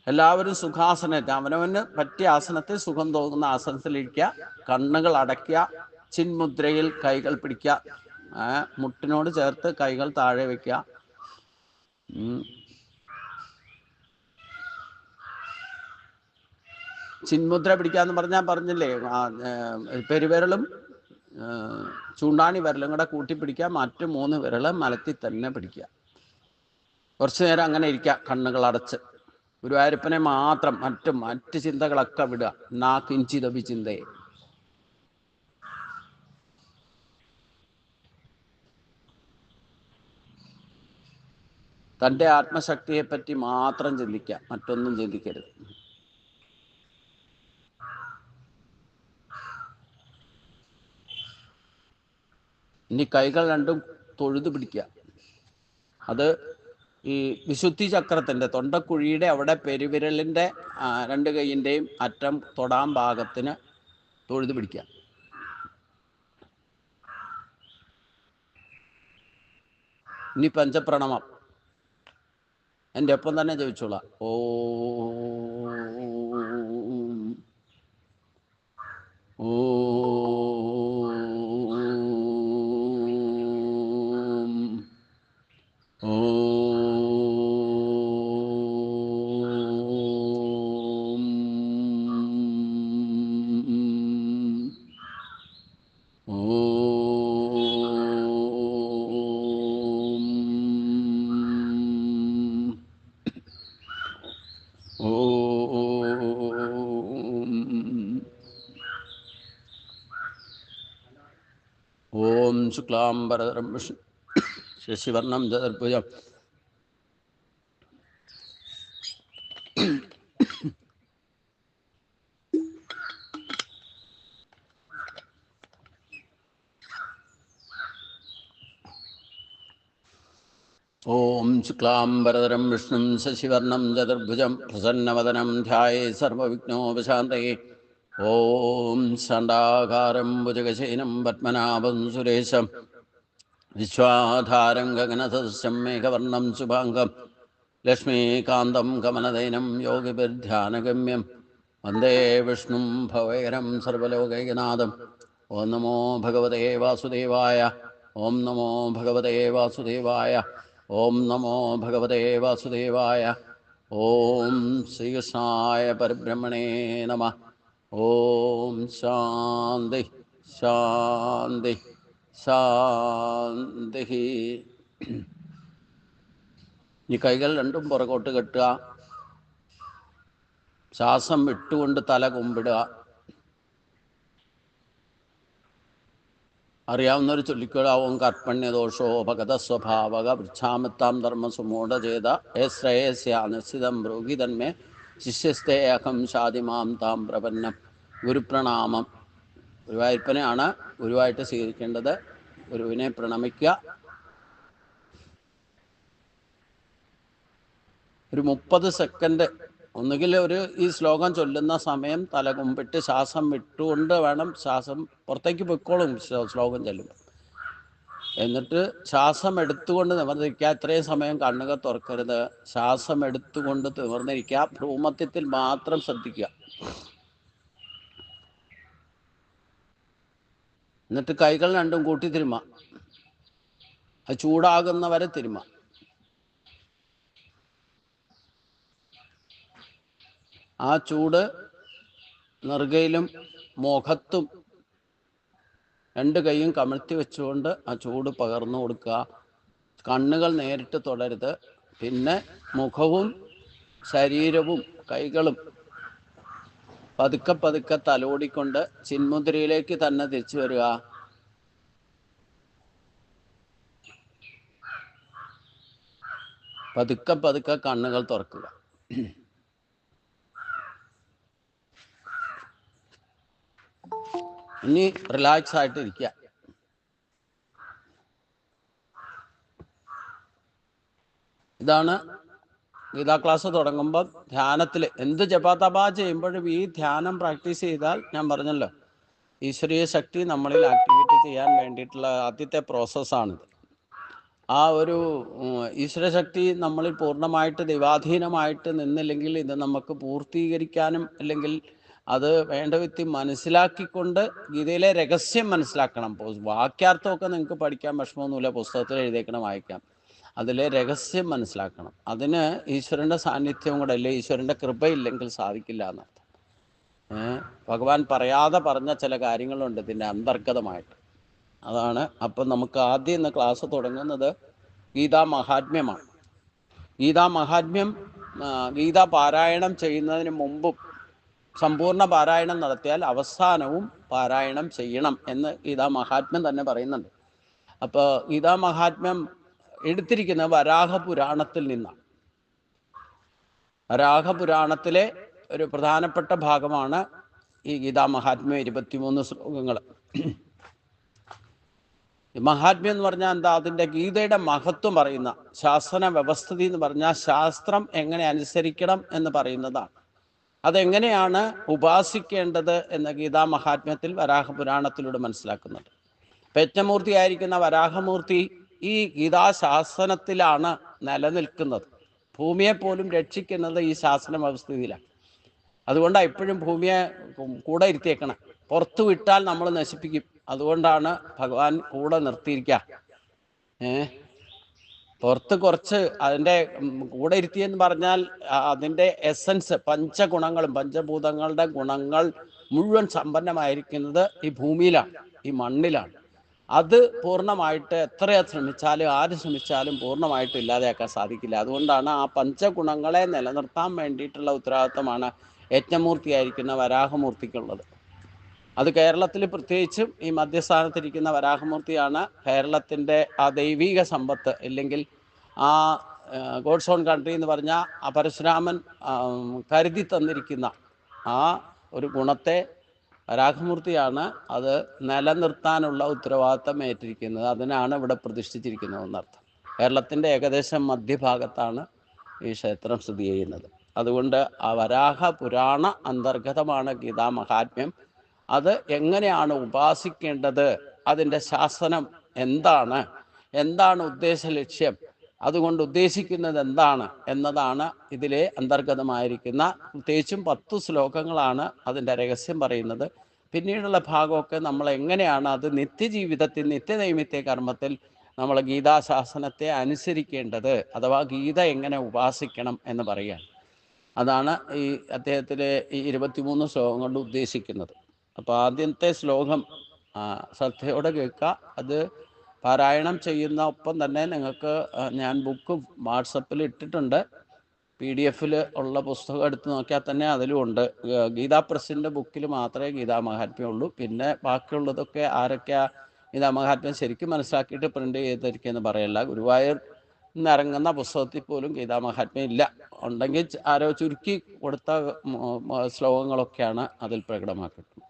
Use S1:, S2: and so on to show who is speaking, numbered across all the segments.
S1: എല്ലാവരും സുഖാസനത്തിൽ അവനവന് പറ്റിയ ആസനത്തിൽ സുഖം തോന്നുന്ന ആസനത്തിലിരിക്കുക. കണ്ണുകൾ അടയ്ക്കുക. ചിന്മുദ്രയിൽ കൈകൾ പിടിക്കുക. മുട്ടിനോട് ചേർത്ത് കൈകൾ താഴെ വയ്ക്കുക. ചിന്മുദ്ര പിടിക്കാന്ന് പറഞ്ഞാൽ പറഞ്ഞില്ലേ, പെരുവിരലും ചൂണ്ടാണി വിരലും കൂടെ കൂട്ടി പിടിക്കുക. മറ്റു 3 വിരല് മലത്തിൽ തന്നെ പിടിക്കുക. കുറച്ചു നേരം അങ്ങനെ ഇരിക്കുക, കണ്ണുകൾ അടച്ച്. ഗുരുവായൂരപ്പനെ മാത്രം, മറ്റ് ചിന്തകളൊക്കെ വിടുക. നാ കിഞ്ചിതപി ചിന്തയെ. തൻ്റെ ആത്മശക്തിയെ പറ്റി മാത്രം ചിന്തിക്കുക, മറ്റൊന്നും ചിന്തിക്കരുത്. ഇനി കൈകൾ രണ്ടും തൊഴുതു പിടിക്കുക. അത് ഈ വിശുദ്ധി ചക്രത്തിൻ്റെ തൊണ്ടക്കുഴിയുടെ അവിടെ പെരുവിരലിൻ്റെ 2 കൈയിൻ്റെയും അറ്റം തൊടാൻ ഭാഗത്തിന് തൊഴുതു പിടിക്കുക. ഇനി പഞ്ചപ്രണമം എൻ്റെ ഒപ്പം തന്നെ ചോദിച്ചോളാം. ഓം ശുക്ലാംബരധരം വിഷ്ണു ശശിവർണം ചതുർഭുജം ഓം ശുക്ലാംബരധരം വിഷ്ണും ശശിവർണം ചതുർഭുജം പ്രസന്നവദനം ധ്യായേ സർവവിഘ്നോപശാന്തയേ. ഓം ശണ്ഡാകാരം ഭുജഗശയനം പത്മനാഭം സുരേശം വിശ്വാധാരം ഗഗനസദൃശം മേഘവർണം ശുഭാംഗം ലക്ഷ്മീകാന്തം കമലദയനം യോഗിഭിർധ്യാനഗമ്യം വന്ദേ വിഷ്ണും ഭവൈരം സർവലോകൈകനാഥം. ഓം നമോ ഭഗവതേ വാസുദേവായ. ഓം നമോ ഭഗവതേ വാസുദേവായ. ഓം നമോ ഭഗവതേ വാസുദേവായ. ഓം ശ്രീകൃഷ്ണായ പരബ്രഹ്മണേ നമഃ. ഓം ശാന്തി ശാന്തി ശാന്തി. ഈ കൈകൾ രണ്ടും പുറകോട്ട് കെട്ടുക. ശ്വാസം വിട്ടുകൊണ്ട് തല കുമ്പിടുക. അറിയാവുന്നവർ ചൊല്ലിക്കുക. ഓം കർപ്പണ്യദോഷോ ഭഗത സ്വഭാവക വൃക്ഷാമത്താം ധർമ്മസുമൂഢചേത ഏ ശ്രേയസ്യാനിശ്ചിതം ബ്രൂഹിതന്മേ ശിഷ്യസ്തേ അഹം ശാതിമാം താം പ്രപന്നം. ഗുരുപ്രണാമം. ഗുരുവായൂരപ്പനെയാണ് ഗുരുവായിട്ട് സ്വീകരിക്കേണ്ടത്. ഗുരുവിനെ പ്രണമിക്കുക. ഒരു 30 സെക്കൻഡ് ഒന്നുകിൽ ഈ ശ്ലോകം ചൊല്ലുന്ന സമയം തല കുമ്പിട്ട് ശ്വാസം വിട്ടുകൊണ്ട് വേണം. ശ്വാസം പുറത്തേക്ക് പൊയ്ക്കോളും ശ്ലോകം ചൊല്ലുമ്പോൾ. എന്നിട്ട് ശ്വാസം എടുത്തുകൊണ്ട് നിവർന്നിരിക്കുക. ഇത്രയും സമയം കണ്ണുകൾ തുറക്കരുത്. ശ്വാസം എടുത്തുകൊണ്ട് നിവർന്നിരിക്കുക. ഭ്രൂമധ്യത്തിൽ മാത്രം ശ്രദ്ധിക്കുക. എന്നിട്ട് കൈകൾ രണ്ടും കൂട്ടി തിരുമ. അത് ചൂടാകുന്നവരെ തിരുമ. ആ ചൂട് നെറുകയിലും മുഖത്തും 2 കൈയും കമഴ്ത്തി വെച്ചുകൊണ്ട് ആ ചൂട് പകർന്നു കൊടുക്കുക. കണ്ണുകൾ നേരിട്ട് തൊടരുത്. പിന്നെ മുഖവും ശരീരവും കൈകളും പതുക്കെ പതുക്കെ തലോടിക്കൊണ്ട് ചിന്മുദ്രയിലേക്ക് തന്നെ തിരിച്ചു വരിക. പതുക്കെ പതുക്കെ കണ്ണുകൾ തുറക്കുക. ഇനി റിലാക്സ് ആയിട്ട് ഇരിക്കുക. ഇതാണ് ഗീതാ ക്ലാസ് തുടങ്ങുമ്പോൾ ധ്യാനത്തിൽ എന്ത് ജപതപ ചെയ്യുമ്പോഴും ഈ ധ്യാനം പ്രാക്ടീസ് ചെയ്താൽ, ഞാൻ പറഞ്ഞല്ലോ, ഈശ്വരീയ ശക്തി നമ്മളിൽ ആക്ടിവേറ്റ് ചെയ്യാൻ വേണ്ടിയിട്ടുള്ള ആദ്യത്തെ പ്രോസസ്സാണിത്. ആ ഒരു ഈശ്വരശക്തി നമ്മളിൽ പൂർണ്ണമായിട്ട് ദൈവാധീനമായിട്ട് നിന്നില്ലെങ്കിൽ ഇത് നമുക്ക് പൂർത്തീകരിക്കാനും, അല്ലെങ്കിൽ അത് വേണ്ട വ്യക്തി മനസ്സിലാക്കിക്കൊണ്ട് ഗീതയിലെ രഹസ്യം മനസ്സിലാക്കണം. വാക്യാർത്ഥമൊക്കെ നിങ്ങൾക്ക് പഠിക്കാൻ വിഷമമൊന്നുമില്ല, പുസ്തകത്തിൽ എഴുതിയേക്കണം, വായിക്കാം. അതിലെ രഹസ്യം മനസ്സിലാക്കണം. അതിന് ഈശ്വരൻ്റെ സാന്നിധ്യവും കൂടെ അല്ലേ, ഈശ്വരൻ്റെ കൃപയില്ലെങ്കിൽ സാധിക്കില്ല എന്നർത്ഥം. ഭഗവാൻ പറയാതെ പറഞ്ഞ ചില കാര്യങ്ങളുണ്ട് ഇതിൻ്റെ അന്തർഗതമായിട്ട്. അതാണ്. അപ്പം നമുക്ക് ആദ്യം ഇന്ന് ക്ലാസ് തുടങ്ങുന്നത് ഗീതാ മഹാത്മ്യമാണ്. ഗീതാ മഹാത്മ്യം ഗീത പാരായണം ചെയ്യുന്നതിന് മുമ്പും സമ്പൂർണ്ണ പാരായണം നടത്തിയാൽ അവസാനവും പാരായണം ചെയ്യണം എന്ന് ഗീതാ മഹാത്മ്യം തന്നെ പറയുന്നുണ്ട്. അപ്പോൾ ഗീതാ മഹാത്മ്യം എടുത്തിരിക്കുന്നത് വരാഹപുരാണത്തിൽ നിന്നാണ്. വരാഹപുരാണത്തിലെ ഒരു പ്രധാനപ്പെട്ട ഭാഗമാണ് ഈ ഗീതാ മഹാത്മ്യം, 23 ശ്ലോകങ്ങൾ. മഹാത്മ്യം എന്ന് പറഞ്ഞാൽ എന്താ? അതിൻ്റെ ഗീതയുടെ മഹത്വം പറയുന്ന, ശാസന വ്യവസ്ഥിതി എന്ന് പറഞ്ഞാൽ ശാസ്ത്രം എങ്ങനെ അനുസരിക്കണം എന്ന് പറയുന്നതാണ്. അതെങ്ങനെയാണ് ഉപാസിക്കേണ്ടത് എന്ന് ഗീതാ മഹാത്മ്യത്തിൽ വരാഹപുരാണത്തിലൂടെ മനസ്സിലാക്കുന്നുണ്ട്. യജ്ഞമൂർത്തിയായിരിക്കുന്ന വരാഹമൂർത്തി ഈ ഗീതാശാസനത്തിലാണ് നിലനിൽക്കുന്നത്. ഭൂമിയെ പോലും രക്ഷിക്കുന്നത് ഈ ശാസന വ്യവസ്ഥിതിയിലാണ്. അതുകൊണ്ടാണ് എപ്പോഴും ഭൂമിയെ കൂടെ ഇരുത്തിയേക്കണം. പുറത്തു വിട്ടാൽ നമ്മൾ നശിപ്പിക്കും. അതുകൊണ്ടാണ് ഭഗവാൻ കൂടെ നിർത്തിയിരിക്കുക. പുറത്ത് കുറച്ച് അതിൻ്റെ കൂടെ ഇരുത്തിയെന്ന് പറഞ്ഞാൽ അതിൻ്റെ എസൻസ്, പഞ്ചഗുണങ്ങളും പഞ്ചഭൂതങ്ങളുടെ ഗുണങ്ങൾ മുഴുവൻ സമ്പന്നമായിരിക്കുന്നത് ഈ ഭൂമിയിലാണ്, ഈ മണ്ണിലാണ്. അത് പൂർണ്ണമായിട്ട് എത്രയാ ശ്രമിച്ചാലും, ആര് ശ്രമിച്ചാലും പൂർണ്ണമായിട്ട് ഇല്ലാതെയാക്കാൻ സാധിക്കില്ല. അതുകൊണ്ടാണ് ആ പഞ്ചഗുണങ്ങളെ നിലനിർത്താൻ വേണ്ടിയിട്ടുള്ള ഉത്തരവാദിത്തമാണ് യജ്ഞമൂർത്തിയായിരിക്കുന്ന വരാഹമൂർത്തിക്കുള്ളത്. അത് കേരളത്തിൽ പ്രത്യേകിച്ചും ഈ മധ്യസ്ഥാനത്തിരിക്കുന്ന വരാഹമൂർത്തിയാണ് കേരളത്തിൻ്റെ ആ ദൈവിക സമ്പത്ത്, ഇല്ലെങ്കിൽ ആ ഗോഡ്സ് ഓൺ കൺട്രി എന്ന് പറഞ്ഞാൽ ആ പരശുരാമൻ കരുതി തന്നിരിക്കുന്ന ആ ഒരു ഗുണത്തെ വരാഹമൂർത്തിയാണ് അത് നിലനിർത്താനുള്ള ഉത്തരവാദിത്തം ഏറ്റിരിക്കുന്നത്. അതിനാണ് ഇവിടെ പ്രതിഷ്ഠിച്ചിരിക്കുന്നത് എന്നർത്ഥം. കേരളത്തിൻ്റെ ഏകദേശം മധ്യഭാഗത്താണ് ഈ ക്ഷേത്രം സ്ഥിതി ചെയ്യുന്നത്. അതുകൊണ്ട് ആ വരാഹ പുരാണ അന്തർഗതമാണ് ഗീതാ മഹാത്മ്യം. അത് എങ്ങനെയാണ് ഉപാസിക്കേണ്ടത്, അതിൻ്റെ ശാസനം എന്താണ് ഉദ്ദേശ ലക്ഷ്യം, അതുകൊണ്ട് ഉദ്ദേശിക്കുന്നത് എന്താണ് എന്നതാണ് ഇതിലെ അന്തർഗതമായിരിക്കുന്ന പ്രത്യേകിച്ചും 10 ശ്ലോകങ്ങളാണ് അതിൻ്റെ രഹസ്യം പറയുന്നത്. പിന്നീടുള്ള ഭാഗമൊക്കെ നമ്മൾ എങ്ങനെയാണ് അത് നിത്യജീവിതത്തിൽ, നിത്യനൈമിത്യ കർമ്മത്തിൽ നമ്മൾ ഗീതാശാസനത്തെ അനുസരിക്കേണ്ടത്, അഥവാ ഗീത എങ്ങനെ ഉപാസിക്കണം എന്ന് പറയുകയാണ്. അതാണ് ഈ അദ്ദേഹത്തിലെ ഈ 23 ശ്ലോകം കൊണ്ട് ഉദ്ദേശിക്കുന്നത്. അപ്പോൾ ആദ്യത്തെ ശ്ലോകം ശ്രദ്ധയോടെ കേൾക്കുക. അത് പാരായണം ചെയ്യുന്ന ഒപ്പം തന്നെ നിങ്ങൾക്ക് ഞാൻ ബുക്ക് വാട്സപ്പിൽ ഇട്ടിട്ടുണ്ട്. PDF ഉള്ള പുസ്തകം എടുത്ത് നോക്കിയാൽ തന്നെ അതിലും ഉണ്ട്. ഗീതാ പ്രസിൻ്റെ ബുക്കിൽ മാത്രമേ ഗീതാ മഹാത്മ്യം ഉള്ളൂ. പിന്നെ ബാക്കിയുള്ളതൊക്കെ ആരൊക്കെയാ ഗീതാ മഹാത്മ്യം ശരിക്കും മനസ്സിലാക്കിയിട്ട് പ്രിൻ്റ് ചെയ്തിരിക്കുകയെന്ന് പറയല്ല. ഗുരുവായൂർ ഇറങ്ങുന്ന പുസ്തകത്തിൽ പോലും ഗീതാ മഹാത്മ്യം ഇല്ല. ഉണ്ടെങ്കിൽ ആരോ ചുരുക്കി കൊടുത്ത ശ്ലോകങ്ങളൊക്കെയാണ് അതിൽ പ്രകടമാക്കിയിട്ടുള്ളത്.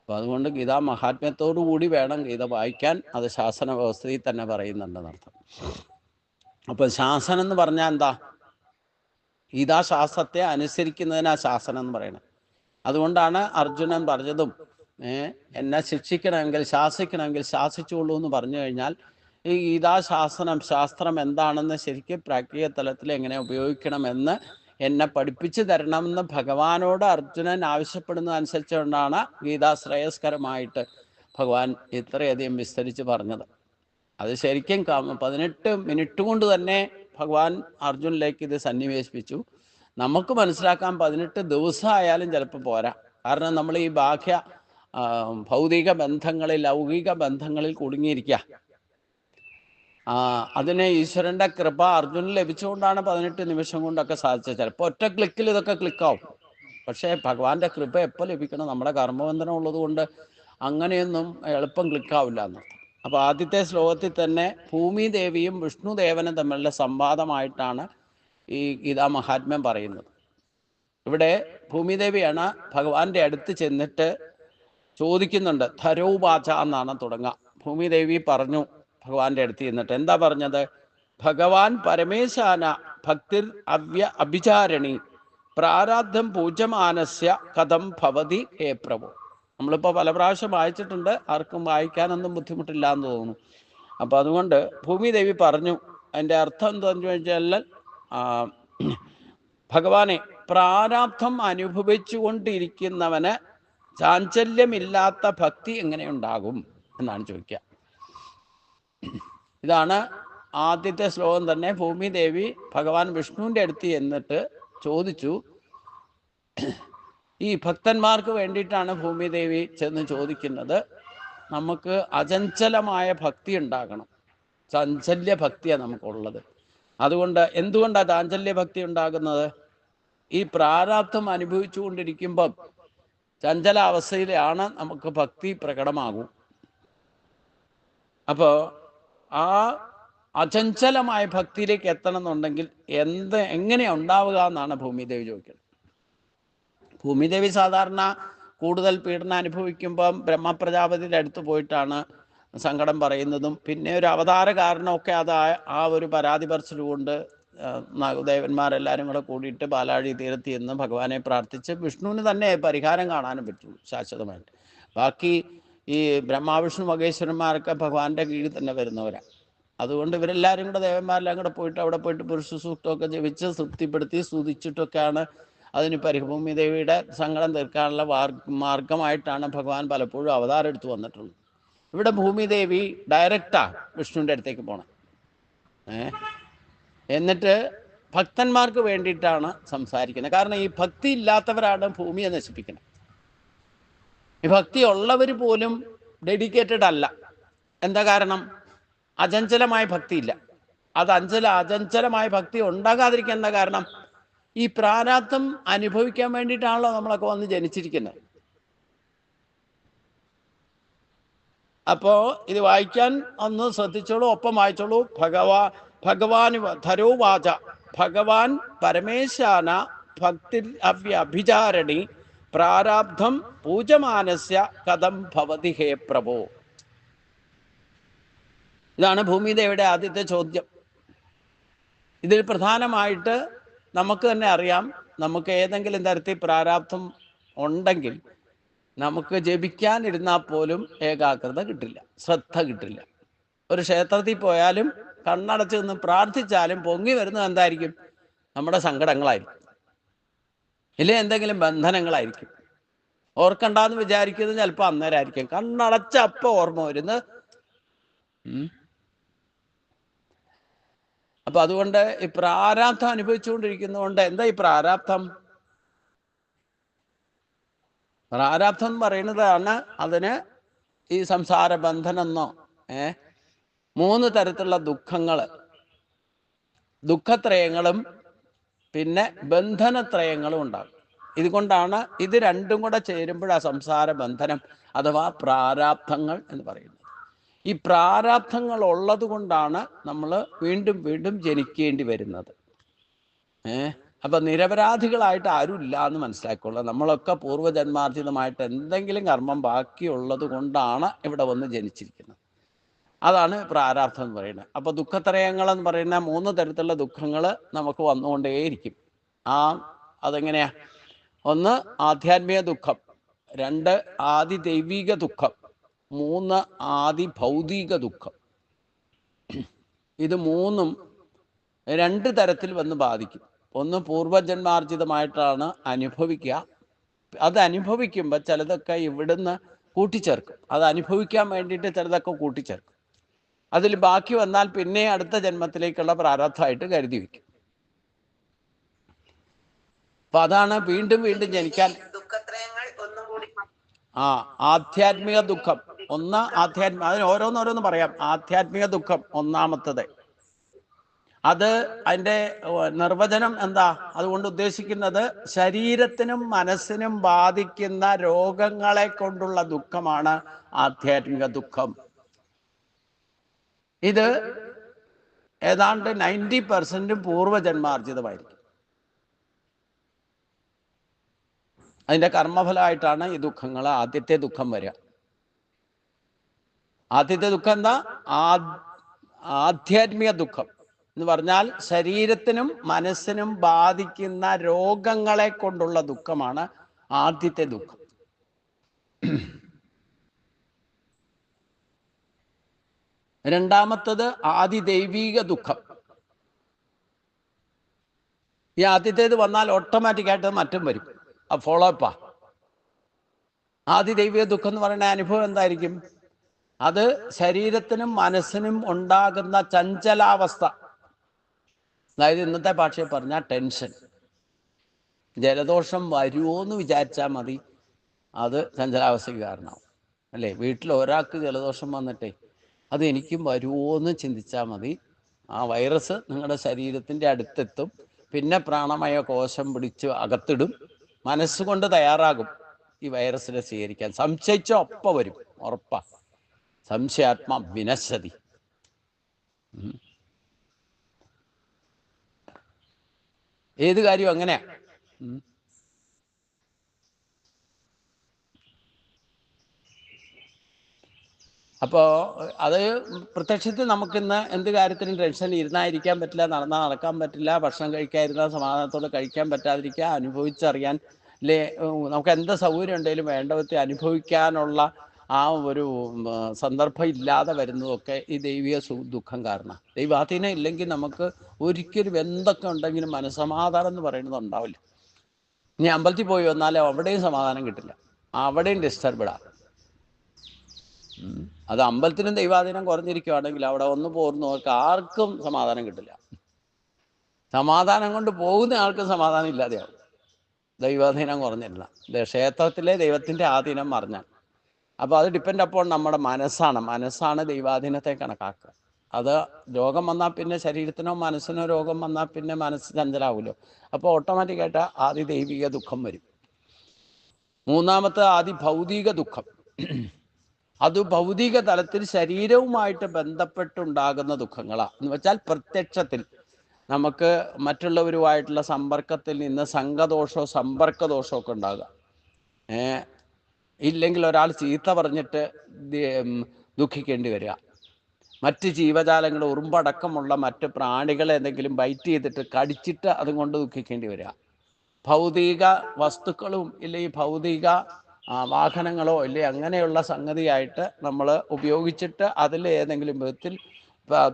S1: അപ്പോൾ അതുകൊണ്ട് ഗീതാ മഹാത്മ്യത്തോടു കൂടി വേണം ഗീത വായിക്കാൻ. അത് ശാസന വ്യവസ്ഥയിൽ തന്നെ പറയുന്നുണ്ടെന്നർത്ഥം. അപ്പോൾ ശാസനം എന്ന് പറഞ്ഞാൽ എന്താ? ഗീതാശാസ്ത്രത്തെ അനുസരിക്കുന്നതിനാ ശാസനം എന്ന് പറയുന്നത്. അതുകൊണ്ടാണ് അർജുനൻ പറഞ്ഞതും എന്നെ ശിക്ഷിക്കണമെങ്കിൽ, ശാസിക്കണമെങ്കിൽ ശാസിച്ചുള്ളൂ എന്ന് പറഞ്ഞു കഴിഞ്ഞാൽ ഈ ശാസ്ത്രം എന്താണെന്ന് ശരിക്കും പ്രാക്ടിക തലത്തിൽ എങ്ങനെ ഉപയോഗിക്കണമെന്ന് എന്നെ പഠിപ്പിച്ചു തരണമെന്ന് ഭഗവാനോട് അർജുനൻ ആവശ്യപ്പെടുന്നതനുസരിച്ചുകൊണ്ടാണ് ഗീതാ ശ്രേയസ്കരമായിട്ട് ഭഗവാൻ ഇത്രയധികം വിസ്തരിച്ച് പറഞ്ഞത്. അത് ശരിക്കും 18 മിനിറ്റ് കൊണ്ട് തന്നെ ഭഗവാൻ അർജുനിലേക്ക് ഇത് സന്നിവേശിപ്പിച്ചു. നമുക്ക് മനസ്സിലാക്കാൻ 18 ദിവസമായാലും ചിലപ്പോൾ പോരാ. കാരണം നമ്മൾ ഈ ഭൗതിക ബന്ധങ്ങളിൽ, ലൗകിക ബന്ധങ്ങളിൽ കുടുങ്ങിയിരിക്കുക. അതിനെ ഈശ്വരൻ്റെ കൃപ അർജുനന് ലഭിച്ചുകൊണ്ടാണ് 18 നിമിഷം കൊണ്ടൊക്കെ സാധിച്ചത്. ചിലപ്പോൾ ഒറ്റ ക്ലിക്കിൽ ഇതൊക്കെ ക്ലിക്കാവും. പക്ഷേ ഭഗവാന്റെ കൃപ എപ്പോൾ ലഭിക്കണം? നമ്മുടെ കർമ്മബന്ധനം ഉള്ളത് കൊണ്ട് അങ്ങനെയൊന്നും എളുപ്പം ക്ലിക്കാവില്ല എന്നർത്ഥം. അപ്പോൾ ആദ്യത്തെ ശ്ലോകത്തിൽ തന്നെ ഭൂമിദേവിയും വിഷ്ണുദേവനും തമ്മിലുള്ള സംവാദമായിട്ടാണ് ഈ ഗീതാ മഹാത്മ്യം പറയുന്നത്. ഇവിടെ ഭൂമിദേവിയാണ് ഭഗവാന്റെ അടുത്ത് ചെന്നിട്ട് ചോദിക്കുന്നുണ്ട്. ധരോവാച എന്നാണ് തുടങ്ങുക. ഭൂമിദേവി പറഞ്ഞു ഭഗവാന്റെ അടുത്ത് ചെന്നിട്ട് എന്താ പറഞ്ഞത്? ഭഗവാൻ പരമേശാന ഭക്തിർ അഭിചാരണി പ്രാരാബ്ധം പൂജമാനസ്യ കഥം ഭവതി ഹേ പ്രഭു. നമ്മളിപ്പോൾ പല പ്രാവശ്യം വായിച്ചിട്ടുണ്ട്. ആർക്കും വായിക്കാനൊന്നും ബുദ്ധിമുട്ടില്ല എന്ന് തോന്നുന്നു. അപ്പം അതുകൊണ്ട് ഭൂമിദേവി പറഞ്ഞു, അതിൻ്റെ അർത്ഥം എന്താണെന്ന് ചോദിച്ചാൽ ഭഗവാനെ പ്രാരാബ്ധം അനുഭവിച്ചു കൊണ്ടിരിക്കുന്നവന് ചാഞ്ചല്യമില്ലാത്ത ഭക്തി എങ്ങനെ ഉണ്ടാകും എന്നാണ് ചോദിക്കുക. ഇതാണ് ആദ്യത്തെ ശ്ലോകം തന്നെ. ഭൂമിദേവി ഭഗവാൻ വിഷ്ണുവിൻ്റെ അടുത്ത് എന്നിട്ട് ചോദിച്ചു. ഈ ഭക്തന്മാർക്ക് വേണ്ടിയിട്ടാണ് ഭൂമിദേവി ചെന്ന് ചോദിക്കുന്നത്. നമുക്ക് അചഞ്ചലമായ ഭക്തി ഉണ്ടാകണം. ചാഞ്ചല്യ ഭക്തിയാണ് നമുക്കുള്ളത്. അതുകൊണ്ട് എന്തുകൊണ്ടാണ് ചാഞ്ചല്യ ഭക്തി ഉണ്ടാകുന്നത്? ഈ പ്രാരാബ്ധം അനുഭവിച്ചു കൊണ്ടിരിക്കുമ്പം ചഞ്ചലാവസ്ഥയിലാണ് നമുക്ക് ഭക്തി പ്രകടമാകും. അപ്പോൾ ആ അചഞ്ചലമായ ഭക്തിയിലേക്ക് എത്തണം എന്നുണ്ടെങ്കിൽ എങ്ങനെയാണ് ഉണ്ടാവുക എന്നാണ് ഭൂമിദേവി ചോദിക്കുന്നത്. ഭൂമിദേവി സാധാരണ കൂടുതൽ പീഡനം അനുഭവിക്കുമ്പം ബ്രഹ്മപ്രജാപതിയുടെ അടുത്ത് പോയിട്ടാണ് സങ്കടം പറയുന്നതും പിന്നെ ഒരു അവതാര കാരണമൊക്കെ അത് ആ ഒരു പരാതി പറച്ചിലുകൊണ്ട് ദേവന്മാരെല്ലാവരും കൂടെ കൂടിയിട്ട് പാലാഴി തീരത്ത് ചെന്ന് ഭഗവാനെ പ്രാർത്ഥിച്ച് വിഷ്ണുവിന് തന്നെ പരിഹാരം കാണാനും പറ്റുള്ളൂ ശാശ്വതമായിട്ട്. ബാക്കി ഈ ബ്രഹ്മാവിഷ്ണു മഹേശ്വരന്മാരൊക്കെ ഭഗവാന്റെ കീഴിൽ തന്നെ വരുന്നവരാണ്. അതുകൊണ്ട് ഇവരെല്ലാവരും കൂടെ ദേവന്മാരെല്ലാം കൂടെ പോയിട്ട് അവിടെ പോയിട്ട് പുരുഷ സൂക്തമൊക്കെ ജപിച്ച് തൃപ്തിപ്പെടുത്തി സ്തുതിച്ചിട്ടൊക്കെയാണ് അതിന് ഭൂമിദേവിയുടെ സങ്കടം തീർക്കാനുള്ള മാർഗമായിട്ടാണ് ഭഗവാൻ പലപ്പോഴും അവതാരം എടുത്തു വന്നിട്ടുള്ളത്. ഇവിടെ ഭൂമിദേവി ഡയറക്റ്റാണ് വിഷ്ണുവിൻ്റെ അടുത്തേക്ക് പോകണം. എന്നിട്ട് ഭക്തന്മാർക്ക് വേണ്ടിയിട്ടാണ് സംസാരിക്കുന്നത്. കാരണം ഈ ഭക്തി ഇല്ലാത്തവരാണ് ഭൂമിയെ നശിപ്പിക്കുന്നത്. ഈ ഭക്തി ഉള്ളവർ പോലും ഡെഡിക്കേറ്റഡ് അല്ല. എന്താ കാരണം? അചഞ്ചലമായ ഭക്തിയില്ല. അത് അചഞ്ചലമായ ഭക്തി ഉണ്ടാകാതിരിക്കാൻ എന്താ കാരണം? ഈ പ്രാരാബ്ധം അനുഭവിക്കാൻ വേണ്ടിയിട്ടാണല്ലോ നമ്മളൊക്കെ വന്ന് ജനിച്ചിരിക്കുന്നത്. അപ്പോൾ ഇത് വായിക്കാൻ ഒന്ന് ശ്രദ്ധിച്ചോളൂ, ഒപ്പം വായിച്ചോളൂ. ഭഗവാൻ ധരോവാച ഭഗവാൻ പരമേശാന ഭക്തി അഭിചാരണി പ്രാരാബ്ധം പൂജമാനസ്യ കഥം ഭവതി ഹേ പ്രഭോ. ഇതാണ് ഭൂമിദേവിയുടെ ആദ്യത്തെ ചോദ്യം. ഇതിൽ പ്രധാനമായിട്ട് നമുക്ക് തന്നെ അറിയാം, നമുക്ക് ഏതെങ്കിലും തരത്തിൽ പ്രാരാബ്ധം ഉണ്ടെങ്കിൽ നമുക്ക് ജപിക്കാനിരുന്നാൽ പോലും ഏകാഗ്രത കിട്ടില്ല, ശ്രദ്ധ കിട്ടില്ല. ഒരു ക്ഷേത്രത്തിൽ പോയാലും കണ്ണടച്ച് നിന്ന് പ്രാർത്ഥിച്ചാലും പൊങ്ങി വരുന്നത് എന്തായിരിക്കും? നമ്മുടെ സങ്കടങ്ങളായിരിക്കും, ഇല്ലേ എന്തെങ്കിലും ബന്ധനങ്ങളായിരിക്കും. ഓർക്കണ്ടെന്ന് വിചാരിക്കുന്നത് ചിലപ്പോൾ അന്നേരമായിരിക്കും. കണ്ണടച്ച അപ്പം ഓർമ്മ വരുന്നത്. അപ്പൊ അതുകൊണ്ട് ഈ പ്രാരാബ്ധം അനുഭവിച്ചുകൊണ്ടിരിക്കുന്നതുകൊണ്ട് എന്താ ഈ പ്രാരാബ്ധം? പ്രാരാബ്ധം എന്ന് പറയുന്നതാണ് അതിന് ഈ സംസാര ബന്ധനെന്നോ 3 തരത്തിലുള്ള ദുഃഖത്രയങ്ങളും പിന്നെ ബന്ധനത്രയങ്ങളും ഉണ്ടാകും. ഇതുകൊണ്ടാണ് ഇത് രണ്ടും കൂടെ ചേരുമ്പോഴാണ് സംസാര ബന്ധനം അഥവാ പ്രാരാബ്ധങ്ങൾ എന്ന് പറയുന്നത്. ഈ പ്രാരാബ്ധങ്ങൾ ഉള്ളത് കൊണ്ടാണ് നമ്മൾ വീണ്ടും വീണ്ടും ജനിക്കേണ്ടി വരുന്നത്. അപ്പം നിരപരാധികളായിട്ട് ആരും ഇല്ല എന്ന് മനസ്സിലാക്കിക്കൊള്ളുക. നമ്മളൊക്കെ പൂർവ്വജന്മാർജിതമായിട്ട് എന്തെങ്കിലും കർമ്മം ബാക്കിയുള്ളത് കൊണ്ടാണ് ഇവിടെ വന്ന് ജനിച്ചിരിക്കുന്നത്. അതാണ് പ്രാരാബ്ധം എന്ന് പറയുന്നത്. അപ്പോൾ ദുഃഖത്രയങ്ങൾ എന്ന് പറയുന്ന 3 തരത്തിലുള്ള ദുഃഖങ്ങൾ നമുക്ക് വന്നുകൊണ്ടേയിരിക്കും. അതെങ്ങനെയാ? 1 ആധ്യാത്മിക ദുഃഖം, 2 ആദി ദൈവിക ദുഃഖം, 3 ആദി ഭൗതിക ദുഃഖം. ഇത് 3ഉം 2 തരത്തിൽ വന്ന് ബാധിക്കും. 1 പൂർവ്വജന്മാർജിതമായിട്ടാണ് അനുഭവിക്കുക. അത് അനുഭവിക്കുമ്പോൾ ചിലതൊക്കെ ഇവിടുന്ന് കൂട്ടിച്ചേർക്കും. അത് അനുഭവിക്കാൻ വേണ്ടിയിട്ട് ചിലതൊക്കെ കൂട്ടിച്ചേർക്കും. അതിൽ ബാക്കി വന്നാൽ പിന്നെ അടുത്ത ജന്മത്തിലേക്കുള്ള പ്രാരബ്ധമായിട്ട് കരുതി വയ്ക്കും. അപ്പൊ അതാണ് വീണ്ടും വീണ്ടും ജനിക്കാൻ. ആധ്യാത്മിക ദുഃഖം 1 അതിന് ഓരോന്നോരോന്ന് പറയാം. ആധ്യാത്മിക ദുഃഖം 1ാമത്തത്. അത് അതിൻ്റെ നിർവചനം എന്താ? അതുകൊണ്ട് ഉദ്ദേശിക്കുന്നത് ശരീരത്തിനും മനസ്സിനും ബാധിക്കുന്ന രോഗങ്ങളെ കൊണ്ടുള്ള ദുഃഖമാണ് ആധ്യാത്മിക ദുഃഖം. ഇത് ഏതാണ്ട് 90% പൂർവ്വജന്മാർജിതമായിരിക്കും. അതിൻ്റെ കർമ്മഫലമായിട്ടാണ് ഈ ദുഃഖങ്ങൾ. ആദ്യത്തെ ദുഃഖം വരിക. ആദ്യത്തെ ദുഃഖം എന്താ? ആധ്യാത്മിക ദുഃഖം എന്ന് പറഞ്ഞാൽ ശരീരത്തിനും മനസ്സിനും ബാധിക്കുന്ന രോഗങ്ങളെ കൊണ്ടുള്ള ദുഃഖമാണ് ആദ്യത്തെ ദുഃഖം. രണ്ടാമത്തത് ആദിദൈവീക ദുഃഖം. ഈ ആദ്യത്തേത് വന്നാൽ ഓട്ടോമാറ്റിക്കായിട്ട് മറ്റും വരും. ഫോളോ അപ്പാ. ആദിദൈവിക ദുഃഖം എന്ന് പറയുന്ന അനുഭവം എന്തായിരിക്കും? അത് ശരീരത്തിനും മനസ്സിനും ഉണ്ടാകുന്ന ചഞ്ചലാവസ്ഥ. അതായത് ഇന്നത്തെ ഭാഷയിൽ പറഞ്ഞാൽ ടെൻഷൻ. ജലദോഷം വരുമോ എന്ന് വിചാരിച്ചാൽ മതി, അത് ചഞ്ചലാവസ്ഥയ്ക്ക് കാരണമാവും. അല്ലേ? വീട്ടിൽ ഒരാൾക്ക് ജലദോഷം വന്നിട്ടേ അത് എനിക്കും വരുമോ എന്ന് ചിന്തിച്ചാൽ മതി, ആ വൈറസ് നിങ്ങളുടെ ശരീരത്തിൻ്റെ അടുത്തെത്തും. പിന്നെ പ്രാണമയ കോശം പിടിച്ച് അകത്തിടും. മനസ്സുകൊണ്ട് തയ്യാറാകും ഈ വൈറസിനെ സ്വീകരിക്കാൻ. സംശയിച്ച ഒപ്പം വരും, ഉറപ്പാ. സംശയാത്മ വിനശ്യതി. ഏത് കാര്യവും അങ്ങനെയാ. അപ്പോൾ അത് പ്രത്യക്ഷത്തിൽ നമുക്കിന്ന് എന്ത് കാര്യത്തിനും ടെൻഷൻ ഇരുന്നായിരിക്കാൻ പറ്റില്ല, നടന്നാൽ നടക്കാൻ പറ്റില്ല, ഭക്ഷണം കഴിക്കാതിരുന്നാൽ സമാധാനത്തോടെ കഴിക്കാൻ പറ്റാതിരിക്കുക, അനുഭവിച്ചറിയാൻ അല്ലേ, നമുക്ക് എന്ത് സൗകര്യം ഉണ്ടെങ്കിലും വേണ്ട വിധത്തിൽ അനുഭവിക്കാനുള്ള ആ ഒരു സന്ദർഭം ഇല്ലാതെ വരുന്നതൊക്കെ ഈ ദൈവിക ദുഃഖം കാരണം. ദൈവാധീനം ഇല്ലെങ്കിൽ നമുക്ക് ഒരിക്കലും എന്തൊക്കെ ഉണ്ടെങ്കിലും മനസ്സമാധാനം എന്ന് പറയുന്നത് ഉണ്ടാവില്ല. ഇനി അമ്പലത്തിൽ പോയി വന്നാലോ അവിടെയും സമാധാനം കിട്ടില്ല, അവിടെയും ഡിസ്റ്റർബഡാണ്. അത് അമ്പലത്തിനും ദൈവാധീനം കുറഞ്ഞിരിക്കുകയാണെങ്കിൽ അവിടെ ഒന്ന് പോരുന്നവർക്ക് ആർക്കും സമാധാനം കിട്ടില്ല. സമാധാനം കൊണ്ട് പോകുന്ന ആൾക്കും സമാധാനം ഇല്ലാതെയാവും, ദൈവാധീനം കുറഞ്ഞില്ല. ക്ഷേത്രത്തിലെ ദൈവത്തിൻ്റെ ആധീനം മറിഞ്ഞാൽ. അപ്പോൾ അത് ഡിപ്പെൻഡ് അപ്പോൾ നമ്മുടെ മനസ്സാണ് ദൈവാധീനത്തെ കണക്കാക്കുക. അത് രോഗം വന്നാൽ പിന്നെ ശരീരത്തിനോ മനസ്സിനോ രോഗം വന്നാൽ പിന്നെ മനസ്സ് ചഞ്ചലാവുമല്ലോ. അപ്പോൾ ഓട്ടോമാറ്റിക്കായിട്ട് ആദി ദൈവിക ദുഃഖം വരും. മൂന്നാമത്തെ ആദി ഭൗതിക ദുഃഖം. അത് ഭൗതിക തലത്തിൽ ശരീരവുമായിട്ട് ബന്ധപ്പെട്ടുണ്ടാകുന്ന ദുഃഖങ്ങളാണ്. എന്ന് വെച്ചാൽ പ്രത്യക്ഷത്തിൽ നമുക്ക് മറ്റുള്ളവരുമായിട്ടുള്ള സമ്പർക്കത്തിൽ നിന്ന് സംഘദോഷമോ സമ്പർക്കദോഷമോ ഒക്കെ ഉണ്ടാകുക. ഇല്ലെങ്കിൽ ഒരാൾ ചീത്ത പറഞ്ഞിട്ട് ദുഃഖിക്കേണ്ടി വരിക. മറ്റ് ജീവജാലങ്ങൾ, ഉറുമ്പടക്കമുള്ള മറ്റ് പ്രാണികളെ എന്തെങ്കിലും ബൈറ്റ് ചെയ്തിട്ട് കടിച്ചിട്ട് അതുകൊണ്ട് ദുഃഖിക്കേണ്ടി വരിക. ഭൗതിക വസ്തുക്കളും ഇല്ലെങ്കിൽ ഭൗതിക വാഹനങ്ങളോ ഇല്ലേ അങ്ങനെയുള്ള സംഗതിയായിട്ട് നമ്മൾ ഉപയോഗിച്ചിട്ട് അതിൽ ഏതെങ്കിലും വിധത്തിൽ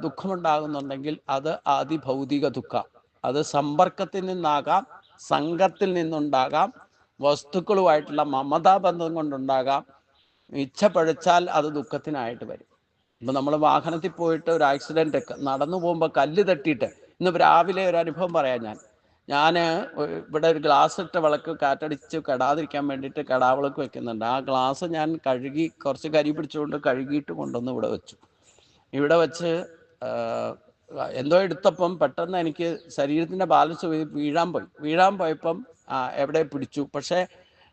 S1: ദുഃഖമുണ്ടാകുന്നുണ്ടെങ്കിൽ അത് അതിഭൗതിക ദുഃഖം. അത് സമ്പർക്കത്തിൽ നിന്നാകാം, സംഘത്തിൽ നിന്നുണ്ടാകാം, വസ്തുക്കളുമായിട്ടുള്ള മമതാബന്ധം കൊണ്ടുണ്ടാകാം. ഇച്ഛ പഴിച്ചാൽ അത് ദുഃഖത്തിനായിട്ട് വരും. ഇപ്പം നമ്മൾ വാഹനത്തിൽ പോയിട്ട് ഒരു ആക്സിഡൻറ്റ്, നടന്നു പോകുമ്പോൾ കല്ല് തട്ടിയിട്ട്, ഇന്ന് രാവിലെ ഒരു അനുഭവം പറയാം. ഞാൻ ഇവിടെ ഒരു ഗ്ലാസ് ഇട്ട വിളക്ക് കാറ്റടിച്ച് കെടാതിരിക്കാൻ വേണ്ടിയിട്ട് കെടാവിളക്ക് വെക്കുന്നുണ്ട്. ആ ഗ്ലാസ് ഞാൻ കഴുകി കുറച്ച് കരി പിടിച്ചുകൊണ്ട് കഴുകിയിട്ട് കൊണ്ടുവന്ന് ഇവിടെ വെച്ചു. ഇവിടെ വെച്ച് എന്തോ എടുത്തപ്പം പെട്ടെന്ന് എനിക്ക് ശരീരത്തിൻ്റെ ബാലൻസ് വീഴാൻ പോയപ്പം എവിടെ പിടിച്ചു. പക്ഷേ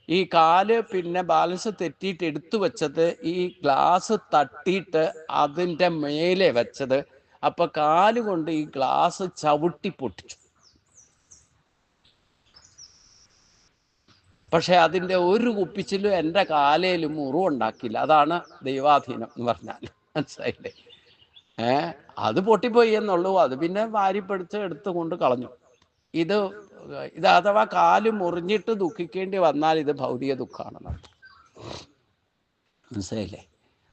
S1: ഈ കാല് പിന്നെ ബാലൻസ് തെറ്റിയിട്ട് എടുത്തു വെച്ചത് ഈ ഗ്ലാസ് തട്ടിയിട്ട് അതിൻ്റെ മേലെ വെച്ചത്. അപ്പം കാല് കൊണ്ട് ഈ ഗ്ലാസ് ചവിട്ടി പൊട്ടിച്ചു. പക്ഷെ അതിൻ്റെ ഒരു കുപ്പിച്ചിലും എൻ്റെ കാലയിലും മുറിവുണ്ടാക്കിയില്ല. അതാണ് ദൈവാധീനം എന്ന് പറഞ്ഞാൽ. മനസ്സിലായില്ലേ? അത് പൊട്ടിപ്പോയി എന്നുള്ളൂ. അത് പിന്നെ വാരിപ്പെടുത്ത് എടുത്തുകൊണ്ട് കളഞ്ഞു. ഇത് അഥവാ കാല് മുറിഞ്ഞിട്ട് ദുഃഖിക്കേണ്ടി വന്നാൽ ഇത് ഭൗതിക ദുഃഖമാണെന്ന്. മനസ്സിലായില്ലേ?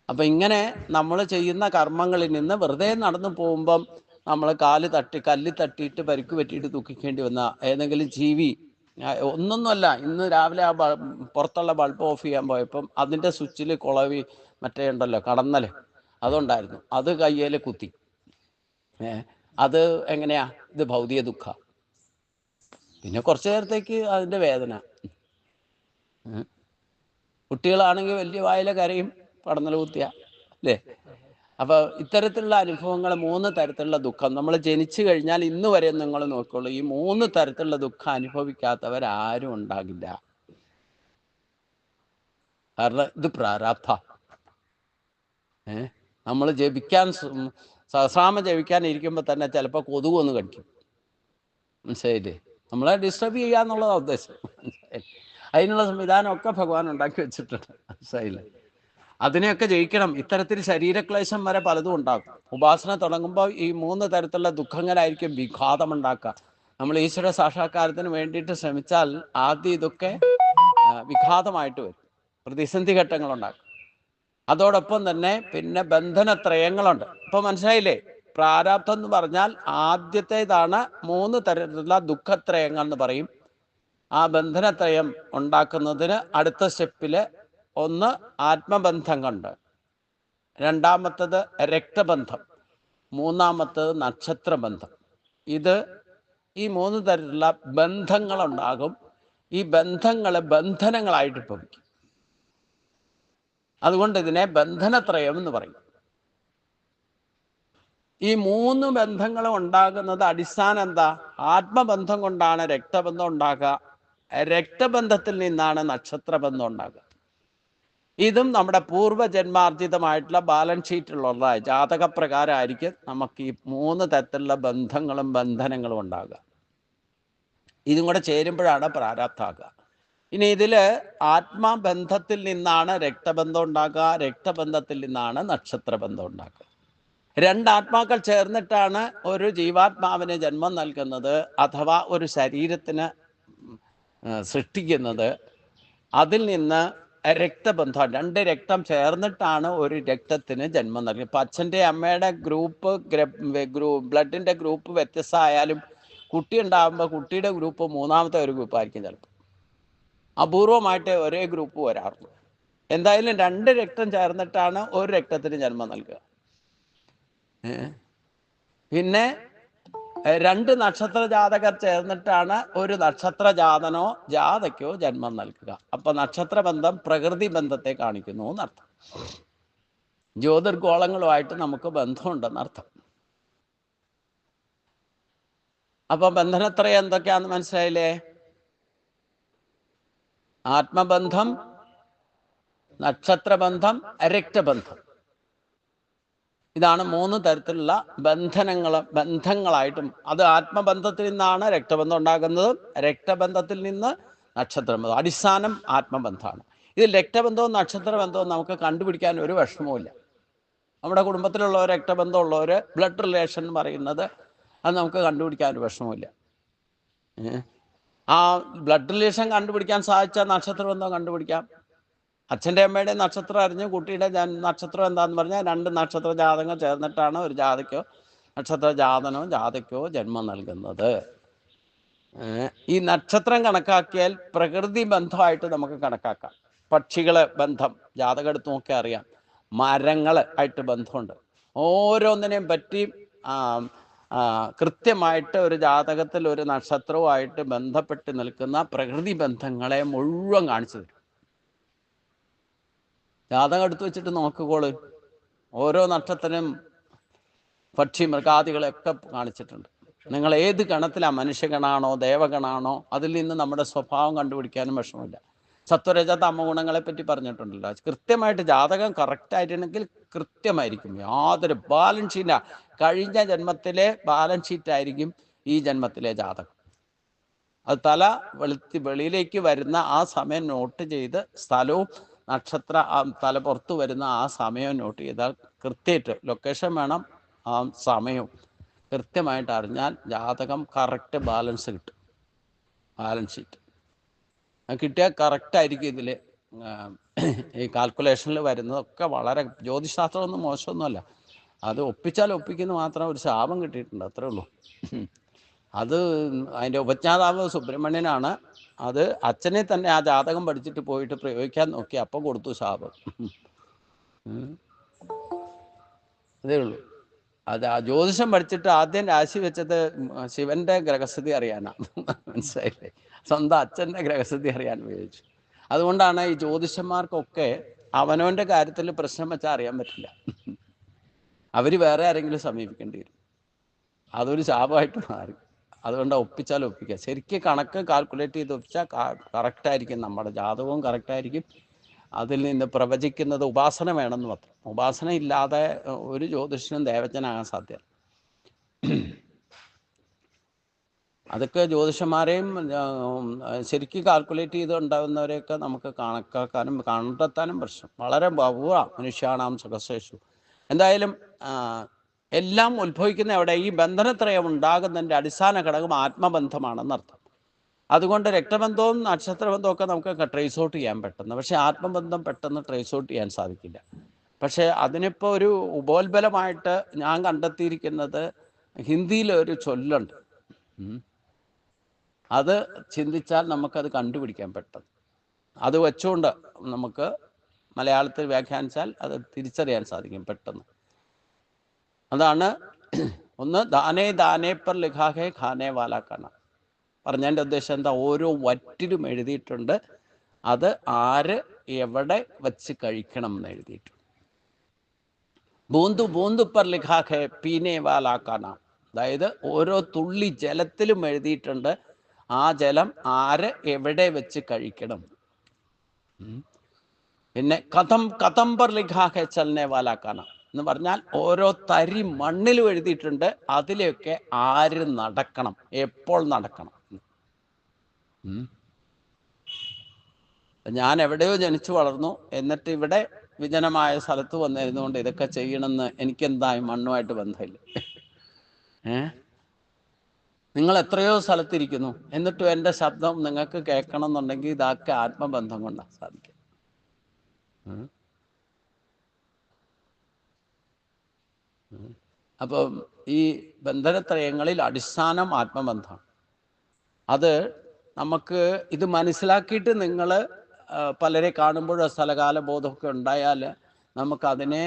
S1: അപ്പം ഇങ്ങനെ നമ്മൾ ചെയ്യുന്ന കർമ്മങ്ങളിൽ നിന്ന് വെറുതെ നടന്നു പോകുമ്പം നമ്മൾ കല്ല് തട്ടിയിട്ട് പരിക്ക് പറ്റിയിട്ട് ദുഃഖിക്കേണ്ടി വന്ന ഏതെങ്കിലും ജീവി ഒന്നൊന്നുമല്ല. ഇന്ന് രാവിലെ ആ പുറത്തുള്ള ബൾബ് ഓഫ് ചെയ്യാൻ പോയപ്പം അതിൻ്റെ സ്വിച്ചിൽ കുളവി മറ്റേ ഉണ്ടല്ലോ കടന്നൽ, അതുണ്ടായിരുന്നു. അത് കയ്യിൽ കുത്തി. അത് എങ്ങനെയാ? ഇത് ഭൗതിക ദുഃഖ. പിന്നെ കുറച്ചു നേരത്തേക്ക് അതിൻ്റെ വേദന. കുട്ടികളാണെങ്കിൽ വലിയ വായിലെ കരയും കടന്നൽ കുത്തിയ, അല്ലേ? അപ്പോൾ ഇത്തരത്തിലുള്ള അനുഭവങ്ങൾ, 3 തരത്തിലുള്ള ദുഃഖം നമ്മൾ ജനിച്ചു കഴിഞ്ഞാൽ ഇന്ന് വരെ നിങ്ങൾ നോക്കുള്ളൂ, ഈ 3 തരത്തിലുള്ള ദുഃഖം അനുഭവിക്കാത്തവരാരും ഉണ്ടാകില്ല. കാരണം ഇത് പ്രാരാബ്ധ. നമ്മൾ ജപിക്കാൻ സഹസ്രാമം ജപിക്കാൻ ഇരിക്കുമ്പോൾ തന്നെ ചിലപ്പോൾ കൊതുകൊന്ന് കടിക്കും. മനസ്സിലായില്ലേ? നമ്മളെ ഡിസ്റ്റർബ് ചെയ്യാന്നുള്ളതാണ് ഉദ്ദേശം. അതിനുള്ള സംവിധാനമൊക്കെ ഭഗവാൻ ഉണ്ടാക്കി വെച്ചിട്ടുണ്ട്. മനസ്സിലായില്ലേ? അതിനെയൊക്കെ ജയിക്കണം. ഇത്തരത്തിൽ ശരീരക്ലേശം വരെ പലതും ഉണ്ടാകും. ഉപാസന തുടങ്ങുമ്പോൾ ഈ 3 തരത്തിലുള്ള ദുഃഖങ്ങളായിരിക്കും വിഘാതമുണ്ടാക്കുക. നമ്മൾ ഈശ്വര സാക്ഷാത്കാരത്തിന് വേണ്ടിയിട്ട് ശ്രമിച്ചാൽ ആദ്യം ഇതൊക്കെ വിഘാതമായിട്ട് വരും, പ്രതിസന്ധി ഘട്ടങ്ങളുണ്ടാക്കും. അതോടൊപ്പം തന്നെ പിന്നെ ബന്ധനത്രയങ്ങളുണ്ട്. ഇപ്പൊ മനസ്സിലായില്ലേ? പ്രാരാബ്ധം എന്ന് പറഞ്ഞാൽ ആദ്യത്തേതാണ് 3 തരത്തിലുള്ള ദുഃഖത്രയങ്ങൾ എന്ന് പറയും. ആ ബന്ധനത്രയം ഉണ്ടാക്കുന്നതിന് അടുത്ത സ്റ്റെപ്പില് ഒന്ന് ആത്മബന്ധം കൊണ്ട്, രണ്ടാമത്തത് രക്തബന്ധം, മൂന്നാമത്തത് നക്ഷത്രബന്ധം. ഇത് ഈ 3 തരത്തിലുള്ള ബന്ധങ്ങളുണ്ടാകും. ഈ ബന്ധനങ്ങളായിട്ട് ഭവിക്കും. അതുകൊണ്ട് ഇതിനെ ബന്ധനത്രയം എന്ന് പറയും. ഈ 3 ബന്ധങ്ങളും ഉണ്ടാകുന്നത് അടിസ്ഥാനം എന്താ? ആത്മബന്ധം കൊണ്ടാണ് രക്തബന്ധം ഉണ്ടാകുക. രക്തബന്ധത്തിൽ നിന്നാണ് നക്ഷത്രബന്ധം ഉണ്ടാകുക. ഇതും നമ്മുടെ പൂർവ്വജന്മാർജിതമായിട്ടുള്ള ബാലൻസ് ഷീറ്റിലുള്ളതായി ജാതകപ്രകാരമായിരിക്കും നമുക്ക് ഈ 3 തരത്തിലുള്ള ബന്ധങ്ങളും ബന്ധനങ്ങളും ഉണ്ടാകുക. ഇതും കൂടെ ചേരുമ്പോഴാണ് പ്രാരാബ്ധമാകുക. ഇനി ഇതിൽ ആത്മബന്ധത്തിൽ നിന്നാണ് രക്തബന്ധം ഉണ്ടാക്കുക, രക്തബന്ധത്തിൽ നിന്നാണ് നക്ഷത്രബന്ധം ഉണ്ടാക്കുക. 2 ആത്മാക്കൾ ചേർന്നിട്ടാണ് ഒരു ജീവാത്മാവിന് ജന്മം നൽകുന്നത് അഥവാ ഒരു ശരീരത്തിന് സൃഷ്ടിക്കുന്നത്. അതിൽ നിന്ന് രക്തബന്ധം, 2 രക്തം ചേർന്നിട്ടാണ് ഒരു രക്തത്തിന് ജന്മം നൽകുന്നത്. ഇപ്പം അച്ഛൻ്റെ അമ്മയുടെ ബ്ലഡിൻ്റെ ഗ്രൂപ്പ് വ്യത്യസ്തമായാലും കുട്ടി ഉണ്ടാകുമ്പോൾ കുട്ടിയുടെ ഗ്രൂപ്പ് 3ാമത്തെ ഒരു ഗ്രൂപ്പായിരിക്കും. ചിലപ്പോൾ അപൂർവമായിട്ട് ഒരേ ഗ്രൂപ്പ് വരാറുള്ളൂ. എന്തായാലും 2 രക്തം ചേർന്നിട്ടാണ് ഒരു രക്തത്തിന് ജന്മം നൽകുക. പിന്നെ 2 നക്ഷത്ര ജാതകർ ചേർന്നിട്ടാണ് ഒരു നക്ഷത്ര ജാതനോ ജാതയ്ക്കോ ജന്മം നൽകുക. അപ്പൊ നക്ഷത്രബന്ധം പ്രകൃതി ബന്ധത്തെ കാണിക്കുന്നു എന്നർത്ഥം. ജ്യോതിർഗോളങ്ങളുമായിട്ട് നമുക്ക് ബന്ധമുണ്ടെന്നർത്ഥം. അപ്പൊ ബന്ധനത്രയം എന്തൊക്കെയാണെന്ന് മനസ്സിലായില്ലേ? ആത്മബന്ധം, നക്ഷത്രബന്ധം, രക്തബന്ധം. ഇതാണ് 3 തരത്തിലുള്ള ബന്ധങ്ങളായിട്ടും. അത് ആത്മബന്ധത്തിൽ നിന്നാണ് രക്തബന്ധം ഉണ്ടാകുന്നത്, രക്തബന്ധത്തിൽ നിന്ന് നക്ഷത്രബന്ധം. അടിസ്ഥാനം ആത്മബന്ധമാണ്. ഇതിൽ രക്തബന്ധവും നക്ഷത്രബന്ധവും നമുക്ക് കണ്ടുപിടിക്കാൻ ഒരു വിഷമവുമില്ല. നമ്മുടെ കുടുംബത്തിലുള്ളവർ, രക്തബന്ധമുള്ളവർ, ബ്ലഡ് റിലേഷൻ എന്ന് പറയുന്നത് അത് നമുക്ക് കണ്ടുപിടിക്കാൻ ഒരു വിഷമവുമില്ല. ആ ബ്ലഡ് റിലേഷൻ കണ്ടുപിടിക്കാൻ സാധിച്ചാൽ നക്ഷത്രബന്ധം കണ്ടുപിടിക്കാം. അച്ഛൻ്റെ അമ്മയുടെ നക്ഷത്രം അറിഞ്ഞ് കുട്ടിയുടെ നക്ഷത്രം എന്താന്ന് പറഞ്ഞാൽ 2 നക്ഷത്ര ജാതകങ്ങൾ ചേർന്നിട്ടാണ് ഒരു ജാതയ്ക്കോ നക്ഷത്ര ജാതനോ ജാതയ്ക്കോ ജന്മം നൽകുന്നത്. ഈ നക്ഷത്രം കണക്കാക്കിയാൽ പ്രകൃതി ബന്ധമായിട്ട് നമുക്ക് കണക്കാക്കാം. പക്ഷികളെ ബന്ധം ജാതകം എടുത്ത് നോക്കിയാൽ അറിയാം. മരങ്ങൾ ആയിട്ട് ബന്ധമുണ്ട്. ഓരോന്നിനെയും പറ്റി കൃത്യമായിട്ട് ഒരു ജാതകത്തിൽ ഒരു നക്ഷത്രവുമായിട്ട് ബന്ധപ്പെട്ട് നിൽക്കുന്ന പ്രകൃതി ബന്ധങ്ങളെ മുഴുവൻ കാണിച്ചു തരും. ജാതകം എടുത്തു വെച്ചിട്ട് നോക്കുകോള്. ഓരോ നക്ഷത്രനും പക്ഷി മൃഗാദികളെയൊക്കെ കാണിച്ചിട്ടുണ്ട്. നിങ്ങൾ ഏത് ഗണത്തിലാണ്, മനുഷ്യഗണാണോ ദേവഗണാണോ, അതിൽ നിന്ന് നമ്മുടെ സ്വഭാവം കണ്ടുപിടിക്കാനും വിഷമമില്ല. സത്വരജ തമ ഗുണങ്ങളെ പറ്റി പറഞ്ഞിട്ടുണ്ടല്ലോ. കൃത്യമായിട്ട് ജാതകം കറക്റ്റായിട്ടുണ്ടെങ്കിൽ കൃത്യമായിരിക്കും. യാതൊരു ബാലൻസ് ഷീറ്റാ. കഴിഞ്ഞ ജന്മത്തിലെ ബാലൻസ് ഷീറ്റായിരിക്കും ഈ ജന്മത്തിലെ ജാതകം. അത് വെളിയിലേക്ക് വരുന്ന ആ സമയം നോട്ട് ചെയ്ത് സ്ഥലവും നക്ഷത്ര തല പുറത്ത് വരുന്ന ആ സമയം നോട്ട് ചെയ്താൽ കൃത്യമായിട്ട് ലൊക്കേഷൻ വേണം, ആ സമയവും കൃത്യമായിട്ട് അറിഞ്ഞാൽ ജാതകം കറക്റ്റ് ബാലൻസ് കിട്ടും. ബാലൻസ് ഷീറ്റ് കിട്ടിയാൽ കറക്റ്റായിരിക്കും. ഇതിൽ ഈ കാൽക്കുലേഷനിൽ വരുന്നതൊക്കെ വളരെ, ജ്യോതിശാസ്ത്രമൊന്നും മോശമൊന്നുമല്ല. അത് ഒപ്പിച്ചാൽ ഒപ്പിക്കുന്ന മാത്രം ഒരു ശാപം കിട്ടിയിട്ടുണ്ട്, അത്രേ ഉള്ളൂ. അത് അതിൻ്റെ ഉപജ്ഞാതാവ് സുബ്രഹ്മണ്യനാണ്. അത് അച്ഛനെ തന്നെ ആ ജാതകം പഠിച്ചിട്ട് പോയിട്ട് പ്രയോഗിക്കാൻ നോക്കി, അപ്പം കൊടുത്തു ശാപം. അതേ ഉള്ളൂ. അത് ആ ജ്യോതിഷം പഠിച്ചിട്ട് ആദ്യം രാശി വെച്ചത് ശിവന്റെ ഗ്രഹസ്ഥിതി അറിയാനാണ്. മനസ്സിലായില്ലേ? സ്വന്തം അച്ഛൻ്റെ ഗ്രഹസ്ഥിതി അറിയാൻ ഉപയോഗിച്ചു. അതുകൊണ്ടാണ് ഈ ജ്യോതിഷന്മാർക്കൊക്കെ അവനവൻ്റെ കാര്യത്തിൽ പ്രശ്നം വെച്ചാൽ അറിയാൻ പറ്റില്ല. അവർ വേറെ ആരെങ്കിലും സമീപിക്കേണ്ടി വരും. അതൊരു ശാപമായിട്ട് മാറി. അതുകൊണ്ട് ഒപ്പിച്ചാൽ ഒപ്പിക്കുക. ശരിക്കും കണക്ക് കാൽക്കുലേറ്റ് ചെയ്ത് ഒപ്പിച്ചാൽ കറക്റ്റായിരിക്കും. നമ്മുടെ ജാതകവും കറക്റ്റായിരിക്കും. അതിൽ നിന്ന് പ്രവചിക്കുന്നത് ഉപാസന വേണമെന്ന് മാത്രം. ഉപാസന ഇല്ലാതെ ഒരു ജ്യോതിഷനും ദേവജ്ഞനാകാൻ സാധ്യത. അതൊക്കെ ജ്യോതിഷന്മാരെയും ശരിക്കും കാൽക്കുലേറ്റ് ചെയ്ത് ഉണ്ടാകുന്നവരെയൊക്കെ നമുക്ക് കണക്കാക്കാനും കണ്ടെത്താനും പ്രശ്നം. വളരെ അപൂർവം മനുഷ്യാണാം സഹസ്രേഷു. എന്തായാലും എല്ലാം ഉത്ഭവിക്കുന്ന എവിടെ? ഈ ബന്ധനത്രയം ഉണ്ടാകുന്നതിൻ്റെ അടിസ്ഥാന ഘടകം ആത്മബന്ധമാണെന്നർത്ഥം. അതുകൊണ്ട് രക്തബന്ധവും നക്ഷത്രബന്ധവും ഒക്കെ നമുക്ക് ട്രേസ് ഔട്ട് ചെയ്യാൻ പെട്ടെന്ന്. പക്ഷേ ആത്മബന്ധം പെട്ടെന്ന് ട്രേസ് ഔട്ട് ചെയ്യാൻ സാധിക്കില്ല. പക്ഷേ അതിനിപ്പോൾ ഒരു ഉപോത്ബലമായിട്ട് ഞാൻ കണ്ടെത്തിയിരിക്കുന്നത് ഹിന്ദിയിലൊരു ചൊല്ലുണ്ട്. അത് ചിന്തിച്ചാൽ നമുക്കത് കണ്ടുപിടിക്കാൻ പെട്ടെന്ന്. അത് വെച്ചുകൊണ്ട് നമുക്ക് മലയാളത്തിൽ വ്യാഖ്യാനിച്ചാൽ അത് തിരിച്ചറിയാൻ സാധിക്കും പെട്ടെന്ന്. അതാണ് ഒന്ന്, ദാനേ ദാനേ പർ ലിഖാ ഹേ ഖാനേ വാലാ കാ നാം. പറഞ്ഞതിൻ്റെ ഉദ്ദേശം എന്താ? ഓരോ വറ്റിലും എഴുതിയിട്ടുണ്ട് അത് ആര് എവിടെ വച്ച് കഴിക്കണം എന്ന് എഴുതിയിട്ടുണ്ട്. ബൂന്തു ബൂന്തു പർ ലിഖാ ഹേ പീനേ വാലാ കാ നാം. അതായത് ഓരോ തുള്ളി ജലത്തിലും എഴുതിയിട്ടുണ്ട് ആ ജലം ആര് എവിടെ വെച്ച് കഴിക്കണം. പിന്നെ കഥം കഥം പർ ലിഖാ ഹേ ചലനെ വാലാ കാ നാം എന്ന് പറഞ്ഞാൽ ഓരോ തരി മണ്ണിലും എഴുതിയിട്ടുണ്ട് അതിലൊക്കെ ആര് നടക്കണം, എപ്പോൾ നടക്കണം. ഞാൻ എവിടെയോ ജനിച്ചു വളർന്നു, എന്നിട്ട് ഇവിടെ വിജനമായ സ്ഥലത്ത് വന്നിരുന്നുകൊണ്ട് ഇതൊക്കെ ചെയ്യണമെന്ന് എനിക്കെന്തായി മണ്ണുമായിട്ട് ബന്ധമില്ല. നിങ്ങൾ എത്രയോ സ്ഥലത്തിരിക്കുന്നു, എന്നിട്ടും എൻ്റെ ശബ്ദം നിങ്ങൾക്ക് കേൾക്കണം എന്നുണ്ടെങ്കിൽ ഇതൊക്കെ ആത്മബന്ധം കൊണ്ടാണ് സാധിക്കും. അപ്പം ഈ ബന്ധനത്രയങ്ങളിൽ അടിസ്ഥാനം ആത്മബന്ധമാണ്. അത് നമുക്ക് ഇത് മനസ്സിലാക്കിയിട്ട് നിങ്ങൾ പലരെ കാണുമ്പോഴോ സ്ഥലകാല ബോധമൊക്കെ ഉണ്ടായാൽ നമുക്കതിനെ,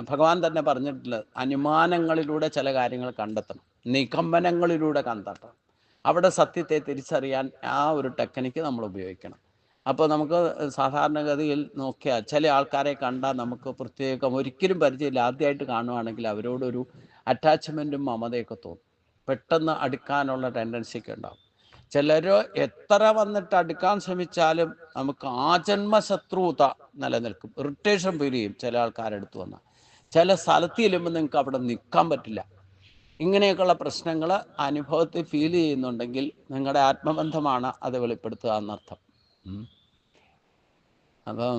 S1: ഭഗവാൻ തന്നെ പറഞ്ഞിട്ടുള്ളത്, അനുമാനങ്ങളിലൂടെ ചില കാര്യങ്ങൾ കണ്ടെത്തണം, നിഗമനങ്ങളിലൂടെ കണ്ടെത്തണം. അവിടെ സത്യത്തെ തിരിച്ചറിയാൻ ആ ഒരു ടെക്നിക്ക് നമ്മൾ ഉപയോഗിക്കണം. അപ്പോൾ നമുക്ക് സാധാരണഗതിയിൽ നോക്കിയാൽ ചില ആൾക്കാരെ കണ്ടാൽ നമുക്ക് പ്രത്യേകം ഒരിക്കലും പരിചയമില്ല, ആദ്യമായിട്ട് കാണുവാണെങ്കിൽ അവരോടൊരു അറ്റാച്ച്മെൻറ്റും മമതയൊക്കെ തോന്നും, പെട്ടെന്ന് അടുക്കാനുള്ള ടെൻഡൻസിയൊക്കെ ഉണ്ടാകും. ചിലർ എത്ര വന്നിട്ട് അടുക്കാൻ ശ്രമിച്ചാലും നമുക്ക് ആജന്മശത്രുത നിലനിൽക്കും, ഇറിറ്റേഷൻ ഫീൽ ചെയ്യും ചില ആൾക്കാരെടുത്ത് വന്നാൽ. ചില സ്ഥലത്ത് ചെല്ലുമ്പോൾ നിങ്ങൾക്ക് അവിടെ നിൽക്കാൻ പറ്റില്ല. ഇങ്ങനെയൊക്കെയുള്ള പ്രശ്നങ്ങൾ അനുഭവത്തിൽ ഫീൽ ചെയ്യുന്നുണ്ടെങ്കിൽ നിങ്ങളുടെ ആത്മബന്ധമാണ് അത് വെളിപ്പെടുത്തുക എന്നർത്ഥം. അപ്പം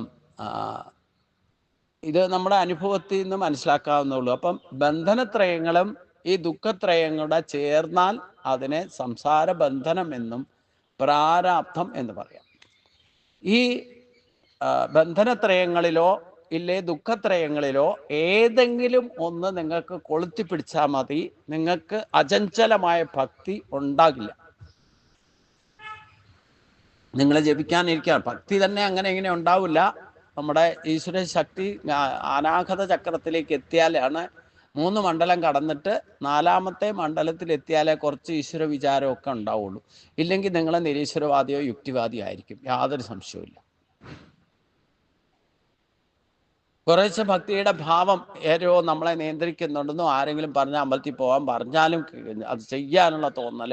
S1: ഇത് നമ്മുടെ അനുഭവത്തിൽ നിന്ന് മനസ്സിലാക്കാവുന്നുള്ളൂ. അപ്പം ബന്ധനത്രയങ്ങളും ഈ ദുഃഖത്രയങ്ങളുടെ ചേർന്നാൽ അതിനെ സംസാര ബന്ധനം എന്നും പ്രാരാബ്ധം എന്ന് പറയാം. ഈ ബന്ധനത്രയങ്ങളിലോ ഇല്ലേ ദുഃഖത്രയങ്ങളിലോ ഏതെങ്കിലും ഒന്ന് നിങ്ങൾക്ക് കൊളുത്തിപ്പിടിച്ചാൽ മതി, നിങ്ങൾക്ക് അചഞ്ചലമായ ഭക്തി ഉണ്ടാകില്ല. നിങ്ങൾ ജപിക്കാനിരിക്കുക, ഭക്തി തന്നെ അങ്ങനെ ഇങ്ങനെ ഉണ്ടാവില്ല. നമ്മുടെ ഈശ്വര ശക്തി അനാഹത ചക്രത്തിലേക്ക് എത്തിയാലാണ്, 3 മണ്ഡലം കടന്നിട്ട് 4ാമത്തെ മണ്ഡലത്തിൽ എത്തിയാലേ കുറച്ച് ഈശ്വര വിചാരമൊക്കെ ഉണ്ടാവുള്ളൂ. ഇല്ലെങ്കിൽ നിങ്ങൾ നിരീശ്വരവാദിയോ യുക്തിവാദിയോ ആയിരിക്കും, യാതൊരു സംശയവുമില്ല. കുറേശ്ശെ ഭക്തിയുടെ ഭാവം ഏരോ നമ്മളെ നിയന്ത്രിക്കുന്നുണ്ടെന്നോ ആരെങ്കിലും പറഞ്ഞാൽ അമ്പലത്തിൽ പോകാൻ പറഞ്ഞാലും അത് ചെയ്യാനുള്ള തോന്നൽ,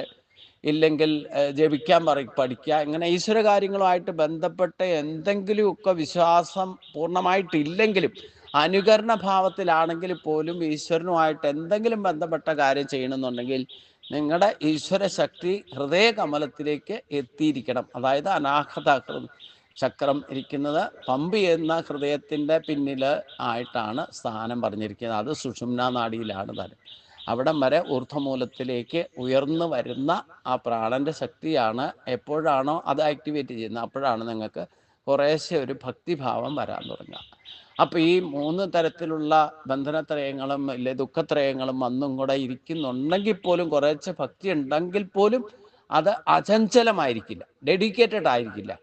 S1: ഇല്ലെങ്കിൽ ജപിക്കാൻ പഠിക്കുക, ഇങ്ങനെ ഈശ്വര കാര്യങ്ങളുമായിട്ട് ബന്ധപ്പെട്ട് എന്തെങ്കിലുമൊക്കെ വിശ്വാസം പൂർണ്ണമായിട്ടില്ലെങ്കിലും അനുകരണ ഭാവത്തിലാണെങ്കിൽ പോലും ഈശ്വരനുമായിട്ട് എന്തെങ്കിലും ബന്ധപ്പെട്ട കാര്യം ചെയ്യണമെന്നുണ്ടെങ്കിൽ നിങ്ങളുടെ ഈശ്വര ശക്തി ഹൃദയകമലത്തിലേക്ക് എത്തിയിരിക്കണം. അതായത് അനാഹത ചക്രം ഇരിക്കുന്നത് പമ്പ് ചെയ്യുന്ന ഹൃദയത്തിൻ്റെ പിന്നിൽ ആയിട്ടാണ് സ്ഥാനം പറഞ്ഞിരിക്കുന്നത്. അത് സുഷുമ്നാ നാഡിയിലാണ് തന്നെ. അവിടം വരെ ഊർധ്വമൂലത്തിലേക്ക് ഉയർന്നു വരുന്ന ആ പ്രാണൻ്റെ ശക്തിയാണ്. എപ്പോഴാണോ അത് ആക്ടിവേറ്റ് ചെയ്യുന്നത് അപ്പോഴാണ് നിങ്ങൾക്ക് കുറേശ്ശെ ഒരു ഭക്തിഭാവം വരാൻ തുടങ്ങുക. അപ്പോൾ ഈ 3 തരത്തിലുള്ള ബന്ധനത്രയങ്ങളും അല്ലെ ദുഃഖത്രയങ്ങളും ഒന്നും കൂടെ ഇരിക്കുന്നുണ്ടെങ്കിൽ പോലും, കുറേശ്ശെ ഭക്തി ഉണ്ടെങ്കിൽ പോലും അത് അചഞ്ചലമായിരിക്കില്ല, ഡെഡിക്കേറ്റഡ് ആയിരിക്കില്ല.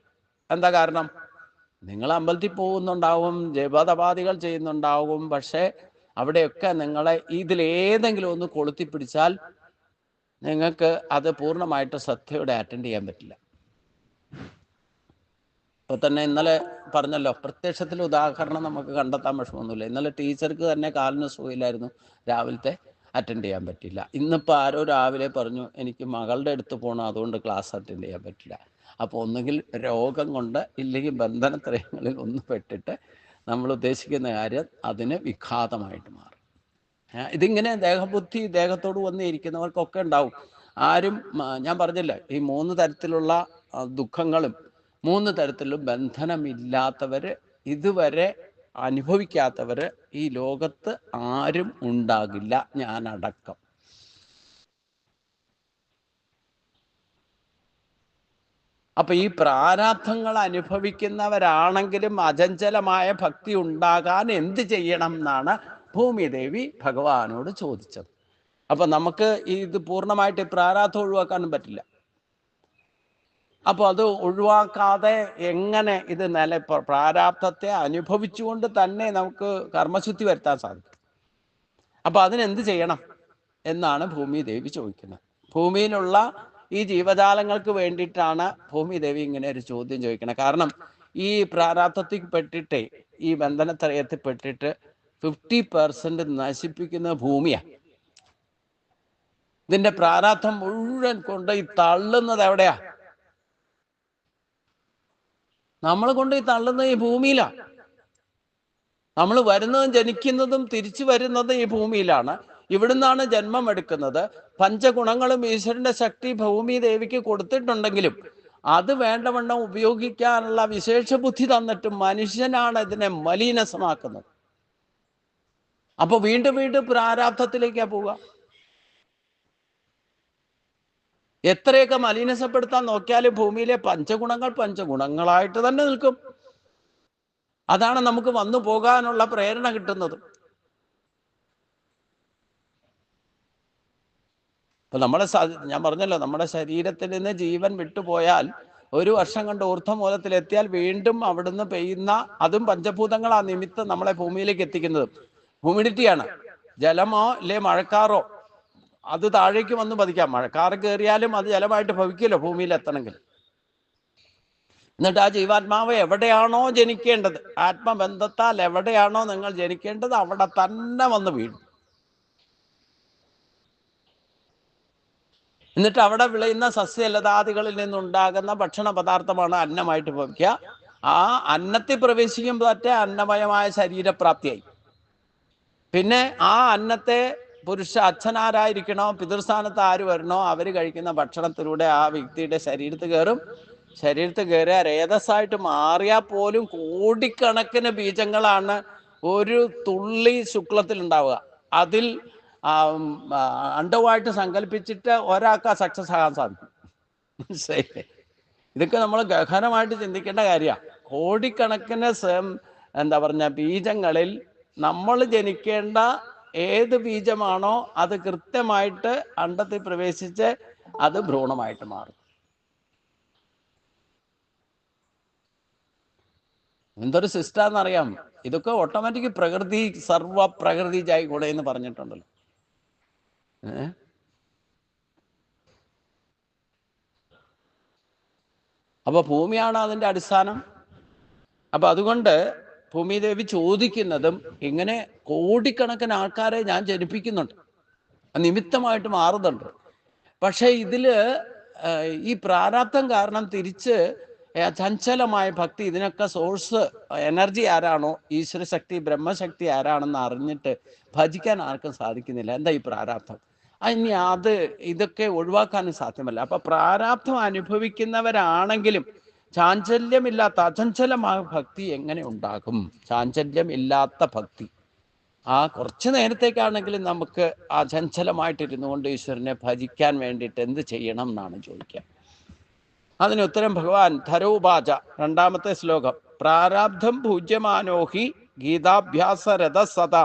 S1: എന്താ കാരണം? നിങ്ങൾ അമ്പലത്തിൽ പോകുന്നുണ്ടാവും, ജപതപാദികൾ ചെയ്യുന്നുണ്ടാവും, പക്ഷേ അവിടെയൊക്കെ നിങ്ങളെ ഇതിലേതെങ്കിലും ഒന്ന് കൊളുത്തിപ്പിടിച്ചാൽ നിങ്ങൾക്ക് അത് പൂർണ്ണമായിട്ട് ശ്രദ്ധയോടെ അറ്റൻഡ് ചെയ്യാൻ പറ്റില്ല. ഇപ്പോൾ തന്നെ ഇന്നലെ പറഞ്ഞല്ലോ, പ്രത്യക്ഷത്തിൽ ഉദാഹരണം നമുക്ക് കണ്ടെത്താൻ വിഷമമൊന്നുമില്ല. ഇന്നലെ ടീച്ചർക്ക് തന്നെ കാലിന് സുഖമില്ലായിരുന്നു, രാവിലത്തെ അറ്റൻഡ് ചെയ്യാൻ പറ്റില്ല. ഇന്നിപ്പോൾ ആരോ രാവിലെ പറഞ്ഞു എനിക്ക് മകളുടെ അടുത്ത് പോകണം, അതുകൊണ്ട് ക്ലാസ് അറ്റൻഡ് ചെയ്യാൻ പറ്റില്ല. അപ്പോൾ ഒന്നുകിൽ രോഗം കൊണ്ട്, ഇല്ലെങ്കിൽ ബന്ധനത്രയങ്ങളിൽ ഒന്ന് പെട്ടിട്ട് നമ്മൾ ഉദ്ദേശിക്കുന്ന കാര്യം അതിന് വിഘാതമായിട്ട് മാറും. ഇതിങ്ങനെ ദേഹബുദ്ധി ദേഹത്തോട് വന്ന് ഇരിക്കുന്നവർക്കൊക്കെ ഉണ്ടാവും. ആരും, ഞാൻ പറഞ്ഞില്ല, ഈ 3 തരത്തിലുള്ള ദുഃഖങ്ങളും 3 തരത്തിലും ബന്ധനമില്ലാത്തവർ, ഇതുവരെ അനുഭവിക്കാത്തവർ ഈ ലോകത്ത് ആരും ഉണ്ടാകില്ല, ഞാനടക്കം. അപ്പൊ ഈ പ്രാരാബ്ധങ്ങൾ അനുഭവിക്കുന്നവരാണെങ്കിലും അചഞ്ചലമായ ഭക്തി ഉണ്ടാകാൻ എന്ത് ചെയ്യണം എന്നാണ് ഭൂമിദേവി ഭഗവാനോട് ചോദിച്ചത്. അപ്പൊ നമുക്ക് ഇത് പൂർണ്ണമായിട്ട് പ്രാരാബ്ധം ഒഴിവാക്കാനും പറ്റില്ല. അപ്പോൾ അത് ഒഴിവാക്കാതെ എങ്ങനെ ഇത് പ്രാരാബ്ധത്തെ അനുഭവിച്ചുകൊണ്ട് തന്നെ നമുക്ക് കർമ്മശുദ്ധി വരുത്താൻ സാധിക്കും. അപ്പൊ അതിനെന്ത് ചെയ്യണം എന്നാണ് ഭൂമിദേവി ചോദിക്കുന്നത്. ഭൂമിയിലുള്ള ഈ ജീവജാലങ്ങൾക്ക് വേണ്ടിയിട്ടാണ് ഭൂമിദേവി ഇങ്ങനെ ഒരു ചോദ്യം ചോദിക്കുന്നത്. കാരണം ഈ പ്രാരാബ്ധത്തിൽ പെട്ടിട്ട്, ഈ ബന്ധനത്രയത്തിൽ പെട്ടിട്ട് 50% നശിപ്പിക്കുന്ന ഭൂമിയാണ്. ഇതിന്റെ പ്രാരാബ്ധം മുഴുവൻ കൊണ്ട് ഈ തള്ളുന്നത് എവിടെയാ? നമ്മൾ കൊണ്ട് ഈ തള്ളുന്നത് ഈ ഭൂമിയിലാണ്. നമ്മൾ വരുന്നതും ജനിക്കുന്നതും തിരിച്ചു വരുന്നതും ഈ ഭൂമിയിലാണ്. ഇവിടുന്നാണ് ജന്മം എടുക്കുന്നത്. പഞ്ചഗുണങ്ങളും ഈശ്വരന്റെ ശക്തി ഭൂമി ദേവിക്ക് കൊടുത്തിട്ടുണ്ടെങ്കിലും അത് വേണ്ടവണ്ണം ഉപയോഗിക്കാനുള്ള വിശേഷ ബുദ്ധി തന്നിട്ടും മനുഷ്യനാണ് ഇതിനെ മലീനസമാക്കുന്നത്. അപ്പൊ വീണ്ടും വീണ്ടും പ്രാരാബ്ധത്തിലേക്കാ പോവുക. എത്രയൊക്കെ മലീനസപ്പെടുത്താൻ നോക്കിയാലും ഭൂമിയിലെ പഞ്ചഗുണങ്ങളായിട്ട് തന്നെ നിൽക്കും. അതാണ് നമുക്ക് വന്നു പോകാനുള്ള പ്രേരണ കിട്ടുന്നത്. ഇപ്പൊ ഞാൻ പറഞ്ഞല്ലോ, നമ്മുടെ ശരീരത്തിൽ നിന്ന് ജീവൻ വിട്ടുപോയാൽ 1 വർഷം കൊണ്ട് ഊർധ്വമൂലത്തിലെത്തിയാൽ വീണ്ടും അവിടുന്ന് പെയ്യുന്ന, അതും പഞ്ചഭൂതങ്ങളാ നിമിത്തം നമ്മളെ ഭൂമിയിലേക്ക് എത്തിക്കുന്നത്. ഹ്യൂമിഡിറ്റിയാണ്. ജലമോ ഇല്ലേ മഴക്കാറോ അത് താഴേക്ക് വന്ന് പതിക്കാം. മഴക്കാറ് കയറിയാലും അത് ജലമായിട്ട് ഭവിക്കുമല്ലോ ഭൂമിയിൽ എത്തണമെങ്കിൽ. എന്നിട്ട് ആ ജീവാത്മാവ് എവിടെയാണോ ജനിക്കേണ്ടത്, ആത്മബന്ധത്താൽ എവിടെയാണോ നിങ്ങൾ ജനിക്കേണ്ടത് അവിടെ തന്നെ വന്ന് വീഴും. എന്നിട്ട് അവിടെ വിളയുന്ന സസ്യലതാദികളിൽ നിന്നുണ്ടാകുന്ന ഭക്ഷണ പദാർത്ഥമാണ് അന്നമായിട്ട് ഭവിക്കുക. ആ അന്നത്തിൽ പ്രവേശിക്കുമ്പോൾ ഒറ്റ അന്നമയമായ ശരീരപ്രാപ്തിയായി. പിന്നെ ആ അന്നത്തെ അച്ഛനാരായിരിക്കണോ, പിതൃസ്ഥാനത്ത് ആര് വരണോ അവർ കഴിക്കുന്ന ഭക്ഷണത്തിലൂടെ ആ വ്യക്തിയുടെ ശരീരത്തിൽ കയറും. ശരീരത്തിൽ കയറിയ രേതസ്സായിട്ട് മാറിയാൽ പോലും കോടിക്കണക്കിന് ബീജങ്ങളാണ് ഒരു തുള്ളി ശുക്ലത്തിൽ ഉണ്ടാവുക. അതിൽ അണ്ടവുമായിട്ട് സങ്കല്പിച്ചിട്ട് ഒരാൾക്ക് സക്സസ് ആകാൻ സാധിക്കും. മനസ്സിലായില്ലേ? ഇതൊക്കെ നമ്മൾ ഗഹനമായിട്ട് ചിന്തിക്കേണ്ട കാര്യമാണ്. കോടിക്കണക്കിന് ബീജങ്ങളിൽ നമ്മൾ ജനിക്കേണ്ട ഏത് ബീജമാണോ അത് കൃത്യമായിട്ട് അണ്ടത്തിൽ പ്രവേശിച്ച് അത് ഭ്രൂണമായിട്ട് മാറും. എന്തൊരു സിസ്റ്റാന്നറിയാം. ഇതൊക്കെ ഓട്ടോമാറ്റിക് പ്രകൃതി, സർവ പ്രകൃതി ജായി കൂടെ എന്ന് പറഞ്ഞിട്ടുണ്ടല്ലോ. അപ്പൊ ഭൂമിയാണ് അതിൻ്റെ അടിസ്ഥാനം. അപ്പൊ അതുകൊണ്ട് ഭൂമിദേവി ചോദിക്കുന്നതും ഇങ്ങനെ കോടിക്കണക്കിന് ആൾക്കാരെ ഞാൻ ജനിപ്പിക്കുന്നുണ്ട്, നിമിത്തമായിട്ട് മാറുന്നുണ്ട്. പക്ഷെ ഇതില് ഈ പ്രാരാബ്ധം കാരണം തിരിച്ച് ചഞ്ചലമായ ഭക്തി, ഇതിനൊക്കെ സോഴ്സ് എനർജി ആരാണോ, ഈശ്വരശക്തി ബ്രഹ്മശക്തി ആരാണെന്ന് അറിഞ്ഞിട്ട് ഭജിക്കാൻ ആർക്കും സാധിക്കുന്നില്ല. എന്താ ഈ പ്രാരാബ്ധം? ഇനി ഇതൊക്കെ ഒഴിവാക്കാനും സാധ്യമല്ല. അപ്പൊ പ്രാരാബ്ധം അനുഭവിക്കുന്നവരാണെങ്കിലും ചാഞ്ചല്യമില്ലാത്ത അചഞ്ചലമായ ഭക്തി എങ്ങനെ ഉണ്ടാകും? ചാഞ്ചല്യം ഇല്ലാത്ത ഭക്തി കുറച്ച് നേരത്തേക്കാണെങ്കിലും നമുക്ക് അചഞ്ചലമായിട്ടിരുന്നു കൊണ്ട് ഈശ്വരനെ ഭജിക്കാൻ വേണ്ടിയിട്ട് എന്ത് ചെയ്യണം എന്നാണ് ചോദിക്കുക. അതിന് ഉത്തരം ഭഗവാൻ ധരോവാച, 2ാമത്തെ ശ്ലോകം. പ്രാരാബ്ധം പൂജ്യമാനോഹി ഗീതാഭ്യാസരഥ സദാ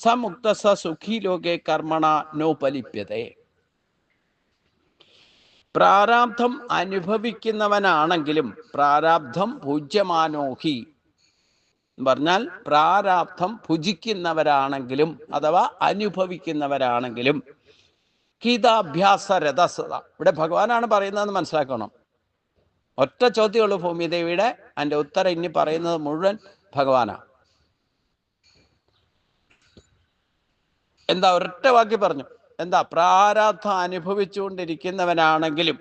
S1: സമുക്ത സ സുഖി ലോകേ കർമ്മണ നോപലിപ്യതേ. പ്രാരാബ്ധം അനുഭവിക്കുന്നവനാണെങ്കിലും, പ്രാരാബ്ധം പൂജ്യമാനോഹി പറഞ്ഞാൽ പ്രാരാബ്ധം ഭുജിക്കുന്നവരാണെങ്കിലും അഥവാ അനുഭവിക്കുന്നവരാണെങ്കിലും, ഗീതാഭ്യാസരഥസത, ഇവിടെ ഭഗവാനാണ് പറയുന്നതെന്ന് മനസ്സിലാക്കണം. ഒറ്റ ചോദ്യമുള്ളൂ ഭൂമിദേവിയുടെ, അതിൻ്റെ ഉത്തരം ഇനി പറയുന്നത് മുഴുവൻ ഭഗവാനാണ്. എന്താ? ഒരൊറ്റ വാക്യം പറഞ്ഞു. എന്താ? പ്രാരാബ്ധം അനുഭവിച്ചുകൊണ്ടിരിക്കുന്നവനാണെങ്കിലും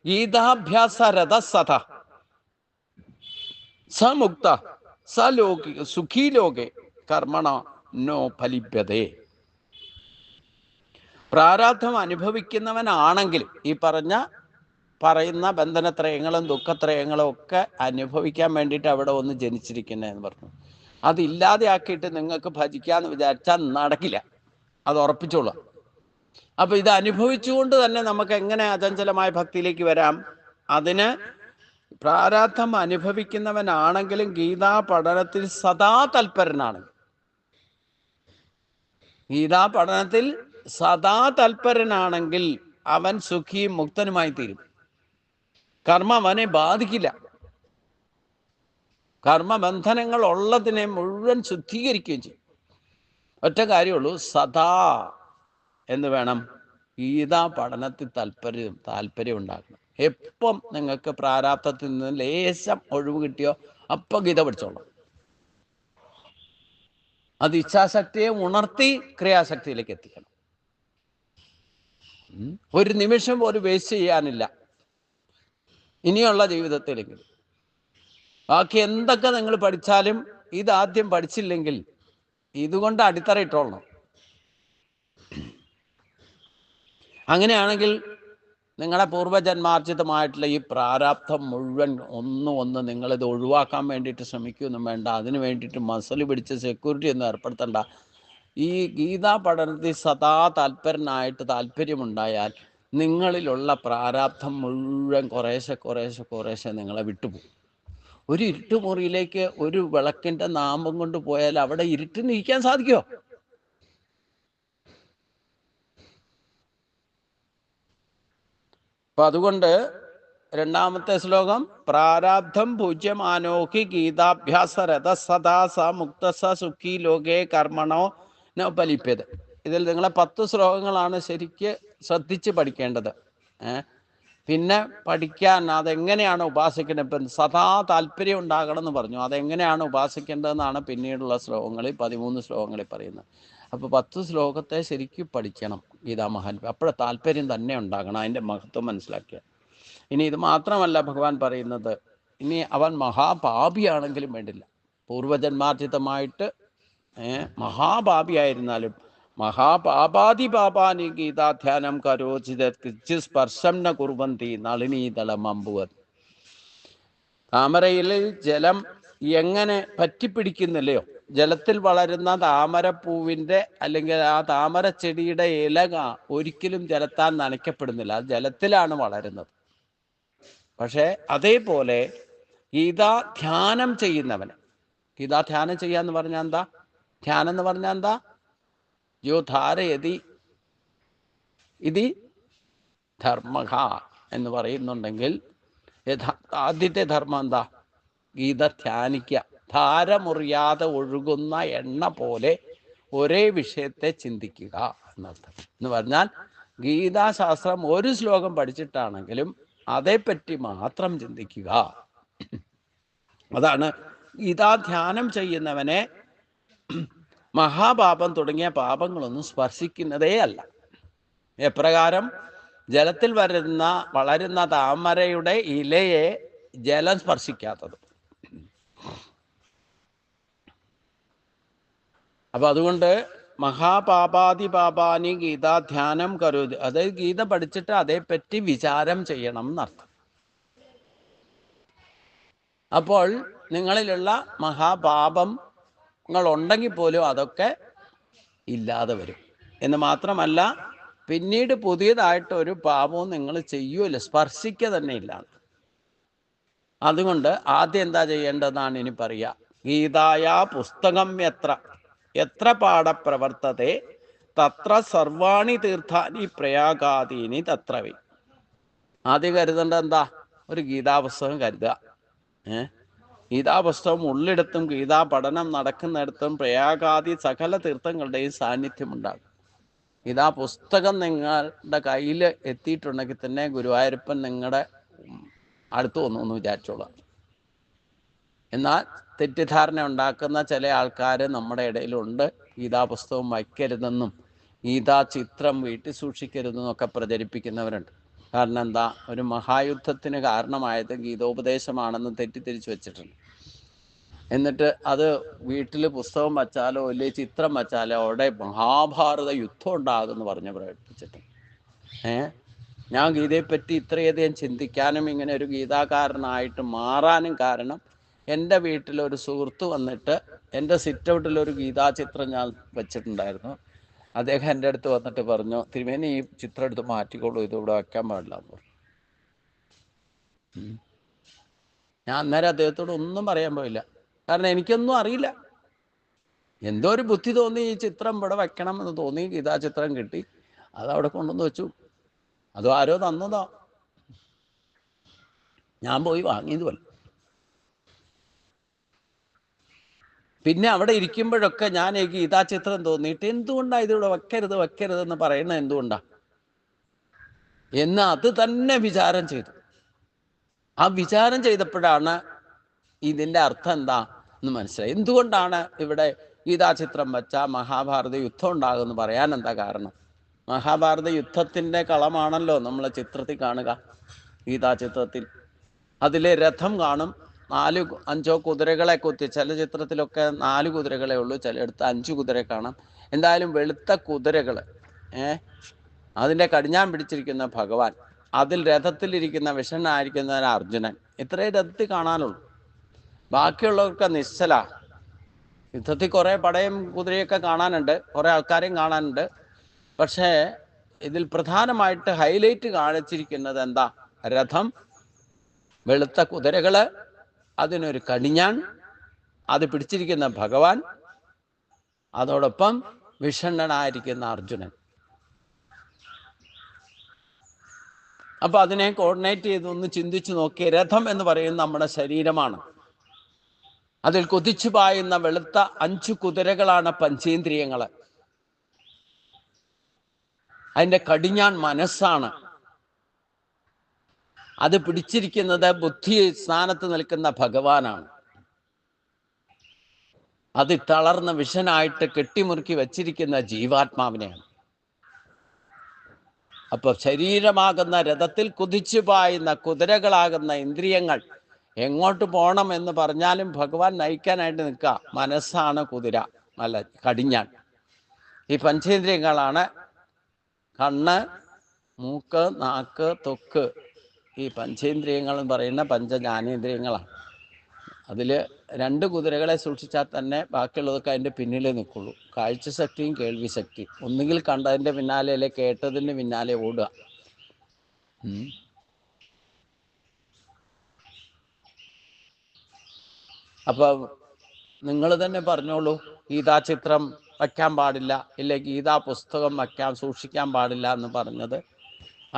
S1: ഗീതാഭ്യാസരഥസത സമുക്ത സലോകി സുഖീ ലോകെ കർമ്മണ നോ ഫലിപ്യതേ. പ്രാരാബ്ധം അനുഭവിക്കുന്നവനാണെങ്കിലും ഈ പറയുന്ന ബന്ധനത്രയങ്ങളും ദുഃഖത്രയങ്ങളും ഒക്കെ അനുഭവിക്കാൻ വേണ്ടിയിട്ട് അവിടെ ഒന്ന് ജനിച്ചിരിക്കുന്നതെന്ന് പറഞ്ഞു. അതില്ലാതെ ആക്കിയിട്ട് നിങ്ങൾക്ക് ഭജിക്കാന്ന് വിചാരിച്ചാൽ നടക്കില്ല, അത് ഉറപ്പിച്ചോളാം. അപ്പൊ ഇത് അനുഭവിച്ചുകൊണ്ട് തന്നെ നമുക്ക് എങ്ങനെ അചഞ്ചലമായ ഭക്തിയിലേക്ക് വരാം? അതിന് പ്രാരാബ്ധം അനുഭവിക്കുന്നവനാണെങ്കിലും ഗീതാ പഠനത്തിൽ സദാ തൽപരനാണെങ്കിൽ അവൻ സുഖിയും മുക്തനുമായി തീരും. കർമ്മം അവനെ ബാധിക്കില്ല. കർമ്മബന്ധനങ്ങൾ ഉള്ളതിനെ മുഴുവൻ ശുദ്ധീകരിക്കുകയും ചെയ്യും. ഒറ്റ കാര്യമുള്ളൂ, സദാ എന്ന് വേണം ഗീതാ പഠനത്തിൽ താല്പര്യം ഉണ്ടാക്കണം. എപ്പം നിങ്ങൾക്ക് പ്രാരാബ്ധത്തിൽ നിന്ന് ലേശം ഒഴിവ് കിട്ടിയോ അപ്പം ഗീത പഠിച്ചോളാം. അത് ഇച്ഛാശക്തിയെ ഉണർത്തി ക്രിയാശക്തിയിലേക്ക് എത്തിക്കണം. ഒരു നിമിഷം ഒരു വേസ്റ്റ് ചെയ്യാനില്ല ഇനിയുള്ള ജീവിതത്തിലേക്ക്. ബാക്കി എന്തൊക്കെ നിങ്ങൾ പഠിച്ചാലും ഇതാദ്യം പഠിച്ചില്ലെങ്കിൽ ഇതുകൊണ്ട് അടിത്തറയിട്ടോളണം. അങ്ങനെയാണെങ്കിൽ നിങ്ങളുടെ പൂർവ്വജന്മാർജിതമായിട്ടുള്ള ഈ പ്രാരാബ്ധം മുഴുവൻ ഒന്ന് നിങ്ങളിത് ഒഴിവാക്കാൻ വേണ്ടിയിട്ട് ശ്രമിക്കുകയൊന്നും വേണ്ട. അതിന് വേണ്ടിയിട്ട് മസിൽ പിടിച്ച് സെക്യൂരിറ്റി ഒന്നും ഏർപ്പെടുത്തണ്ട. ഈ ഗീതാ പഠനത്തിൽ സദാ താല്പര്യമുണ്ടായാൽ നിങ്ങളിലുള്ള പ്രാരാബ്ധം മുഴുവൻ കുറേശ്ശെ നിങ്ങളെ വിട്ടുപോകും. ഒരു ഇരുട്ടുമുറിയിലേക്ക് ഒരു വിളക്കിൻ്റെ നാമ്പം കൊണ്ട് പോയാൽ അവിടെ ഇരുട്ടിന് ഇരിക്കാൻ സാധിക്കുമോ? അപ്പം അതുകൊണ്ട് രണ്ടാമത്തെ ശ്ലോകം, പ്രാരാബ്ധം പൂജ്യമാനോഹി ഗീതാഭ്യാസരഥ സദാ സ മുക്ത സ സുഖി ലോകേ കർമ്മണോ ന ഫലിപ്യത. ഇതിൽ നിങ്ങളെ 10 ശ്ലോകങ്ങളാണ് ശരിക്ക് ശ്രദ്ധിച്ച് പഠിക്കേണ്ടത്. പിന്നെ പഠിക്കാൻ അതെങ്ങനെയാണ് ഉപാസിക്കേണ്ടത്. ഇപ്പം സദാ താല്പര്യം ഉണ്ടാകണം എന്ന് പറഞ്ഞു. അതെങ്ങനെയാണ് ഉപാസിക്കേണ്ടതെന്നാണ് പിന്നീടുള്ള ശ്ലോകങ്ങളിൽ 13 ശ്ലോകങ്ങളിൽ പറയുന്നത്. അപ്പോൾ 10 ശ്ലോകത്തെ ശരിക്കും പഠിക്കണം ഗീതാ മഹാത്മ്യം. അപ്പോഴേ താല്പര്യം തന്നെ ഉണ്ടാകണം, അതിൻ്റെ മഹത്വം മനസ്സിലാക്കിയ. ഇനി ഇത് മാത്രമല്ല ഭഗവാൻ പറയുന്നത്, ഇനി അവൻ മഹാപാപിയാണെങ്കിലും വേണ്ടില്ല. പൂർവജന്മാർജിതമായിട്ട് മഹാപാപിയായിരുന്നാലും മഹാപാപാതി ഗീതാധ്യാനം കരോചിത് സ്പർശം ന കുർവന്തി നളിനീതളം അമ്പുവത്. താമരയിൽ ജലം എങ്ങനെ പറ്റിപ്പിടിക്കുന്നില്ലയോ, ജലത്തിൽ വളരുന്ന താമരപ്പൂവിൻ്റെ അല്ലെങ്കിൽ ആ താമര ചെടിയുടെ ഇല ഒരിക്കലും ജലത്താൽ നനയ്ക്കപ്പെടുന്നില്ല, അത് ജലത്തിലാണ് വളരുന്നത്. പക്ഷേ അതേപോലെ ഗീതാധ്യാനം ചെയ്യുന്നവന്, ഗീതാധ്യാനം ചെയ്യാന്ന് പറഞ്ഞാൽ എന്താ, ധ്യാനം എന്ന് പറഞ്ഞാൽ എന്താ, യോ ധാരയതി ഇതി ധർമ്മ എന്ന് പറയുന്നുണ്ടെങ്കിൽ ആദ്യത്തെ ധർമ്മം എന്താ, ഗീത ധ്യാനിക്കുക. ധാര മുറിയാതെ ഒഴുകുന്ന എണ്ണ പോലെ ഒരേ വിഷയത്തെ ചിന്തിക്കുക എന്നർത്ഥം. എന്ന് പറഞ്ഞാൽ ഗീതാശാസ്ത്രം ഒരു ശ്ലോകം പഠിച്ചിട്ടാണെങ്കിലും അതേപ്പറ്റി മാത്രം ചിന്തിക്കുക. അതാണ് ഗീതാധ്യാനം ചെയ്യുന്നവനെ മഹാപാപം തുടങ്ങിയ പാപങ്ങളൊന്നും സ്പർശിക്കുന്നതേ അല്ല. എപ്രകാരം ജലത്തിൽ വളരുന്ന താമരയുടെ ഇലയെ ജലം സ്പർശിക്കാത്തത്. അപ്പം അതുകൊണ്ട് മഹാപാപാതി ഗീതാധ്യാനം കരുതി, അതായത് ഗീത പഠിച്ചിട്ട് അതേപ്പറ്റി വിചാരം ചെയ്യണം എന്നർത്ഥം. അപ്പോൾ നിങ്ങളിലുള്ള മഹാപാപങ്ങൾ ഉണ്ടെങ്കിൽ പോലും അതൊക്കെ ഇല്ലാതെ വരും. എന്ന് മാത്രമല്ല പിന്നീട് പുതിയതായിട്ട് ഒരു പാപവും നിങ്ങൾ ചെയ്യുമല്ലോ, സ്പർശിക്കുക തന്നെ ഇല്ല. അതുകൊണ്ട് ആദ്യം എന്താ ചെയ്യേണ്ടതെന്നാണ് ഇനി പറയുക. ഗീതായ പുസ്തകം എത്ര പാഠപ്രവർത്തത്തെ തത്ര സർവാണി തീർത്ഥാനി പ്രയാഗാദീനി തത്രവി. ആദ്യം കരുതേണ്ടത് എന്താ, ഒരു ഗീതാപുസ്തകം കരുതുക. ഗീതാപുസ്തകം ഉള്ളിടത്തും ഗീതാ പഠനം നടക്കുന്നിടത്തും പ്രയാഗാദി സകല തീർത്ഥങ്ങളുടെയും സാന്നിധ്യം ഉണ്ടാകും. ഗീതാ പുസ്തകം നിങ്ങളുടെ കയ്യിൽ എത്തിയിട്ടുണ്ടെങ്കിൽ തന്നെ ഗുരുവായൂരപ്പൻ നിങ്ങളുടെ അടുത്ത് വന്നു എന്ന് വിചാരിച്ചോളാം. എന്നാൽ തെറ്റിദ്ധാരണ ഉണ്ടാക്കുന്ന ചില ആൾക്കാർ നമ്മുടെ ഇടയിലുണ്ട്. ഗീതാ പുസ്തകം വയ്ക്കരുതെന്നും ഗീതാ ചിത്രം വീട്ടിൽ സൂക്ഷിക്കരുതെന്നും ഒക്കെ പ്രചരിപ്പിക്കുന്നവരുണ്ട്. കാരണം എന്താ, ഒരു മഹായുദ്ധത്തിന് കാരണമായത് ഗീതോപദേശമാണെന്ന് തെറ്റിദ്ധരിച്ചു വെച്ചിട്ടുണ്ട്. എന്നിട്ട് അത് വീട്ടിൽ പുസ്തകം വച്ചാലോ അല്ലെങ്കിൽ ചിത്രം വച്ചാലോ അവിടെ മഹാഭാരത യുദ്ധം ഉണ്ടാകുമെന്ന് പറഞ്ഞ് പ്രകടിപ്പിച്ചിട്ടുണ്ട്. ഞാൻ ഗീതയെപ്പറ്റി ഇത്രയധികം ചിന്തിക്കാനും ഇങ്ങനെ ഒരു ഗീതാകാരനായിട്ട് മാറാനും കാരണം എൻ്റെ വീട്ടിലൊരു സുഹൃത്ത് വന്നിട്ട് എൻ്റെ സിറ്റ് ഔട്ടിലൊരു ഗീതാചിത്രം ഞാൻ വെച്ചിട്ടുണ്ടായിരുന്നു. അദ്ദേഹം എൻ്റെ അടുത്ത് വന്നിട്ട് പറഞ്ഞു, തിരുമേനി ഈ ചിത്രം എടുത്ത് മാറ്റിക്കോളൂ, ഇതിവിടെ വയ്ക്കാൻ പാടില്ല എന്ന് പറഞ്ഞു. ഞാൻ അന്നേരം അദ്ദേഹത്തോട് ഒന്നും പറയാൻ പോയില്ല. കാരണം എനിക്കൊന്നും അറിയില്ല. എന്തോ ഒരു ബുദ്ധി തോന്നി, ഈ ചിത്രം ഇവിടെ വെക്കണം എന്ന് തോന്നി. ഗീതാചിത്രം കിട്ടി, അതവിടെ കൊണ്ടുവന്ന് വെച്ചു. അതോ ആരോ തന്നതോ, ഞാൻ പോയി വാങ്ങിയതുമല്ല. പിന്നെ അവിടെ ഇരിക്കുമ്പോഴൊക്കെ ഞാൻ ഈ ഗീതാചിത്രം തോന്നിയിട്ട് എന്തുകൊണ്ടാണ് ഇതിവിടെ വെക്കരുത് വെക്കരുതെന്ന് പറയുന്നത് എന്തുകൊണ്ടാ എന്ന് അത് തന്നെ വിചാരം ചെയ്തു. ആ വിചാരം ചെയ്തപ്പോഴാണ് ഇതിൻ്റെ അർത്ഥം എന്താ എന്ന് മനസ്സിലായി. എന്തുകൊണ്ടാണ് ഇവിടെ ഗീതാചിത്രം വെച്ചാൽ മഹാഭാരത യുദ്ധം ഉണ്ടാകുമെന്ന് പറയാൻ എന്താ കാരണം? മഹാഭാരത യുദ്ധത്തിൻ്റെ കളമാണല്ലോ നമ്മൾ ചിത്രത്തിൽ കാണുക. ഗീതാചിത്രത്തിൽ അതിൽ രഥം കാണും, 4-5 കുതിരകളെ കുത്തി. ചില ചിത്രത്തിലൊക്കെ 4 കുതിരകളെ ഉള്ളൂ, ചിലയിടത്ത് 5 കുതിര കാണാം. എന്തായാലും വെളുത്ത കുതിരകൾ, അതിൻ്റെ കടിഞ്ഞാൻ പിടിച്ചിരിക്കുന്ന ഭഗവാൻ, അതിൽ രഥത്തിലിരിക്കുന്ന വിഷണ്ണായിരിക്കുന്ന അർജുനൻ. ഇത്രയും രഥത്തിൽ കാണാനുള്ളൂ. ബാക്കിയുള്ളവർക്ക് നിശ്ചല. യുദ്ധത്തിൽ കുറേ പടയും കുതിരയൊക്കെ കാണാനുണ്ട്, കുറേ ആൾക്കാരെയും കാണാനുണ്ട്. പക്ഷേ ഇതിൽ പ്രധാനമായിട്ട് ഹൈലൈറ്റ് കാണിച്ചിരിക്കുന്നത് എന്താ? രഥം, വെളുത്ത കുതിരകൾ, അതിനൊരു കടിഞ്ഞാൺ, അത് പിടിച്ചിരിക്കുന്ന ഭഗവാൻ, അതോടൊപ്പം വിഷണ്ണനായിരിക്കുന്ന അർജുനൻ. അപ്പൊ അതിനെ കോർഡിനേറ്റ് ചെയ്തൊന്ന് ചിന്തിച്ചു നോക്കി. രഥം എന്ന് പറയുന്നത് നമ്മുടെ ശരീരമാണ്. അതിൽ കുതിച്ചു പായുന്ന വെളുത്ത 5 കുതിരകളാണ് പഞ്ചേന്ദ്രിയങ്ങൾ. അതിൻ്റെ കടിഞ്ഞാൺ മനസ്സാണ്. അത് പിടിച്ചിരിക്കുന്നത് ബുദ്ധി സ്ഥാനത്ത് നിൽക്കുന്ന ഭഗവാനാണ്. അത് തളർന്ന വിഷനായിട്ട് കെട്ടിമുറുക്കി വച്ചിരിക്കുന്ന ജീവാത്മാവിനെയാണ്. അപ്പൊ ശരീരമാകുന്ന രഥത്തിൽ കുതിച്ചു പായുന്ന കുതിരകളാകുന്ന ഇന്ദ്രിയങ്ങൾ എങ്ങോട്ട് പോകണം എന്ന് പറഞ്ഞാലും ഭഗവാൻ നയിക്കാനായിട്ട് നിൽക്കുക. മനസ്സാണ് കുതിര, അല്ല കടിഞ്ഞാൺ. ഈ പഞ്ചേന്ദ്രിയങ്ങളാണ് കണ്ണ്, മൂക്ക്, നാക്ക്, ത്വക്ക്. ഈ പഞ്ചേന്ദ്രിയങ്ങൾ എന്ന് പറയുന്ന പഞ്ചജ്ഞാനേന്ദ്രിയങ്ങളാണ്. അതിൽ 2 കുതിരകളെ സൂക്ഷിച്ചാൽ തന്നെ ബാക്കിയുള്ളതൊക്കെ അതിൻ്റെ പിന്നിലേ നിൽക്കുള്ളൂ. കാഴ്ചശക്തിയും കേൾവി ശക്തിയും. ഒന്നുകിൽ കണ്ടതിൻ്റെ പിന്നാലെ, അല്ലെ കേട്ടതിൻ്റെ പിന്നാലെ ഓടുക. അപ്പൊ നിങ്ങൾ തന്നെ പറഞ്ഞോളൂ, ഗീതാചിത്രം വയ്ക്കാൻ പാടില്ല, ഇല്ലെ ഗീതാ പുസ്തകം സൂക്ഷിക്കാൻ പാടില്ല എന്ന് പറഞ്ഞത്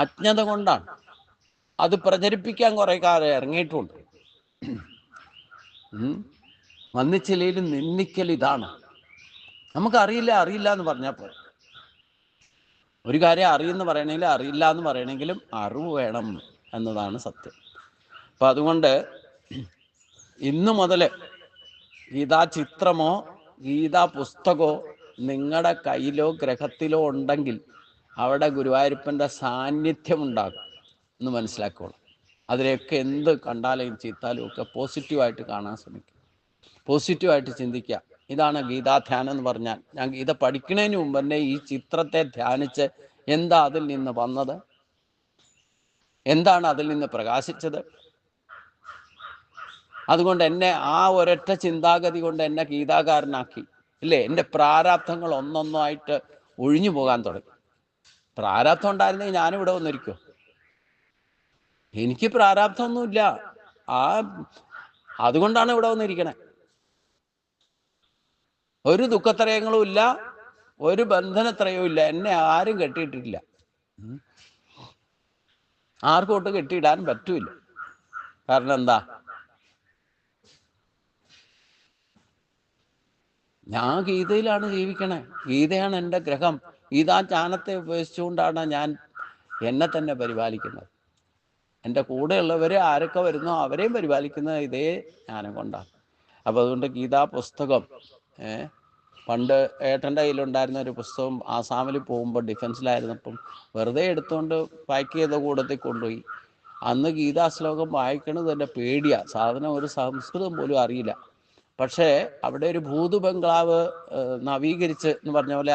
S1: അജ്ഞത കൊണ്ടാണ്. അത് പ്രചരിപ്പിക്കാൻ കുറെ കാലം ഇറങ്ങിയിട്ടുണ്ട്. വന്നിച്ചില്ലേലും നിന്ദിക്കൽ ഇതാണ്. നമുക്കറിയില്ല എന്ന് പറഞ്ഞാൽ പോലെ. ഒരു കാര്യം അറിയെന്ന് പറയണമെങ്കിലും അറിയില്ല എന്ന് പറയണമെങ്കിലും അറിവ് വേണം എന്നതാണ് സത്യം. അപ്പം അതുകൊണ്ട് ഇന്നു മുതൽ ഗീതാ ചിത്രമോ ഗീതാ പുസ്തകമോ നിങ്ങളുടെ കയ്യിലോ ഗ്രഹത്തിലോ ഉണ്ടെങ്കിൽ അവിടെ ഗുരുവായൂരപ്പൻ്റെ സാന്നിധ്യം ഉണ്ടാകും എന്ന് മനസ്സിലാക്കോളൂ. അതിലെയൊക്കെ എന്ത് കണ്ടാലും ചീത്താലും ഒക്കെ പോസിറ്റീവായിട്ട് കാണാൻ ശ്രമിക്കുക, പോസിറ്റീവായിട്ട് ചിന്തിക്കുക. ഇതാണ് ഗീതാധ്യാനം എന്ന് പറഞ്ഞാൽ. ഞാൻ ഗീത പഠിക്കുന്നതിന് മുമ്പ് തന്നെ ഈ ചിത്രത്തെ ധ്യാനിച്ച് എന്താ അതിൽ നിന്ന് വന്നത്, എന്താണ് അതിൽ നിന്ന് പ്രകാശിച്ചത്, അതുകൊണ്ട് എന്നെ ആ ഒരൊറ്റ ചിന്താഗതി കൊണ്ട് എന്നെ ഗീതാകാരനാക്കി. ഇല്ലേ, എൻ്റെ പ്രാരാബ്ധങ്ങൾ ഒന്നൊന്നായിട്ട് ഒഴിഞ്ഞു പോകാൻ തുടങ്ങി. പ്രാരാബ്ധം ഉണ്ടായിരുന്നെങ്കിൽ ഞാനിവിടെ വന്നിരിക്കുമോ? എനിക്ക് പ്രാരാബ്ധമൊന്നുമില്ല. അതുകൊണ്ടാണ് ഇവിടെ വന്നിരിക്കണേ. ഒരു ദുഃഖത്രയങ്ങളും ഇല്ല, ഒരു ബന്ധനത്രയവും ഇല്ല. എന്നെ ആരും കെട്ടിയിട്ടില്ല, ആർക്കോട്ട് കെട്ടിയിടാൻ പറ്റൂല. കാരണം എന്താ? ഞാൻ ഗീതയിലാണ് ജീവിക്കണേ. ഗീതയാണ് എൻ്റെ ഗ്രഹം. ഗീതാ ജ്ഞാനത്തെ ഉപയോഗിച്ചുകൊണ്ടാണ് ഞാൻ എന്നെ തന്നെ പരിപാലിക്കുന്നത്. എൻ്റെ കൂടെയുള്ളവർ ആരൊക്കെ വരുന്നോ അവരെയും പരിപാലിക്കുന്നത് ഇതേ ജ്ഞാനം കൊണ്ടാണ്. അപ്പോൾ അതുകൊണ്ട് ഗീതാ പുസ്തകം, പണ്ട് ഏട്ടൻ്റെ കയ്യിലുണ്ടായിരുന്ന ഒരു പുസ്തകം ആസാമിൽ പോകുമ്പോൾ ഡിഫൻസിലായിരുന്നപ്പം വെറുതെ എടുത്തുകൊണ്ട് പാക്ക് ചെയ്ത കൂടത്തിൽ കൊണ്ടുപോയി. അന്ന് ഗീതാ ശ്ലോകം വായിക്കണത് എൻ്റെ പേടിയാണ്. സാധനം ഒരു സംസ്കൃതം പോലും അറിയില്ല. പക്ഷേ അവിടെ ഒരു ഭൂതു ബംഗ്ലാവ് നവീകരിച്ച് എന്ന് പറഞ്ഞ പോലെ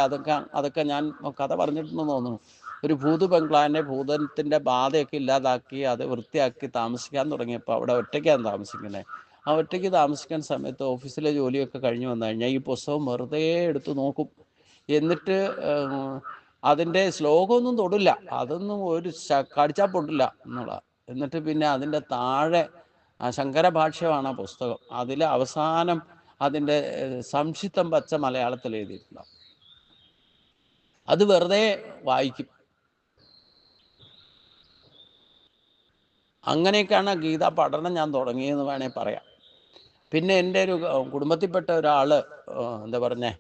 S1: അതൊക്കെ ഞാൻ കഥ പറഞ്ഞിട്ടുണ്ടെന്ന് തോന്നുന്നു. ഒരു ഭൂതു ബംഗ്ലാവിനെ ഭൂതത്തിൻ്റെ ബാധയൊക്കെ ഇല്ലാതാക്കി അത് വൃത്തിയാക്കി താമസിക്കാൻ തുടങ്ങിയപ്പോൾ അവിടെ ഒറ്റയ്ക്കാണ് താമസിക്കുന്നത്. ആ ഒറ്റയ്ക്ക് താമസിക്കുന്ന സമയത്ത് ഓഫീസിലെ ജോലിയൊക്കെ കഴിഞ്ഞ് വന്നു കഴിഞ്ഞാൽ ഈ പുസ്തകം വെറുതെ എടുത്ത് നോക്കും. എന്നിട്ട് അതിൻ്റെ ശ്ലോകമൊന്നും തൊടില്ല, അതൊന്നും ഒരു കടിച്ചാൽ പൊട്ടില്ല എന്നുള്ള. എന്നിട്ട് പിന്നെ അതിൻ്റെ താഴെ ആ ശങ്കര ഭാഷ്യമാണ് ആ പുസ്തകം. അതിൽ അവസാനം അതിൻ്റെ സംക്ഷിപ്തം പച്ച മലയാളത്തിൽ എഴുതിയിട്ടുണ്ടാവും. അത് വെറുതെ വായിക്കും. അങ്ങനെയൊക്കെയാണ് ഗീത പഠനം ഞാൻ തുടങ്ങിയെന്ന് വേണേൽ പറയാം. പിന്നെ എൻ്റെ ഒരു കുടുംബത്തിൽപ്പെട്ട ഒരാൾ എന്താ പറഞ്ഞേ,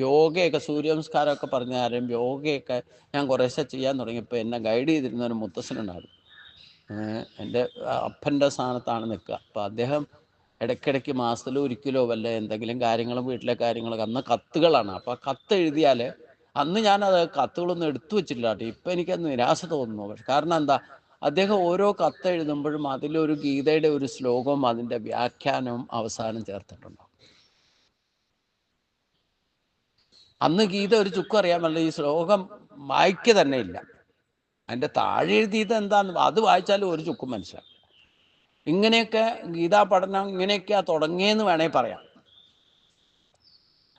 S1: യോഗയൊക്കെ സൂര്യനമസ്കാരമൊക്കെ പറഞ്ഞ കാര്യം യോഗയൊക്കെ ഞാൻ കുറേശ്ശെ ചെയ്യാൻ തുടങ്ങിയപ്പോൾ എന്നെ ഗൈഡ് ചെയ്തിരുന്ന ഒരു മുത്തശ്ശനുണ്ടായിരുന്നു. എൻ്റെ അപ്പൻ്റെ സ്ഥാനത്താണ് നിൽക്കുക. അപ്പോൾ അദ്ദേഹം ഇടയ്ക്കിടയ്ക്ക് മാസത്തിലോ ഒരിക്കലോ വല്ല എന്തെങ്കിലും കാര്യങ്ങളും വീട്ടിലെ കാര്യങ്ങളൊക്കെ, അന്ന് കത്തുകളാണ്. അപ്പോൾ ആ കത്ത് എഴുതിയാൽ അന്ന് ഞാനത് കത്തുകളൊന്നും എടുത്തു വെച്ചിട്ടില്ല കേട്ടോ. ഇപ്പം എനിക്കത് നിരാശ തോന്നുന്നു. കാരണം എന്താ, അദ്ദേഹം ഓരോ കത്ത് എഴുതുമ്പോഴും അതിലൊരു ഗീതയുടെ ഒരു ശ്ലോകവും അതിൻ്റെ വ്യാഖ്യാനവും അവസാനം ചേർത്തിട്ടുണ്ടാവും. അന്ന് ഗീത ഒരു ചുക്കും അറിയാമല്ലോ, ഈ ശ്ലോകം വായിക്കുക തന്നെ ഇല്ല. അതിൻ്റെ താഴെ എഴുതിയത് എന്താന്ന് അത് വായിച്ചാലും ഒരു ചുക്കും മനസ്സിലാവും. ഇങ്ങനെയൊക്കെ ഗീതാ പഠനം ഇങ്ങനെയൊക്കെയാ തുടങ്ങിയെന്ന് വേണേൽ പറയാം.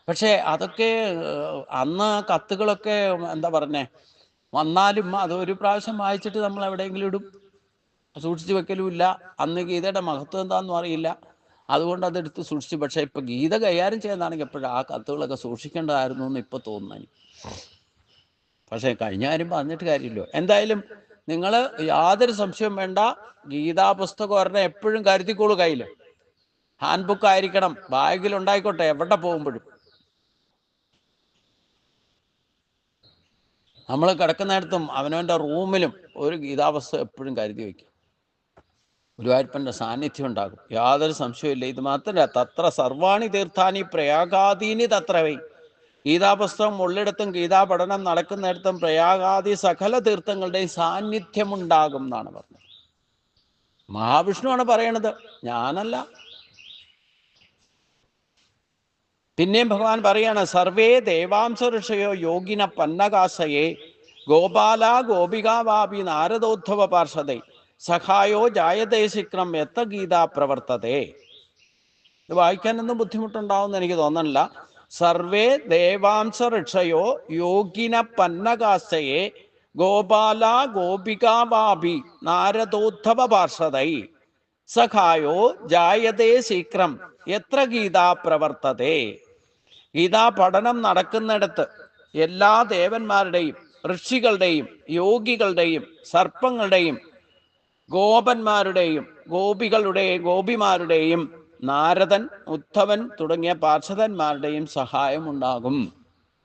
S1: പക്ഷേ അതൊക്കെ അന്ന് കത്തുകളൊക്കെ എന്താ പറഞ്ഞേ വന്നാലും അത് ഒരു പ്രാവശ്യം വായിച്ചിട്ട് നമ്മൾ എവിടെയെങ്കിലും ഇടും, സൂക്ഷിച്ചു വെക്കലുമില്ല. അന്ന് ഗീതയുടെ മഹത്വം എന്താണെന്നും അറിയില്ല, അതുകൊണ്ട് അതെടുത്ത് സൂക്ഷിച്ചു. പക്ഷേ ഇപ്പം ഗീത കൈകാര്യം ചെയ്യുന്നതാണെങ്കിൽ എപ്പോഴും ആ കത്തുകളൊക്കെ സൂക്ഷിക്കേണ്ടതായിരുന്നു എന്ന് ഇപ്പോൾ തോന്നുന്നു. പക്ഷേ കഴിഞ്ഞ കാര്യം പറഞ്ഞിട്ട് കാര്യമില്ലോ. എന്തായാലും നിങ്ങൾ യാതൊരു സംശയവും വേണ്ട, ഗീതാ പുസ്തകം ഒരെണ്ണം എപ്പോഴും കരുതിക്കോളൂ കയ്യിൽ. ഹാൻഡ് ബുക്ക് ആയിരിക്കണം, ബാഗിലുണ്ടായിക്കോട്ടെ, എവിടെ പോകുമ്പോഴും. നമ്മൾ കിടക്കുന്നിടത്തും അവനവൻ്റെ റൂമിലും ഒരു ഗീതാപുസ്തകം എപ്പോഴും കരുതി വയ്ക്കും. ഗുരുവായൂരപ്പൻ്റെ സാന്നിധ്യം ഉണ്ടാകും, യാതൊരു സംശയമില്ല. ഇത് മാത്രമല്ല, തത്ര സർവാണി തീർത്ഥാനി പ്രയാഗാദീനി തത്രവൈ. ഗീതാപുസ്തകം ഉള്ളിടത്തും ഗീതാ പഠനം നടക്കുന്നിടത്തും പ്രയാഗാദി സകല തീർത്ഥങ്ങളുടെയും സാന്നിധ്യമുണ്ടാകും എന്നാണ് പറഞ്ഞത്. മഹാവിഷ്ണുവാണ് പറയണത്, ഞാനല്ല. പിന്നെയും ഭഗവാൻ പറയാണ്, സർവേ ദേവാംശ ഋഷയോ യോഗിന പന്നകാശയെ ഗോപാല ഗോപികാവാപി നാരദോദ്ധവ പാർഷദേ സഖായോ ജായതേ ശിക്രം എത്ര ഗീത പ്രവർത്തതേ. ഇത് വായിക്കാനൊന്നും ബുദ്ധിമുട്ടുണ്ടാവുമെന്ന് എനിക്ക് തോന്നണില്ല. സർവേ ദേവാംശ ഋഷയോ യോഗിന പന്നകാശയെ ഗോപാല ഗോപികാവാപി നാരദോദ്ധവ പാർഷദൈ സഖായോ ജായതേ ശീക്രം എത്ര ഗീത പ്രവർത്തതേ. ഗീതാ പഠനം നടക്കുന്നിടത്ത് എല്ലാ ദേവന്മാരുടെയും ഋഷികളുടെയും യോഗികളുടെയും സർപ്പങ്ങളുടെയും ഗോപന്മാരുടെയും ഗോപിമാരുടെയും നാരദൻ ഉദ്ധവൻ തുടങ്ങിയ പാർഷദന്മാരുടെയും സഹായം ഉണ്ടാകും.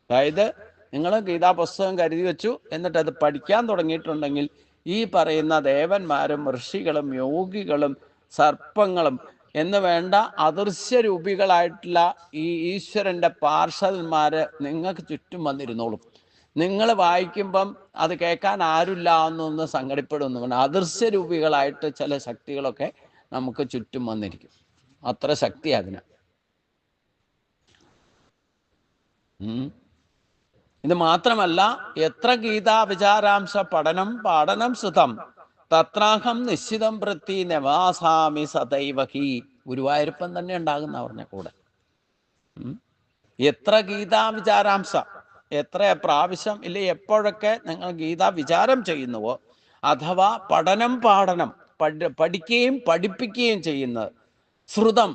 S1: അതായത് നിങ്ങൾ ഗീതാ പുസ്തകം കരുതി വെച്ചു, എന്നിട്ട് അത് പഠിക്കാൻ തുടങ്ങിയിട്ടുണ്ടെങ്കിൽ ഈ പറയുന്ന ദേവന്മാരും ഋഷികളും യോഗികളും സർപ്പങ്ങളും എന്ന് വേണ്ട അദൃശ്യരൂപികളായിട്ടുള്ള ഈ ഈശ്വരൻ്റെ പാർഷദന്മാർ നിങ്ങൾക്ക് ചുറ്റും വന്നിരുന്നോളും. നിങ്ങൾ വായിക്കുമ്പം അത് കേൾക്കാൻ ആരുമില്ല എന്നൊന്ന് സങ്കടപ്പെടുന്നു. അദൃശ്യരൂപികളായിട്ട് ചില ശക്തികളൊക്കെ നമുക്ക് ചുറ്റും വന്നിരിക്കും. അത്ര ശക്തി അതിന്. ഇത് മാത്രമല്ല, എത്ര ഗീതാ വിചാരാംശ പഠനം പാഠനം ശ്രുതം തത്രാഹം നിശ്ചിതം പ്രതി നവാസാമി സദൈവഹി. ഗുരുവായൂരപ്പൻ തന്നെ ഉണ്ടാകുന്ന പറഞ്ഞ കൂടെ. എത്ര ഗീതാ വിചാരാംശ, എത്ര പ്രാവശ്യം ഇല്ലേ എപ്പോഴൊക്കെ നിങ്ങൾ ഗീത വിചാരം ചെയ്യുന്നുവോ, അഥവാ പഠനം പാഠനം പഠിക്കുകയും പഠിപ്പിക്കുകയും ചെയ്യുന്നത്, ശ്രുതം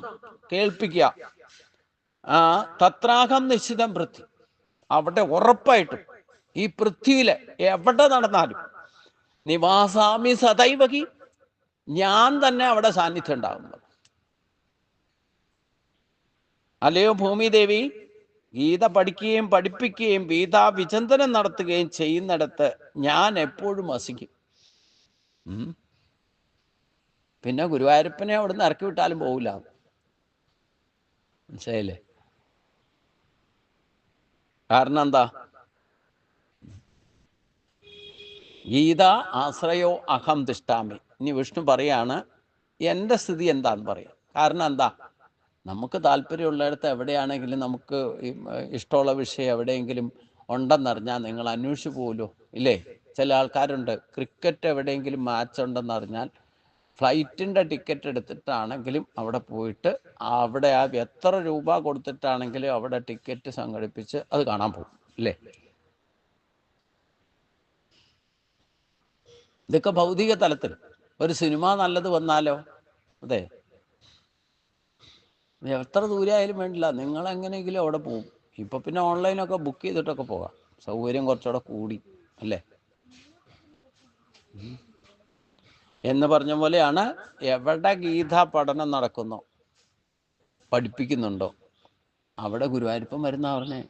S1: കേൾപ്പിക്കുക, തത്രാഹം നിശ്ചിതം പൃഥ്വി, അവിടെ ഉറപ്പായിട്ടും ഈ പൃഥ്വിയില് എവിടെ നടന്നാലും നിവാസാമി സദൈവഹി, ഞാൻ തന്നെ അവിടെ സാന്നിധ്യം ഉണ്ടാകുന്നത്. അല്ലയോ ഭൂമിദേവി, ഗീത പഠിക്കുകയും പഠിപ്പിക്കുകയും ഗീതാ വിചിന്തനം നടത്തുകയും ചെയ്യുന്നിടത്ത് ഞാൻ എപ്പോഴും വസിക്കും. പിന്നെ ഗുരുവായൂരപ്പനെ അവിടുന്ന് ഇറക്കി വിട്ടാലും പോകില്ല. മനസ്സിലായില്ലേ? കാരണം എന്താ? ഗീത ആശ്രയോ അഹം തിഷ്ഠാമി. ഇനി വിഷ്ണു പറയാണ് എൻ്റെ സ്ഥിതി എന്താന്ന് പറയാം. കാരണം എന്താ? നമുക്ക് താല്പര്യമുള്ളിടത്ത് എവിടെയാണെങ്കിലും നമുക്ക് ഇഷ്ടമുള്ള വിഷയം എവിടെയെങ്കിലും ഉണ്ടെന്നറിഞ്ഞാൽ നിങ്ങൾ അന്വേഷിച്ചു പോകുമല്ലോ, ഇല്ലേ? ചില ആൾക്കാരുണ്ട്, ക്രിക്കറ്റ് എവിടെയെങ്കിലും മാച്ച് ഉണ്ടെന്നറിഞ്ഞാൽ ഫ്ലൈറ്റിൻ്റെ ടിക്കറ്റ് എടുത്തിട്ടാണെങ്കിലും അവിടെ പോയിട്ട് അവിടെ എത്ര രൂപ കൊടുത്തിട്ടാണെങ്കിലും അവിടെ ടിക്കറ്റ് സംഘടിപ്പിച്ച് അത് കാണാൻ പോകും, ഇല്ലേ? ഇതൊക്കെ ഭൗതിക തലത്തിൽ. ഒരു സിനിമ നല്ലത് വന്നാലോ, അതെ, എത്ര ദൂരമായാലും വേണ്ടില്ല, നിങ്ങൾ എങ്ങനെയെങ്കിലും അവിടെ പോകും. ഇപ്പം പിന്നെ ഓൺലൈനൊക്കെ ബുക്ക് ചെയ്തിട്ടൊക്കെ പോകാം, സൗകര്യം കുറച്ചുകൂടെ കൂടി അല്ലേ എന്ന് പറഞ്ഞ പോലെയാണ്. എവിടെ ഗീതാ പഠനം നടക്കുന്നോ, പഠിപ്പിക്കുന്നുണ്ടോ, അവിടെ ഗുരുവായൂരപ്പൻ വരുന്ന പറഞ്ഞേ.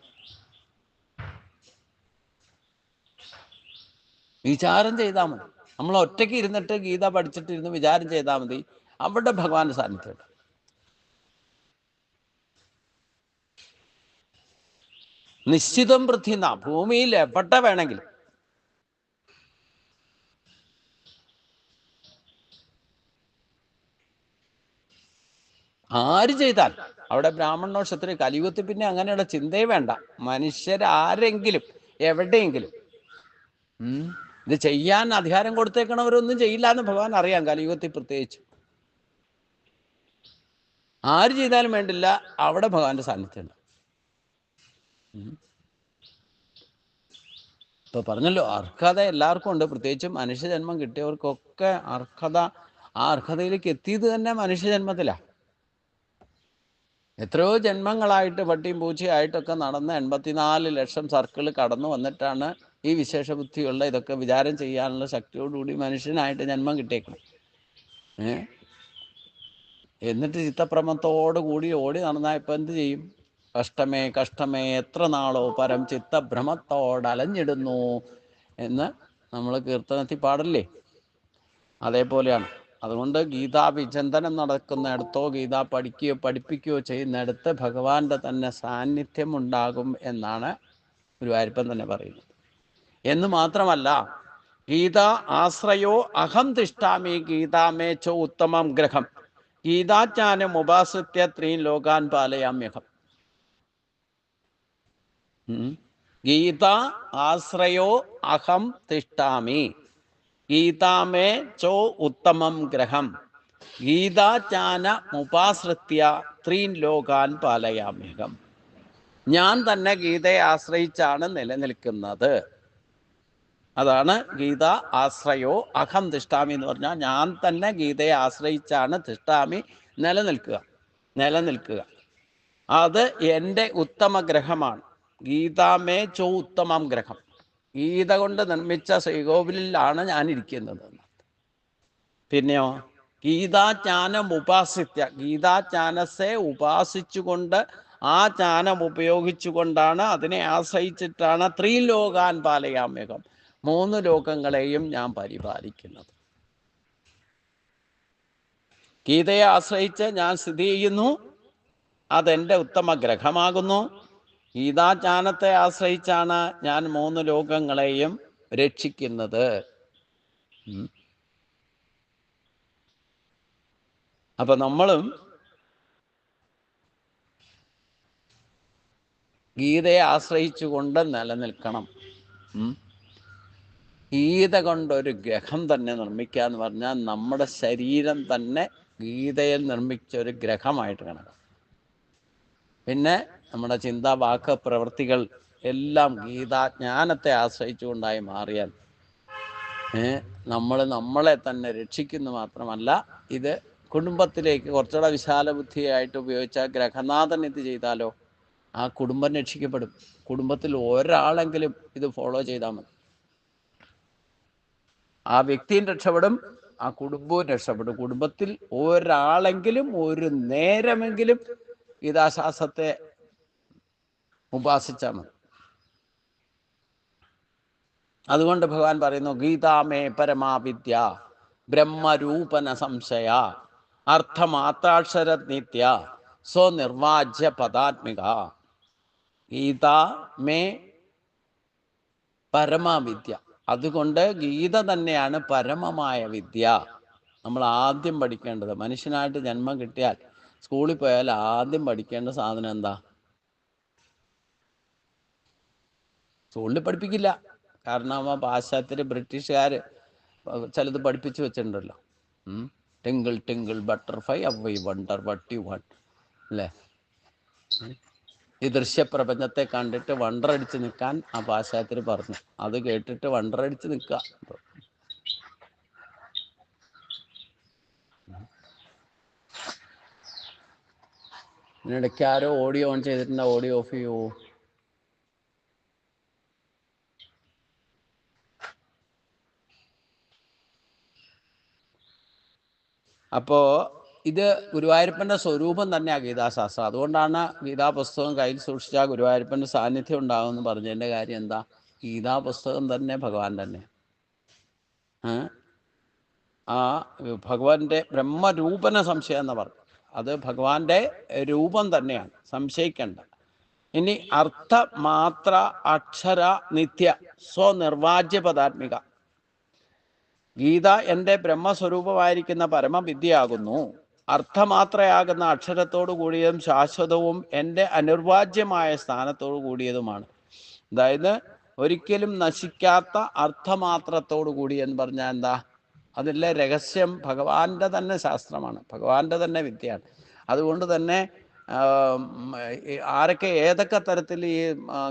S1: വിചാരം ചെയ്താൽ മതി. നമ്മൾ ഒറ്റയ്ക്ക് ഇരുന്നിട്ട് ഗീത പഠിച്ചിട്ടിരുന്ന് വിചാരം ചെയ്താൽ മതി, അവിടെ ഭഗവാന്റെ സാന്നിധ്യമുണ്ട്. നിശ്ചിതം പൃഥ്വിന്ന, ഭൂമിയിൽ എവിടെ വേണമെങ്കിലും. ആര് ചെയ്താൽ അവിടെ ബ്രാഹ്മണനോ ക്ഷത്രിയ, കലിയുഗത്തിൽ പിന്നെ അങ്ങനെയുള്ള ചിന്തയെ വേണ്ട. മനുഷ്യരാരെങ്കിലും എവിടെയെങ്കിലും ഇത് ചെയ്യാൻ അധികാരം കൊടുത്തേക്കണവരൊന്നും ചെയ്യില്ല എന്ന് ഭഗവാൻ അറിയാം, കലിയുഗത്തിൽ പ്രത്യേകിച്ച്. ആര് ചെയ്താലും വേണ്ടില്ല, അവിടെ ഭഗവാന്റെ സാന്നിധ്യമുണ്ട്. ഇപ്പൊ പറഞ്ഞല്ലോ, അർഹത എല്ലാവർക്കും ഉണ്ട്, പ്രത്യേകിച്ചും മനുഷ്യജന്മം കിട്ടിയവർക്കൊക്കെ അർഹത. ആ അർഹതയിലേക്ക് എത്തിയത് തന്നെ മനുഷ്യജന്മത്തിലാണ്. എത്രയോ ജന്മങ്ങളായിട്ട് പട്ടിയും പൂച്ചയായിട്ടൊക്കെ നടന്ന് 84 ലക്ഷം സർക്കിൾ കടന്നു വന്നിട്ടാണ് ഈ വിശേഷബുദ്ധിയുള്ള ഇതൊക്കെ വിചാരം ചെയ്യാനുള്ള ശക്തിയോടുകൂടി മനുഷ്യനായിട്ട് ജന്മം കിട്ടിയേക്കണം. എന്നിട്ട് ചിത്തഭ്രമത്തോടു കൂടി ഓടി നടന്നാൽ ഇപ്പം എന്ത് ചെയ്യും? കഷ്ടമേ കഷ്ടമേ എത്ര നാളോ പരം ചിത്തഭ്രമത്തോടലഞ്ഞിടുന്നു എന്ന് നമ്മൾ കീർത്തനത്തിൽ പാടില്ലേ? അതേപോലെയാണ്. അതുകൊണ്ട് ഗീതാ വിചിന്തനം നടക്കുന്നിടത്തോ ഗീത പഠിക്കുകയോ പഠിപ്പിക്കുകയോ ചെയ്യുന്നിടത്ത് ഭഗവാന്റെ തന്നെ സാന്നിധ്യം ഉണ്ടാകും എന്നാണ് ഗുരുവായൂരപ്പൻ തന്നെ പറയുന്നത്. എന്ന് മാത്രമല്ല, ഗീത ആശ്രയോ അഹം തിഷ്ഠാമി ഗീതാമേ ചോ ഉത്തമം ഗ്രഹം ഗീതാജ്ഞാനം ഉപാസിത്യ ത്രീൻ ലോകാൻ പാലയാമ്യഹം. ഗീത ആശ്രയോ അഹം തിഷ്ഠാമി ഗീതാമേ ചോ ഉത്തമം ഗ്രഹം ഗീതാജ്ഞാനമുപാശ്രിത്യ ത്രീൻ ലോകാൻ പാലയാമ്യഹം. ഞാൻ തന്നെ ഗീതയെ ആശ്രയിച്ചാണ് നിലനിൽക്കുന്നത്. അതാണ് ഗീത ആശ്രയോ അഹം തിഷ്ഠാമി എന്ന് പറഞ്ഞാൽ, ഞാൻ തന്നെ ഗീതയെ ആശ്രയിച്ചാണ് തിഷ്ഠാമി, നിലനിൽക്കുക. അത് എൻ്റെ ഉത്തമ ഗ്രഹമാണ്. ഗീതാമേ ചോ ഉത്തമം ഗ്രഹം, ഗീത കൊണ്ട് നിർമ്മിച്ച ശ്രീകോവിലാണ് ഞാനിരിക്കുന്നത്. പിന്നെയോ ഗീതാജ്ഞാനം ഉപാസിത്യ, ഗീതാജ്ഞാനത്തെ ഉപാസിച്ചുകൊണ്ട് ആ ജ്ഞാനം ഉപയോഗിച്ചുകൊണ്ടാണ്, അതിനെ ആശ്രയിച്ചിട്ടാണ് ത്രീ ലോകാൻ പാലയാമ്യഹം, 3 ലോകങ്ങളെയും ഞാൻ പരിപാലിക്കുന്നത്. ഗീതയെ ആശ്രയിച്ച് ഞാൻ സ്ഥിതി ചെയ്യുന്നു, അതെൻ്റെ ഉത്തമ ഗ്രഹമാകുന്നു. ഗീതാജ്ഞാനത്തെ ആശ്രയിച്ചാണ് ഞാൻ 3 ലോകങ്ങളെയും രക്ഷിക്കുന്നത്. അപ്പൊ നമ്മളും ഗീതയെ ആശ്രയിച്ചുകൊണ്ട് നിലനിൽക്കണം. ഗീത കൊണ്ടൊരു ഗ്രഹം തന്നെ നിർമ്മിക്കുക എന്ന് പറഞ്ഞാൽ, നമ്മുടെ ശരീരം തന്നെ ഗീതയിൽ നിർമ്മിച്ച ഒരു ഗ്രഹമായിട്ട് കണക്കാം. പിന്നെ നമ്മുടെ ചിന്ത, വാക്ക്, പ്രവൃത്തികൾ എല്ലാം ഗീതാജ്ഞാനത്തെ ആശ്രയിച്ചുകൊണ്ടായി മാറിയാൽ നമ്മൾ നമ്മളെ തന്നെ രക്ഷിക്കുന്നു മാത്രമല്ല, ഇത് കുടുംബത്തിലേക്ക് കുറച്ചുകൂടെ വിശാല ബുദ്ധിയായിട്ട് ഉപയോഗിച്ചാൽ, ഗ്രഹനാഥൻ ഇത് ചെയ്താലോ ആ കുടുംബം രക്ഷിക്കപ്പെടും. കുടുംബത്തിൽ ഒരാളെങ്കിലും ഇത് ഫോളോ ചെയ്താൽ മതി, ആ വ്യക്തിയും രക്ഷപ്പെടും, ആ കുടുംബവും രക്ഷപ്പെടും. കുടുംബത്തിൽ ഒരാളെങ്കിലും ഒരു നേരമെങ്കിലും ഗീതാശാസ്ത്രത്തെ ഉപാസിച്ചാൽ മതി. അതുകൊണ്ട് ഭഗവാൻ പറയുന്നു, ഗീതാമേ പരമാവിദ്യ ബ്രഹ്മരൂപന സംശയ അർത്ഥമാത്രാക്ഷര നിത്യ സ്വനിർവാജ്യ പദാത്മിക. ഗീത മേ പരമവിദ്യ, അതുകൊണ്ട് ഗീത തന്നെയാണ് പരമമായ വിദ്യ. നമ്മൾ ആദ്യം പഠിക്കേണ്ടത്, മനുഷ്യനായിട്ട് ജന്മം കിട്ടിയാൽ സ്കൂളിൽ പോയാൽ ആദ്യം പഠിക്കേണ്ട സാധനം എന്താ? സ്കൂളിൽ പഠിപ്പിക്കില്ല, കാരണം പാശ്ചാത്യർ, ബ്രിട്ടീഷുകാർ ചിലത് പഠിപ്പിച്ചു വെച്ചിട്ടുണ്ടല്ലോ. Twinkle twinkle butterfly how I wonder what you want, അല്ലേ? ഈ ദൃശ്യപ്രപഞ്ചത്തെ കണ്ടിട്ട് വണ്ടറടിച്ച് നിൽക്കാൻ ആ പാശ്ചാത്യർ പറഞ്ഞു. അത് കേട്ടിട്ട് വണ്ടറടിച്ച് നിൽക്കുക. ഇതിനിടയ്ക്ക് ആരോ ഓഡിയോ ഓൺ ചെയ്തിട്ടുണ്ട്, ഓഡിയോ ഓഫ് ചെയ്യൂ. അപ്പോൾ ഇത് ഗുരുവായൂരപ്പൻ്റെ സ്വരൂപം തന്നെയാണ് ഗീതാശാസ്ത്രം. അതുകൊണ്ടാണ് ഗീതാ പുസ്തകം കയ്യിൽ സൂക്ഷിച്ചാൽ ഗുരുവായൂരപ്പൻ്റെ സാന്നിധ്യം ഉണ്ടാകുമെന്ന് പറഞ്ഞതിൻ്റെ കാര്യം എന്താ? ഗീതാ പുസ്തകം തന്നെ ഭഗവാൻ തന്നെ. ആ ഭഗവാന്റെ ബ്രഹ്മരൂപന സംശയം എന്ന് പറഞ്ഞു, അത് ഭഗവാന്റെ രൂപം തന്നെയാണ്, സംശയിക്കേണ്ട. ഇനി അർത്ഥ മാത്ര അക്ഷര നിത്യ സ്വനിർവാജ്യ പദാത്മിക. ഗീത എൻ്റെ ബ്രഹ്മസ്വരൂപമായിരിക്കുന്ന പരമവിദ്യയാകുന്നു. അർത്ഥമാത്രയാകുന്ന അക്ഷരത്തോടു കൂടിയതും ശാശ്വതവും എൻ്റെ അനിർവാജ്യമായ സ്ഥാനത്തോടു കൂടിയതുമാണ്. അതായത് ഒരിക്കലും നശിക്കാത്ത അർത്ഥമാത്രത്തോടു കൂടി എന്ന് പറഞ്ഞാൽ എന്താ? അതിലെ രഹസ്യം ഭഗവാന്റെ തന്നെ ശാസ്ത്രമാണ്, ഭഗവാന്റെ തന്നെ വിദ്യയാണ്. അതുകൊണ്ട് തന്നെ ആരൊക്കെ ഏതൊക്കെ തരത്തിൽ ഈ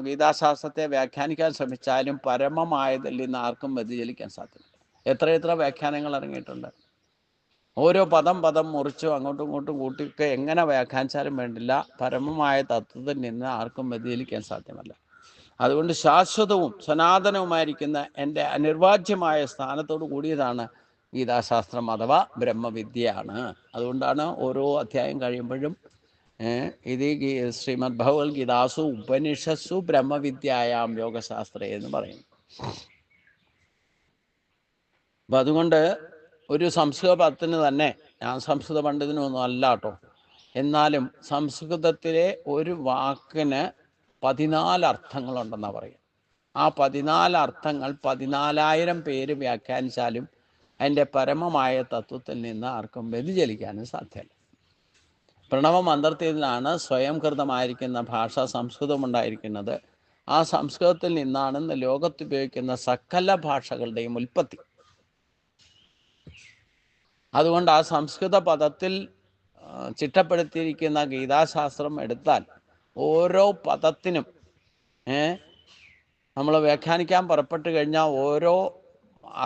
S1: ഗീതാശാസ്ത്രത്തെ വ്യാഖ്യാനിക്കാൻ ശ്രമിച്ചാലും പരമമായതിൽ നിന്ന് ആർക്കും വ്യതിചലിക്കാൻ സാധ്യമല്ല. എത്ര വ്യാഖ്യാനങ്ങൾ ഇറങ്ങിയിട്ടുണ്ട്. ഓരോ പദം മുറിച്ചും അങ്ങോട്ടും ഇങ്ങോട്ടും കൂട്ടിയൊക്കെ എങ്ങനെ വ്യാഖ്യാനിച്ചാലും വേണ്ടില്ല, പരമമായ തത്വത്തിൽ നിന്ന് ആർക്കും വ്യതിചലിക്കാൻ സാധ്യമല്ല. അതുകൊണ്ട് ശാശ്വതവും സനാതനവുമായിരിക്കുന്ന എൻ്റെ അനിർവാജ്യമായ സ്ഥാനത്തോട് കൂടിയതാണ് ഗീതാശാസ്ത്രം അഥവാ ബ്രഹ്മവിദ്യയാണ്. അതുകൊണ്ടാണ് ഓരോ അധ്യായം കഴിയുമ്പോഴും ഇത് ശ്രീമദ് ഭഗവത്ഗീതാസു ഉപനിഷത്സു ബ്രഹ്മവിദ്യായാം യോഗശാസ്ത്രേ എന്ന് പറയും. അപ്പം അതുകൊണ്ട് ഒരു സംസ്കൃത പദത്തിന് തന്നെ, ഞാൻ സംസ്കൃത പണ്ഡിതനൊന്നും അല്ല കേട്ടോ, എന്നാലും സംസ്കൃതത്തിലെ ഒരു വാക്കിന് 14 അർത്ഥങ്ങളുണ്ടെന്നാണ് പറയുക. ആ 14 അർത്ഥങ്ങൾ 14,000 പേര് വ്യാഖ്യാനിച്ചാലും അതിൻ്റെ പരമമായ തത്വത്തിൽ നിന്ന് ആർക്കും വ്യതിചലിക്കാനും സാധ്യമല്ല. പ്രണവ മന്ത്രത്തിൽ നിന്നാണ് സ്വയംകൃതമായിരിക്കുന്ന ഭാഷ സംസ്കൃതമുണ്ടായിരിക്കുന്നത്. ആ സംസ്കൃതത്തിൽ നിന്നാണ് ലോകത്തുപയോഗിക്കുന്ന സകല ഭാഷകളുടെയും ഉൽപ്പത്തി. അതുകൊണ്ട് ആ സംസ്കൃത പദത്തിൽ ചിട്ടപ്പെടുത്തിയിരിക്കുന്ന ഗീതാശാസ്ത്രം എടുത്താൽ ഓരോ പദത്തിനും നമ്മൾ വ്യാഖ്യാനിക്കാൻ പുറപ്പെട്ടു കഴിഞ്ഞാൽ ഓരോ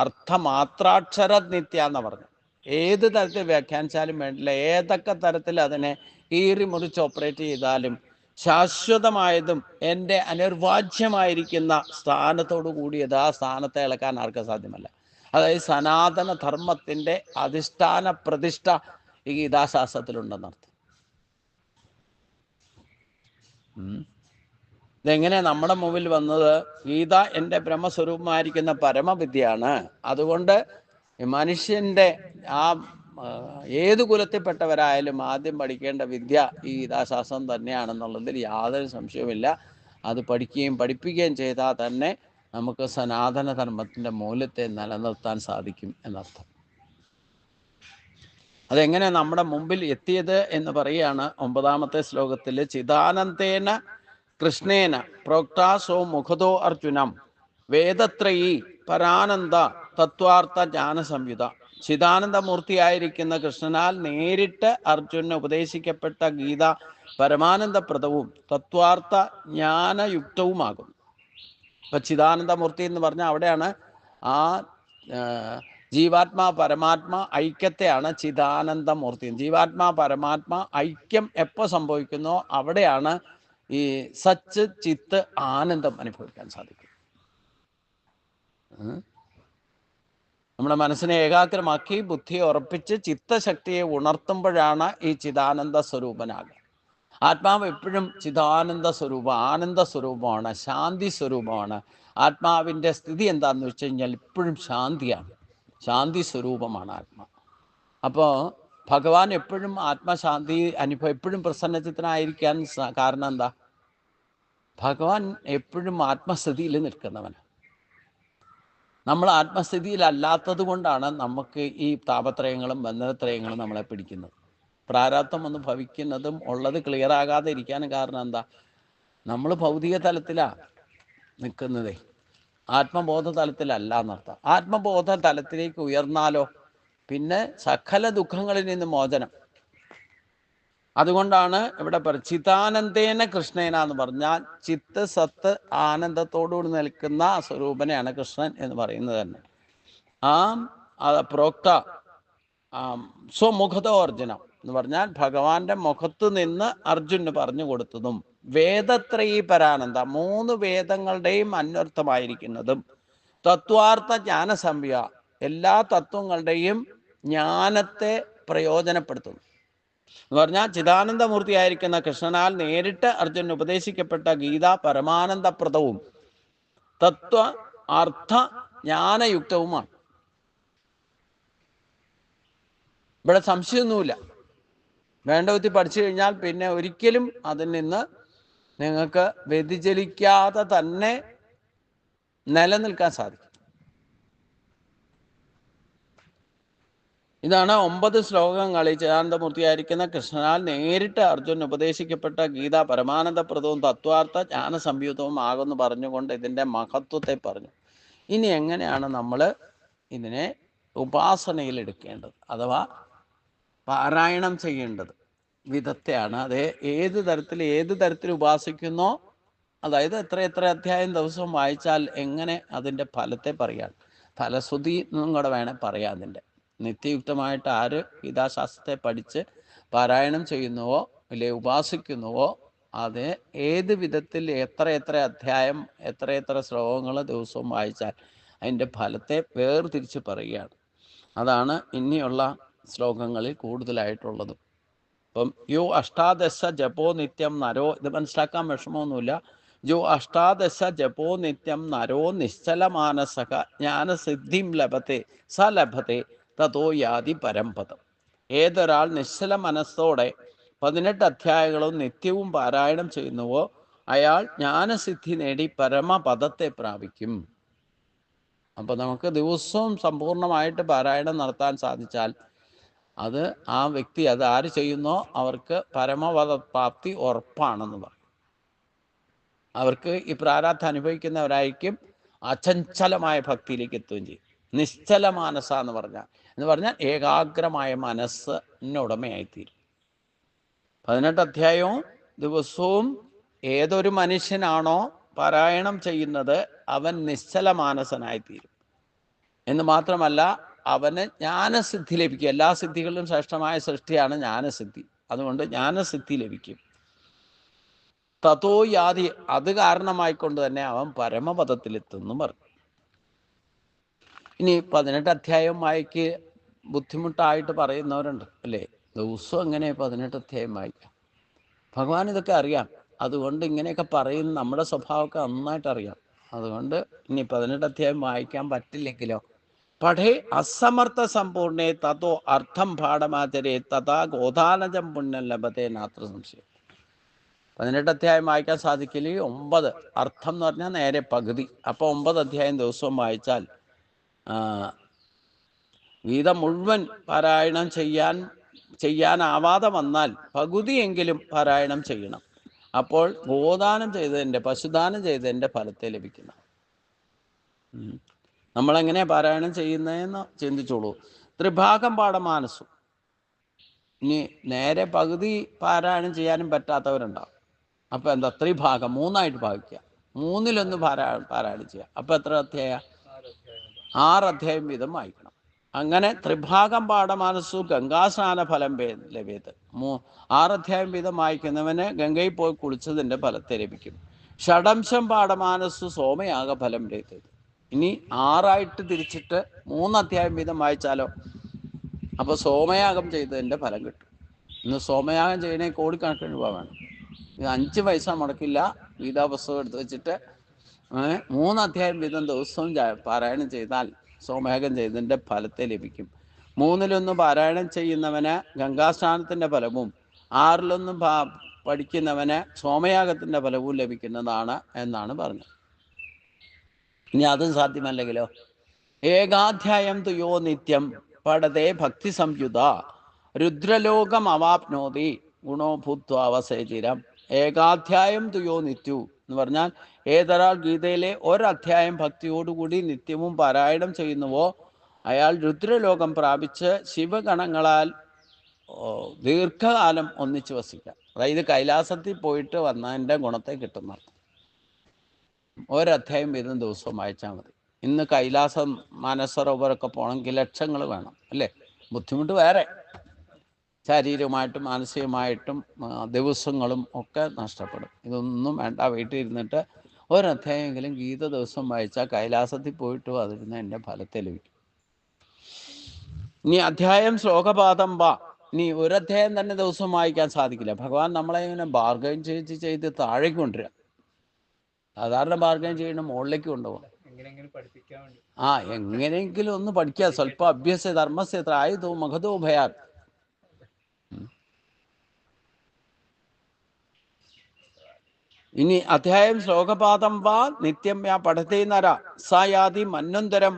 S1: അർത്ഥമാത്രാക്ഷര നിത്യ എന്ന് പറഞ്ഞു. ഏത് തരത്തിൽ വ്യാഖ്യാനിച്ചാലും വേണ്ടില്ല, ഏതൊക്കെ തരത്തിൽ അതിനെ കീറി മുറിച്ച് ഓപ്പറേറ്റ് ചെയ്താലും ശാശ്വതമായതും എൻ്റെ അനിർവാജ്യമായിരിക്കുന്ന സ്ഥാനത്തോടു കൂടിയത് ആ സ്ഥാനത്തെ ഇളക്കാൻ ആർക്കും സാധ്യമല്ല. അതായത് സനാതന ധർമ്മത്തിൻ്റെ അധിഷ്ഠാന പ്രതിഷ്ഠ ഈ ഗീതാശാസ്ത്രത്തിലുണ്ടെന്നർത്ഥം. ഇതെങ്ങനെ നമ്മുടെ മുമ്പിൽ വന്നത്? ഗീത എൻ്റെ ബ്രഹ്മസ്വരൂപമായിരിക്കുന്ന പരമവിദ്യയാണ്. അതുകൊണ്ട് മനുഷ്യൻ്റെ ഏത് കുലത്തിൽപ്പെട്ടവരായാലും ആദ്യം പഠിക്കേണ്ട വിദ്യ ഈ ഗീതാശാസ്ത്രം തന്നെയാണെന്നുള്ളതിൽ യാതൊരു സംശയവുമില്ല. അത് പഠിക്കുകയും പഠിപ്പിക്കുകയും ചെയ്താൽ തന്നെ നമുക്ക് സനാതന ധർമ്മത്തിൻ്റെ മൂല്യത്തെ നിലനിർത്താൻ സാധിക്കും എന്നർത്ഥം. അതെങ്ങനെ നമ്മുടെ മുമ്പിൽ എത്തിയത് എന്ന് പറയുകയാണ് 9ാമത്തെ ശ്ലോകത്തിൽ. ചിദാനന്ദേന കൃഷ്ണേന പ്രോക്താസോ മുഖതോ അർജുനം വേദത്രയീ പരാനന്ദ തത്വാർത്ഥ ജ്ഞാനസംയുത. ചിദാനന്ദമൂർത്തിയായിരിക്കുന്ന കൃഷ്ണനാൽ നേരിട്ട് അർജുനന് ഉപദേശിക്കപ്പെട്ട ഗീത പരമാനന്ദപ്രദവും തത്വാർത്ഥ ജ്ഞാനയുക്തവുമാകും. ഇപ്പം ചിദാനന്ദമൂർത്തി എന്ന് പറഞ്ഞാൽ അവിടെയാണ് ആ ജീവാത്മാ പരമാത്മ ഐക്യത്തെയാണ് ചിദാനന്ദമൂർത്തി. ജീവാത്മാ പരമാത്മ ഐക്യം എപ്പോൾ സംഭവിക്കുന്നോ അവിടെയാണ് ഈ സച്ച് ചിത്ത് ആനന്ദം അനുഭവിക്കാൻ സാധിക്കും. നമ്മുടെ മനസ്സിനെ ഏകാഗ്രമാക്കി ബുദ്ധിയെ ഉറപ്പിച്ച് ചിത്തശക്തിയെ ഉണർത്തുമ്പോഴാണ് ഈ ചിദാനന്ദ സ്വരൂപനാകുക. ആത്മാവ് എപ്പോഴും ചിദാനന്ദ സ്വരൂപം, ആനന്ദ സ്വരൂപമാണ്, ശാന്തി സ്വരൂപമാണ്. ആത്മാവിൻ്റെ സ്ഥിതി എന്താണെന്ന് വെച്ച് കഴിഞ്ഞാൽ എപ്പോഴും ശാന്തിയാണ്, ശാന്തി സ്വരൂപമാണ് ആത്മാ. അപ്പോൾ ഭഗവാൻ എപ്പോഴും ആത്മശാന്തി എപ്പോഴും പ്രസന്നചിത്തനായിരിക്കാൻ കാരണം എന്താ? ഭഗവാൻ എപ്പോഴും ആത്മസ്ഥിതിയിൽ നിൽക്കുന്നവനാണ്. നമ്മൾ ആത്മസ്ഥിതിയിലല്ലാത്തത് കൊണ്ടാണ് നമുക്ക് ഈ താപത്രയങ്ങളും ബന്ധനത്രയങ്ങളും നമ്മളെ പിടിക്കുന്നത്. പ്രാരാബ്ധം ഒന്ന് ഭവിക്കുന്നതും ഉള്ളത് ക്ലിയർ ആകാതെ ഇരിക്കാനും കാരണം എന്താ? നമ്മൾ ഭൗതിക തലത്തിലാണ് നിൽക്കുന്നതേ, ആത്മബോധ തലത്തിലല്ല എന്നർത്ഥം. ആത്മബോധ തലത്തിലേക്ക് ഉയർന്നാലോ പിന്നെ സകല ദുഃഖങ്ങളിൽ നിന്ന് മോചനം. അതുകൊണ്ടാണ് ഇവിടെ ചിദാനന്ദേന കൃഷ്ണേന എന്ന് പറഞ്ഞാൽ ചിത്ത് സത്ത് ആനന്ദത്തോടുകൂടി നിൽക്കുന്ന സ്വരൂപനെയാണ് കൃഷ്ണൻ എന്ന് പറയുന്നത് തന്നെ. പ്രോക്ത സ്വമുഖതോ അർജുനം, എന്ന് പറഞ്ഞാൽ ഭഗവാന്റെ മുഖത്ത് നിന്ന് അർജുനന് പറഞ്ഞു കൊടുത്തതും വേദത്രയീ പരാനന്ദ 3 വേദങ്ങളുടെയും അന്വർത്ഥമായിരിക്കുന്നതും തത്വാർത്ഥ ജ്ഞാനസംയ എല്ലാ തത്വങ്ങളുടെയും ജ്ഞാനത്തെ പ്രയോജനപ്പെടുത്തുന്നു എന്ന് പറഞ്ഞാൽ ചിദാനന്ദമൂർത്തിയായിരിക്കുന്ന കൃഷ്ണനാൽ നേരിട്ട് അർജുനന് ഉപദേശിക്കപ്പെട്ട ഗീത പരമാനന്ദപ്രദവും തത്വ അർത്ഥ ജ്ഞാനയുക്തവുമാണ്. ഇവിടെ സംശയമൊന്നുമില്ല. വേണ്ട വിധത്തിൽ പഠിച്ചു കഴിഞ്ഞാൽ പിന്നെ ഒരിക്കലും അതിൽ നിന്ന് നിങ്ങൾക്ക് വ്യതിചലിക്കാതെ തന്നെ നിലനിൽക്കാൻ സാധിക്കും. ഇതാണ് 9 ശ്ലോകങ്ങളിൽ ചിദാനന്ദമൂർത്തിയായിരിക്കുന്ന കൃഷ്ണനാൽ നേരിട്ട് അർജുനന് ഉപദേശിക്കപ്പെട്ട ഗീത പരമാനന്ദപ്രദവും തത്വാർത്ഥ ജ്ഞാനസംയുതവും ആകുമെന്ന് പറഞ്ഞുകൊണ്ട് ഇതിൻ്റെ മഹത്വത്തെ പറഞ്ഞു. ഇനി എങ്ങനെയാണ് നമ്മൾ ഇതിനെ ഉപാസനയിൽ എടുക്കേണ്ടത് അഥവാ പാരായണം ചെയ്യേണ്ടത് വിധത്തെയാണ്. അത് ഏത് തരത്തിൽ ഉപാസിക്കുന്നോ, അതായത് എത്ര അധ്യായം ദിവസവും വായിച്ചാൽ എങ്ങനെ അതിൻ്റെ ഫലത്തെ പറയാൻ, ഫലശ്രുതി എന്നും കൂടെ വേണേൽ പറയാം. അതിൻ്റെ നിത്യയുക്തമായിട്ട് ആര് ഗീതാശാസ്ത്രത്തെ പഠിച്ച് പാരായണം ചെയ്യുന്നുവോ അല്ലെ ഉപാസിക്കുന്നുവോ അത് ഏത് വിധത്തിൽ എത്ര അധ്യായം എത്ര ശ്ലോകങ്ങൾ ദിവസവും വായിച്ചാൽ അതിൻ്റെ ഫലത്തെ വേർതിരിച്ച് പറയുകയാണ്. അതാണ് ഇനിയുള്ള ശ്ലോകങ്ങളിൽ കൂടുതലായിട്ടുള്ളത്. അപ്പം യോ അഷ്ടാദശ ജപോ നിത്യം നരോ, ഇത് മനസ്സിലാക്കാൻ വിഷമമൊന്നുമില്ല. യോ അഷ്ടാദശ ജപോ നിത്യം നരോ നിശ്ചലമാനസക ജ്ഞാനസിദ്ധിം ലഭത്തെ സ ലഭത്തെ തതോ യാതി പരംപദം. ഏതൊരാൾ നിശ്ചല മനസ്സോടെ 18 അധ്യായങ്ങളും നിത്യവും പാരായണം ചെയ്യുന്നുവോ അയാൾ ജ്ഞാനസിദ്ധി നേടി പരമപദത്തെ പ്രാപിക്കും. അപ്പോൾ നമുക്ക് ദിവസവും സമ്പൂർണ്ണമായിട്ട് പാരായണം നടത്താൻ സാധിച്ചാൽ അത് ആ വ്യക്തി അത് ആര് ചെയ്യുന്നോ അവർക്ക് പരമപദ പ്രാപ്തി ഉറപ്പാണെന്ന് പറയും. അവർക്ക് ഈ പ്രാരാബ്ധം അനുഭവിക്കുന്നവരായിരിക്കും അചഞ്ചലമായ ഭക്തിയിലേക്ക് എത്തുകയും ചെയ്യും. നിശ്ചല മാനസ എന്ന് പറഞ്ഞാൽ ഏകാഗ്രമായ മനസ്സിനുടമയായിത്തീരും. 18 അധ്യായവും ദിവസവും ഏതൊരു മനുഷ്യനാണോ പാരായണം ചെയ്യുന്നത് അവൻ നിശ്ചല മാനസനായിത്തീരും. എന്ന് മാത്രമല്ല അവന് ജ്ഞാനസിദ്ധി ലഭിക്കും. എല്ലാ സിദ്ധികളിലും ശ്രേഷ്ഠമായ സൃഷ്ടിയാണ് ജ്ഞാനസിദ്ധി. അതുകൊണ്ട് ജ്ഞാനസിദ്ധി ലഭിക്കും. തതോ യാതി, അത് കാരണമായിക്കൊണ്ട് തന്നെ അവൻ പരമപദത്തിലെത്തുന്നു പറഞ്ഞു. ഇനി 18 അധ്യായം വായിക്ക് ബുദ്ധിമുട്ടായിട്ട് പറയുന്നവരുണ്ട് അല്ലേ. ദിവസവും എങ്ങനെ 18 അധ്യായം വായിക്കാം? ഭഗവാൻ ഇതൊക്കെ അറിയാം. അതുകൊണ്ട് ഇങ്ങനെയൊക്കെ പറയുന്ന നമ്മുടെ സ്വഭാവമൊക്കെ നന്നായിട്ട് അറിയാം. അതുകൊണ്ട് ഇനി 18 അധ്യായം വായിക്കാൻ പറ്റില്ലെങ്കിലോ പഠേ അസമർത്ഥ സമ്പൂർണേ തതോ അർത്ഥം പാഠമാചരേ തഥാ ഗോധാനജം പുണ്യം ലഭത്തെ നാത്ര സംശയം. 18 അധ്യായം വായിക്കാൻ സാധിക്കില്ലെങ്കിൽ 9 അർത്ഥം എന്ന് പറഞ്ഞാൽ നേരെ പകുതി. അപ്പോൾ 9 അധ്യായം ദിവസവും വായിച്ചാൽ ഗീത മുഴുവൻ പാരായണം ചെയ്യാനാവാതെ വന്നാൽ പകുതിയെങ്കിലും പാരായണം ചെയ്യണം. അപ്പോൾ ഗോദാനം ചെയ്തതിൻ്റെ പശുദാനം ചെയ്തതിൻ്റെ ഫലത്തെ ലഭിക്കണം. നമ്മളെങ്ങനെ പാരായണം ചെയ്യുന്നതെന്ന് ചിന്തിച്ചോളൂ. ത്രിഭാഗം പാഠമാനസം. ഇനി നേരെ പകുതി പാരായണം ചെയ്യാനും പറ്റാത്തവരുണ്ടാവും. അപ്പോൾ എന്താ ത്രിഭാഗം 3ആയിട്ട് ഭാഗിക്കുക. 3-1 പാരായണം ചെയ്യുക. അപ്പോൾ എത്ര അധ്യായം? 6 അധ്യായം വീതം വായിക്കണം. അങ്ങനെ ത്രിഭാഗം പാഠമാനസു ഗംഗാസ്നാന ഫലം ലഭ്യത്ത്. 6 അധ്യായം വീതം വായിക്കുന്നവന് ഗംഗയിൽ പോയി കുളിച്ചതിൻ്റെ ഫലത്തെ ലഭിക്കും. ഷഡംശം പാഠമാനസു സോമയാഗ ഫലം ലഭ്യത്ത്. ഇനി 6ആയിട്ട് തിരിച്ചിട്ട് 3 അധ്യായം വീതം വായിച്ചാലോ അപ്പോൾ സോമയാഗം ചെയ്തതിൻ്റെ ഫലം കിട്ടും. ഇന്ന് സോമയാഗം ചെയ്യണമെങ്കിൽ കോടിക്കണക്കിന് രൂപ വേണം. ഇത് 5 പൈസ മുടക്കില്ല. ഗീതാ പുസ്തകം എടുത്ത് വെച്ചിട്ട് 3 അധ്യായം വീതം ദിവസവും പാരായണം ചെയ്താൽ സോമയാഗം ചെയ്തതിൻ്റെ ഫലത്തെ ലഭിക്കും. 3-1 പാരായണം ചെയ്യുന്നവന് ഗംഗാസ്നാനത്തിൻ്റെ ഫലവും 6-1 പഠിക്കുന്നവന് സോമയാഗത്തിൻ്റെ ഫലവും ലഭിക്കുന്നതാണ് എന്നാണ് പറഞ്ഞത്. ഇനി അതും സാധ്യമല്ലെങ്കിലോ ഏകാധ്യായം തുയോ നിത്യം പഠതേ ഭക്തി സംയുത രുദ്രലോകം അവാപ്നോതി ഗുണോ ഭൂത്വാവസേചിരം. ഏകാധ്യായം തുയോ നിത്യു എന്ന് പറഞ്ഞാൽ ഏതൊരാൾ ഗീതയിലെ ഒരധ്യായം ഭക്തിയോടുകൂടി നിത്യവും പാരായണം ചെയ്യുന്നുവോ അയാൾ രുദ്രലോകം പ്രാപിച്ച് ശിവഗണങ്ങളാൽ ദീർഘകാലം ഒന്നിച്ച് വസിക്കാം. അതായത് കൈലാസത്തിൽ പോയിട്ട് വന്നതിൻ്റെ ഗുണത്തെ കിട്ടുന്ന ഒരധ്യായം വീതം ദിവസവും വായിച്ചാൽ മതി. ഇന്ന് കൈലാസം മാനസരോവരൊക്കെ പോകണമെങ്കിൽ ലക്ഷങ്ങൾ വേണം അല്ലേ. ബുദ്ധിമുട്ട് വേറെ. ശാരീരികമായിട്ടും മാനസികമായിട്ടും ദിവസങ്ങളും ഒക്കെ നഷ്ടപ്പെടും. ഇതൊന്നും വേണ്ട. വീട്ടിൽ ഇരുന്നിട്ട് ഒരധ്യായമെങ്കിലും ഗീത ദിവസം വായിച്ചാൽ കൈലാസത്തിൽ പോയിട്ടും അതിരുന്നതിൻ്റെ ഫലത്തെ ലഭിക്കും. ഇനി അധ്യായം ശ്ലോകപാദം വാ. ഇനി ഒരധ്യായം തന്നെ ദിവസം വായിക്കാൻ സാധിക്കില്ല. ഭഗവാൻ നമ്മളെ ഇങ്ങനെ ബാർഗൈൻ ചെയ്ത് താഴേക്ക് കൊണ്ടുവരിക. സാധാരണ ബാർഗൈൻ ചെയ്യണം മുകളിലേക്ക് കൊണ്ടുപോകണം. എങ്ങനെയെങ്കിലും ഒന്ന് പഠിക്കുക. സ്വല്പം അഭ്യസ ധർമ്മസ്യ ത്രായതോ മഹതോ ഭയാത്. ഇനി അധ്യായം ശ്ലോകപാദം വാ നിത്യം യാ പഠതേ നര സായാതി മന്വന്തരം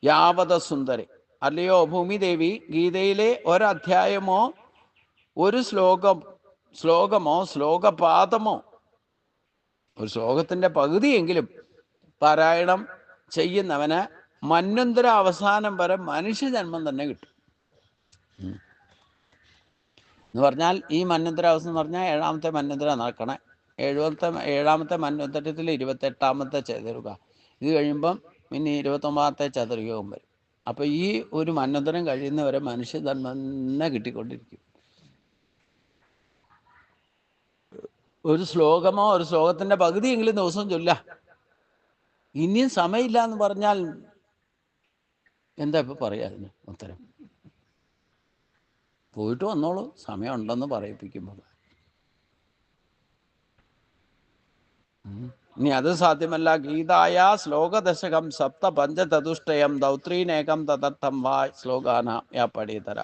S1: യാവത സുന്ദരി. അല്ലയോ ഭൂമിദേവി, ഗീതയിലെ ഒരധ്യായമോ ഒരു ശ്ലോകമോ ശ്ലോകപാദമോ ഒരു ശ്ലോകത്തിന്റെ പകുതിയെങ്കിലും പാരായണം ചെയ്യുന്നവന് മന്വന്തര അവസാനം വരെ മനുഷ്യജന്മം തന്നെ കിട്ടും എന്ന് പറഞ്ഞാൽ, ഈ മന്വന്തര അവസ്ഥ എന്ന് പറഞ്ഞാൽ 7ാമത്തെ മന്വന്തര നടക്കണേ. 7ാമത്തെ മന്വന്തരത്തിൽ 28ാമത്തെ ചതുർയുഗ. ഇത് കഴിയുമ്പം പിന്നെ 29ാമത്തെ ചതുർയുഗം വരും. അപ്പം ഈ ഒരു മന്വന്തരം കഴിയുന്നവരെ മനുഷ്യജന്മം തന്നെ കിട്ടിക്കൊണ്ടിരിക്കും. ഒരു ശ്ലോകമോ ഒരു ശ്ലോകത്തിന്റെ പകുതിയെങ്കിലും ദിവസം ചൊല്ല. ഇനിയും സമയമില്ല എന്ന് പറഞ്ഞാൽ എന്താ ഇപ്പൊ പറയാ അതിന് ഉത്തരം? പോയിട്ട് വന്നോളൂ, സമയമുണ്ടെന്ന് പറയിപ്പിക്കുമ്പോൾ. ഇനി അത് സാധ്യമല്ല. ഗീതായ ശ്ലോകദശകം സപ്ത പഞ്ചതതുഷ്ടയം ദൗത്രീനേകം തദർത്ഥം വാ ശ്ലോകാന യാ പഠിതര.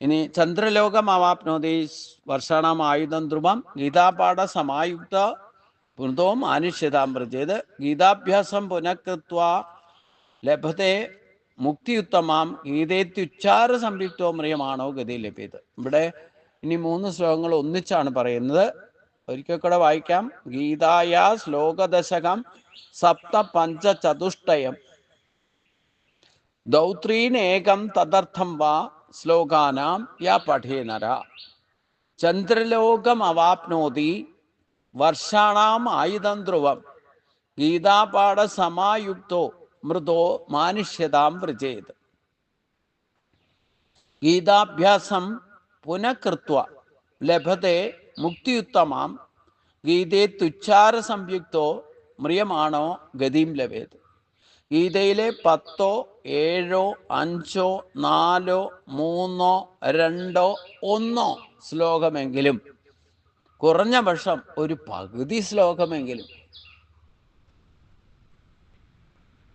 S1: ഇനി ചന്ദ്രലോകം അവാപ്നോതി വർഷാണം ആയുധം ധ്രുവം ഗീതാപാഠ സമായുക്ത പുനതോം ആനുഷ്യതാം പ്രചേത് ഗീതാഭ്യാസം പുനഃകൃത്വ ലഭത്തെ മുക്തിയുത്തമാം ഗീതേത്യുച്ചാര സംയുക്തോ മ്രിയമാണോ ഗതി ലഭ്യത്. ഇവിടെ ഇനി 3 ശ്ലോകങ്ങൾ ഒന്നിച്ചാണ് പറയുന്നത്. ഒരിക്കൽ കൂടെ വായിക്കാം. ഗീതായ ശ്ലോകദശകം സപ്ത പഞ്ചചതുഷ്ടയം ദൗത്രീനേകം തദർത്ഥം വാ ശ്ലോകാനാം യാ പഠേനര ചന്ദ്രലോകം അവാപ്നോതി വർഷാണാം ആയുധം ധ്രുവം ഗീതാപാഠ സമായുക്തോ മൃതോ മാനുഷ്യതാം വ്രജേത്. ഗീതാഭ്യാസം പുനഃകൃത്വ ലഭത്തെ മുക്തിയുത്തമാം ഗീതേത്യുച്ചാര സംയുക്തോ മ്രിയമാണോ ഗതിം ലഭേത്. ഗീതയിലെ 10, 7, 5, 4, 3, 2, 1 ശ്ലോകമെങ്കിലും, കുറഞ്ഞ പക്ഷം ഒരു പകുതി ശ്ലോകമെങ്കിലും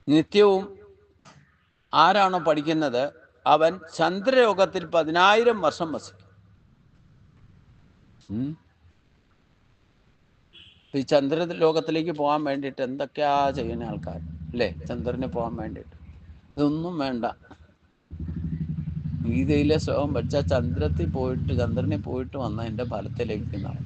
S1: നിത്യവും ആരാണോ പഠിക്കുന്നത് അവൻ ചന്ദ്രലോകത്തിൽ 10,000 വർഷം വസിക്കും. ഈ ചന്ദ്രലോകത്തിലേക്ക് പോകാൻ വേണ്ടിയിട്ട് എന്തൊക്കെയാ ചെയ്യുന്ന ആൾക്കാർ അല്ലേ? ചന്ദ്രന് പോകാൻ വേണ്ടിയിട്ട് ഇതൊന്നും വേണ്ട. ഗീതയിലെ ശ്ലോകം പഠിച്ചാൽ ചന്ദ്രനിൽ പോയിട്ട് വന്നതിൻ്റെ ഫലത്തെ ലഭിക്കുന്നതാണ്.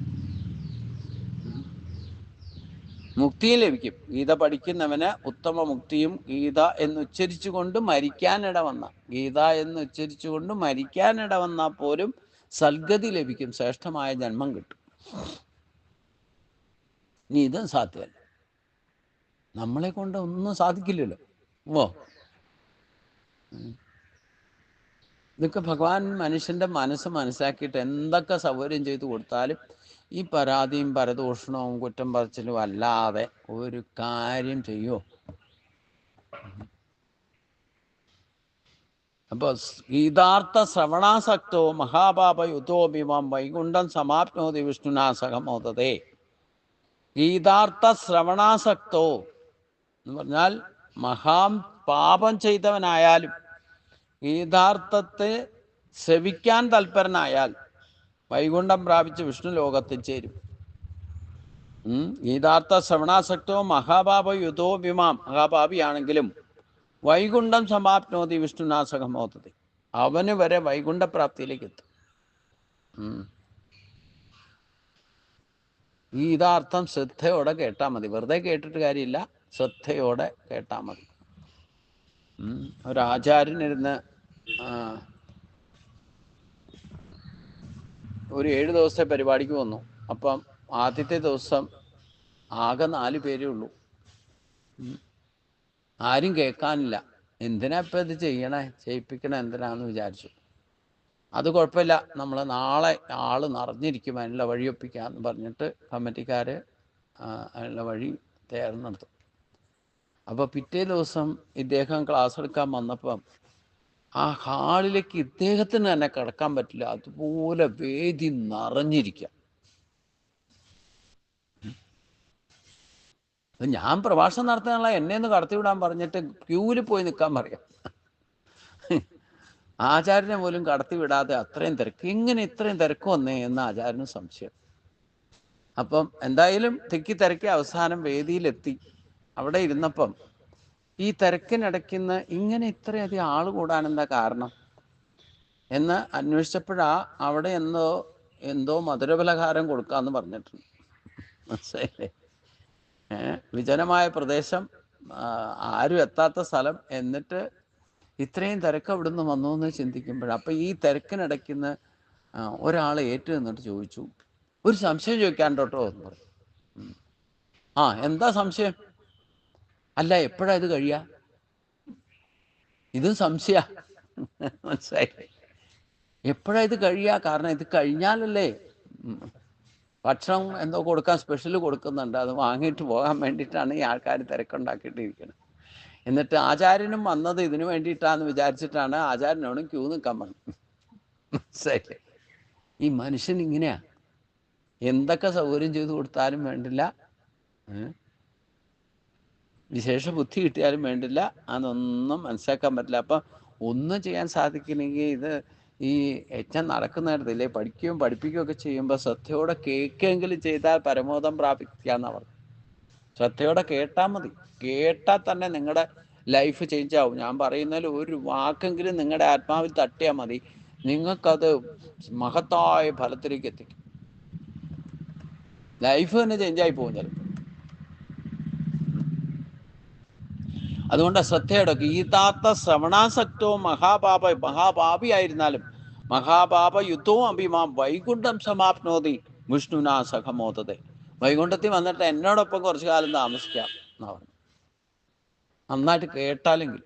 S1: മുക്തിയും ലഭിക്കും. ഗീത പഠിക്കുന്നവന് ഉത്തമ മുക്തിയും ഗീത എന്നുച്ചരിച്ചുകൊണ്ട് മരിക്കാനിട വന്നാൽ പോലും സൽഗതി ലഭിക്കും, ശ്രേഷ്ഠമായ ജന്മം കിട്ടും. ഇനി ഇതും സാധ്യമല്ല, നമ്മളെ കൊണ്ട് ഒന്നും സാധിക്കില്ലല്ലോ. ഇതൊക്കെ ഭഗവാൻ മനുഷ്യന്റെ മനസ്സ് മനസ്സിലാക്കിയിട്ട് എന്തൊക്കെ സൗകര്യം ചെയ്തു കൊടുത്താലും ഈ പരാതിയും പരദൂഷണവും കുറ്റം പറച്ചിലും അല്ലാതെ ഒരു കാര്യം ചെയ്യുമോ? അപ്പോൾ ഗീതാർത്ഥ ശ്രവണാസക്തോ മഹാപാപയുതോഭിമം വൈകുണ്ഠം സമാപ്നോതി വിഷ്ണുനാ സഹമോദതേ. ഗീതാർത്ഥ ശ്രവണാസക്തോ എന്ന് പറഞ്ഞാൽ പാപം ചെയ്തവനായാലും ഗീതാർത്ഥത്തെ ശ്രവിക്കാൻ തൽപരനായാൽ വൈകുണ്ഠം പ്രാപിച്ച് വിഷ്ണു ലോകത്തിൽ ചേരും. ഗീതാർത്ഥ ശ്രവണാസക്തോ മഹാപാപയുതോ വിമാം, മഹാപാപിയാണെങ്കിലും വൈകുണ്ഠം സമാപ്നോതി വിഷ്ണുനാ സഹമോദതി, അവന് വരെ വൈകുണ്ഠപ്രാപ്തിയിലേക്ക് എത്തും. ഗീതാർത്ഥം ശ്രദ്ധയോടെ കേട്ടാൽ മതി, വെറുതെ കേട്ടിട്ട് കാര്യമില്ല, ശ്രദ്ധയോടെ കേട്ടാൽ മതി. ഒരാചാര്യനിരുന്ന് ഒരു 7 ദിവസത്തെ പരിപാടിക്ക് വന്നു. അപ്പം ആദ്യത്തെ ദിവസം ആകെ 4 പേരേ ഉള്ളൂ. ആരും കേൾക്കാനില്ല. എന്തിനാ ഇപ്പം ഇത് ചെയ്യിപ്പിക്കണേ എന്തിനാന്ന് വിചാരിച്ചു. അത് കുഴപ്പമില്ല, നമ്മൾ നാളെ ആൾ നിറഞ്ഞിരിക്കും, അതിനുള്ള വഴിയൊപ്പിക്കാമെന്ന് പറഞ്ഞിട്ട് കമ്മിറ്റിക്കാർ അതിനുള്ള വഴി തയ്യാറെടുത്തു. അപ്പോൾ പിറ്റേ ദിവസം ഇദ്ദേഹം ക്ലാസ് എടുക്കാൻ വന്നപ്പം ആ ഹാളിലേക്ക് ഇദ്ദേഹത്തിന് തന്നെ കിടക്കാൻ പറ്റില്ല, അതുപോലെ വേദി നിറഞ്ഞിരിക്കുക. ഞാൻ പ്രഭാഷണം നടത്താനുള്ള എന്നെ ഒന്ന് കടത്തിവിടാൻ പറഞ്ഞിട്ട് ക്യൂവിൽ പോയി നിൽക്കാൻ പറയാം. ആചാര്യനെ പോലും കടത്തിവിടാതെ അത്രയും തിരക്ക്. എങ്ങനെ ഇത്രയും തിരക്ക് വന്നേ എന്ന് ആചാര്യന് സംശയം. അപ്പം എന്തായാലും തിക്കി തിരക്കി അവസാനം വേദിയിലെത്തി. അവിടെ ഇരുന്നപ്പം ഈ തിരക്കിനിടയ്ക്കുന്ന് ഇങ്ങനെ ഇത്രയധികം ആൾ കൂടാനെന്താ കാരണം എന്ന് അന്വേഷിച്ചപ്പോഴാ അവിടെ എന്തോ മധുരപലഹാരം കൊടുക്കാമെന്ന് പറഞ്ഞിട്ടുണ്ട്. മനസ്സിലായില്ലേ? വിജനമായ പ്രദേശം, ആരും എത്താത്ത സ്ഥലം, എന്നിട്ട് ഇത്രയും തിരക്ക് അവിടുന്ന് വന്നു എന്ന് ചിന്തിക്കുമ്പോൾ, അപ്പം ഈ തിരക്കിനിടയ്ക്കുന്ന് ഒരാൾ ഏറ്റു നിന്നിട്ട് ചോദിച്ചു, ഒരു സംശയം ചോദിക്കാൻ കേട്ടോ എന്ന് പറഞ്ഞു. ആ, എന്താ സംശയം? അല്ല, എപ്പോഴാ ഇത് കഴിയാ? ഇതും സംശയ. മനസ്സിലായി? എപ്പോഴാ ഇത് കഴിയാ? കാരണം ഇത് കഴിഞ്ഞാലല്ലേ ഭക്ഷണം എന്തോ കൊടുക്കാൻ സ്പെഷ്യൽ കൊടുക്കുന്നുണ്ട്, അത് വാങ്ങിയിട്ട് പോകാൻ വേണ്ടിയിട്ടാണ് ഈ ആൾക്കാർ തിരക്കുണ്ടാക്കിയിട്ടിരിക്കുന്നത്. എന്നിട്ട് ആചാര്യനും വന്നത് ഇതിനു വേണ്ടിയിട്ടാന്ന് വിചാരിച്ചിട്ടാണ് ആചാര്യനോടും ക്യൂ നിൽക്കാൻ പറഞ്ഞു. മനസ്സിലായില്ലേ? ഈ മനുഷ്യൻ ഇങ്ങനെയാ, എന്തൊക്കെ സൗകര്യം ചെയ്തു കൊടുത്താലും വേണ്ടില്ല, വിശേഷ ബുദ്ധി കിട്ടിയാലും വേണ്ടില്ല, അതൊന്നും മനസ്സിലാക്കാൻ പറ്റില്ല. അപ്പം ഒന്നും ചെയ്യാൻ സാധിക്കണമെങ്കിൽ ഇത് ഈ യജ്ഞം നടക്കുന്നിടത്തില്ലേ, പഠിക്കുകയും പഠിപ്പിക്കുകയൊക്കെ ചെയ്യുമ്പോൾ ശ്രദ്ധയോടെ കേൾക്കെങ്കിലും ചെയ്താൽ പരമോദം പ്രാപിക്കാന്നാണ് പറഞ്ഞു. ശ്രദ്ധയോടെ കേട്ടാൽ മതി. കേട്ടാൽ തന്നെ നിങ്ങളുടെ ലൈഫ് ചേഞ്ച് ആവും. ഞാൻ പറയുന്നതിൽ ഒരു വാക്കെങ്കിലും നിങ്ങളുടെ ആത്മാവിൽ തട്ടിയാൽ മതി, നിങ്ങൾക്കത് മഹത്തായ ഫലത്തിലേക്ക് എത്തിക്കും. ലൈഫ് തന്നെ ചേഞ്ചായി പോകും ചിലപ്പോൾ. അതുകൊണ്ട് ശ്രദ്ധയോടെ ഗീതാർത്ഥ ശ്രവണാസക്തോ മഹാപാപിയായിരുന്നാലും മഹാപാപ യുദ്ധവും അഭിമാം വൈകുണ്ഠം സമാപ്നോതി വിഷ്ണുനാ സഖമോദതെ. വൈകുണ്ഠത്തിൽ വന്നിട്ട് എന്നോടൊപ്പം കുറച്ചു കാലം താമസിക്കാം എന്നാ പറഞ്ഞു. നന്നായിട്ട് കേട്ടാലെങ്കിൽ.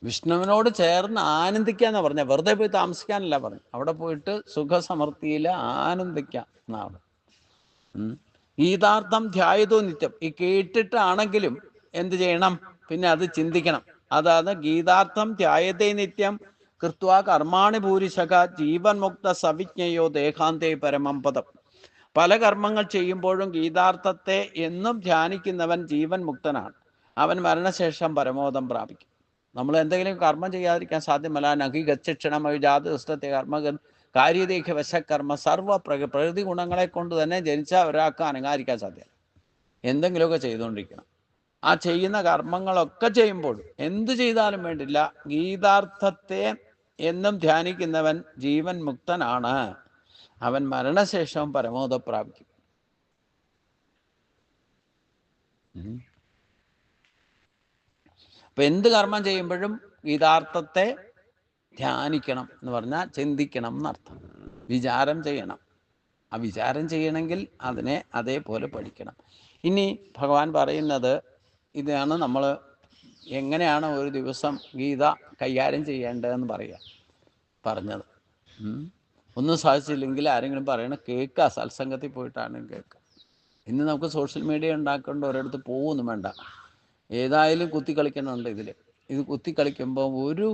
S1: വിഷ്ണുവിനോട് ചേർന്ന് ആനന്ദിക്കാന്നാ പറഞ്ഞ, വെറുതെ പോയി താമസിക്കാനല്ല പറഞ്ഞു. അവിടെ പോയിട്ട് സുഖസമൃദ്ധിയിൽ ആനന്ദിക്കാം എന്നാണ്. ഗീതാർത്ഥം ധ്യായതോ നിത്യം. ഈ കേട്ടിട്ടാണെങ്കിലും എന്ത് ചെയ്യണം? പിന്നെ അത് ചിന്തിക്കണം. അതാണ് ഗീതാർത്ഥം ധ്യായതേ നിത്യം കൃത്വാ കർമാണി ഭൂരിശക ജീവൻ മുക്ത സവിജ്ഞയോ ദേഹാന്തേ പരമം പദം. പല കർമ്മങ്ങൾ ചെയ്യുമ്പോഴും ഗീതാർത്ഥത്തെ എന്നും ധ്യാനിക്കുന്നവൻ ജീവൻ മുക്തനാണ്. അവൻ മരണശേഷം പരമോദം പ്രാപിക്കും. നമ്മൾ എന്തെങ്കിലും കർമ്മം ചെയ്യാതിരിക്കാൻ സാധ്യമല്ല. നഹി ഗച്ഛക്ഷണമയ ജാതസ്ഥത്തെ കർമ്മകൻ കാര്യദേഹ വശക്കർമ്മ സർവ പ്രകൃതി ഗുണങ്ങളെ കൊണ്ട് തന്നെ ജനിച്ച ഒരാൾക്ക് അനങ്ങാതിരിക്കാൻ സാധ്യമല്ല. എന്തെങ്കിലുമൊക്കെ ചെയ്തുകൊണ്ടിരിക്കണം. ആ ചെയ്യുന്ന കർമ്മങ്ങളൊക്കെ ചെയ്യുമ്പോൾ എന്തു ചെയ്താലും വേണ്ടില്ല, ഗീതാർത്ഥത്തെ എന്നും ധ്യാനിക്കുന്നവൻ ജീവൻ മുക്തനാണ്. അവൻ മരണശേഷം പരമോദം പ്രാപിക്കും. അപ്പൊ എന്ത് കർമ്മം ചെയ്യുമ്പോഴും ഗീതാർത്ഥത്തെ ധ്യാനിക്കണം എന്ന് പറഞ്ഞാൽ ചിന്തിക്കണം എന്നർത്ഥം. വിചാരം ചെയ്യണം. ആ വിചാരം ചെയ്യണമെങ്കിൽ അതിനെ അതേപോലെ പഠിക്കണം. ഇനി ഭഗവാൻ പറയുന്നത് ഇതാണ്, നമ്മൾ എങ്ങനെയാണ് ഒരു ദിവസം ഗീത കൈകാര്യം ചെയ്യേണ്ടതെന്ന് പറഞ്ഞത്. ഒന്നും സാധിച്ചില്ലെങ്കിൽ ആരെങ്കിലും പറയണം, കേൾക്കുക. സത്സംഗത്തിൽ പോയിട്ടാണ് കേൾക്കുക. ഇന്ന് നമുക്ക് സോഷ്യൽ മീഡിയ ഉണ്ടാക്കേണ്ട ഒരിടത്ത് പോകുന്നു വേണ്ട. ഏതായാലും കുത്തി കളിക്കണമുണ്ട് ഇതിൽ. ഇത് കുത്തി കളിക്കുമ്പോൾ ഒരു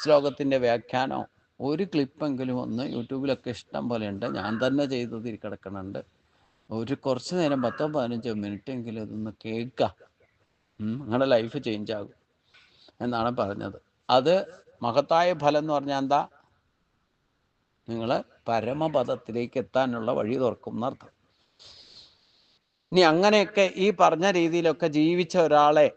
S1: ശ്ലോകത്തിൻ്റെ വ്യാഖ്യാനമോ ഒരു ക്ലിപ്പെങ്കിലും ഒന്ന് യൂട്യൂബിലൊക്കെ ഇഷ്ടം പോലെ ഉണ്ട്. ഞാൻ തന്നെ ചെയ്തത് കിടക്കണുണ്ട്. കുറച്ച് നേരം 10-15 മിനിറ്റെങ്കിലും ഇതൊന്ന് കേൾക്കുക. നിങ്ങളുടെ ലൈഫ് ചേഞ്ച് ആകും എന്നാണ് പറഞ്ഞത്. അത് മഹത്തായ ഫലം എന്ന് പറഞ്ഞാൽ എന്താ? നിങ്ങൾ പരമപദത്തിലേക്ക് എത്താനുള്ള വഴി തുറക്കും എന്നർത്ഥം. ഇനി അങ്ങനെയൊക്കെ ഈ പറഞ്ഞ രീതിയിലൊക്കെ ജീവിച്ച ഒരാളെ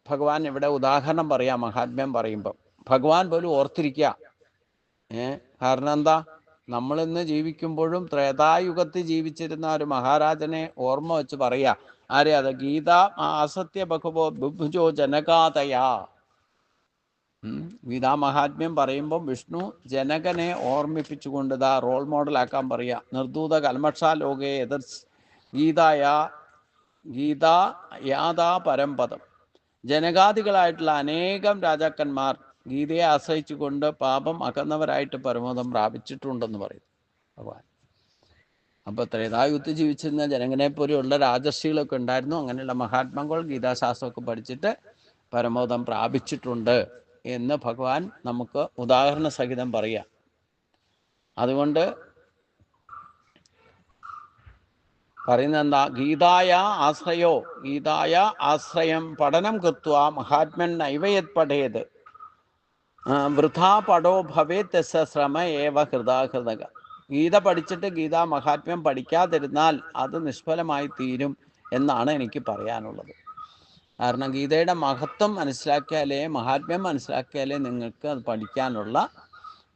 S1: ഭഗവാൻ ഇവിടെ ഉദാഹരണം പറയാം. മഹാത്മ്യം പറയുമ്പം ഭഗവാൻ പോലും ഓർത്തിരിക്കുക. കാരണം എന്താ? നമ്മളിന്ന് ജീവിക്കുമ്പോഴും ത്രേതായുഗത്തിൽ ജീവിച്ചിരുന്ന ഒരു മഹാരാജനെ ഓർമ്മ വെച്ച് പറയാ. ആരെ അത്? ഗീത അസത്യ ബഹുവോ ബുഭുജോ ജനകാതയാ. ഗീതാ മഹാത്മ്യം പറയുമ്പം വിഷ്ണു ജനകനെ ഓർമ്മിപ്പിച്ചുകൊണ്ട് ഇതാ റോൾ മോഡലാക്കാൻ പറയാ. നിർദൂത കൽമക്ഷ ലോകേ എതിർ ഗീതായ ഗീതാ യാതാ പരംപദം. ജനകാദികളായിട്ടുള്ള അനേകം രാജാക്കന്മാർ ഗീതയെ ആശ്രയിച്ചുകൊണ്ട് പാപം അകന്നവരായിട്ട് പരമോദം പ്രാപിച്ചിട്ടുണ്ടെന്ന് പറയും ഭഗവാൻ. അപ്പോൾ ത്രേതായുഗത്തിൽ ജീവിച്ചിരുന്ന ജനകനെ പോലെയുള്ള രാജർഷികളൊക്കെ ഉണ്ടായിരുന്നു. അങ്ങനെയുള്ള മഹാത്മാക്കൾ ഗീതാശാസ്ത്രമൊക്കെ പഠിച്ചിട്ട് പരമോദം പ്രാപിച്ചിട്ടുണ്ട് എന്ന് ഭഗവാൻ നമുക്ക് ഉദാഹരണ സഹിതം പറയാം. അതുകൊണ്ട് പറയുന്നത് എന്താ? ഗീതായ ആശ്രയോ, ഗീതായ ആശ്രയം പഠനം കൃത്വ മഹാത്മൻ നൈവയത് പഠേത് വൃഥാ പടോ ഭവേത് ശ്രമ ഏവ ഹൃദാഹൃദക. ഗീത പഠിച്ചിട്ട് ഗീതാ മഹാത്മ്യം പഠിക്കാതിരുന്നാൽ അത് നിഷ്ഫലമായി തീരും എന്നാണ് എനിക്ക് പറയാനുള്ളത്. കാരണം ഗീതയുടെ മഹത്വം മനസ്സിലാക്കിയാലേ, മഹാത്മ്യം മനസ്സിലാക്കിയാലേ നിങ്ങൾക്ക് അത് പഠിക്കാനുള്ള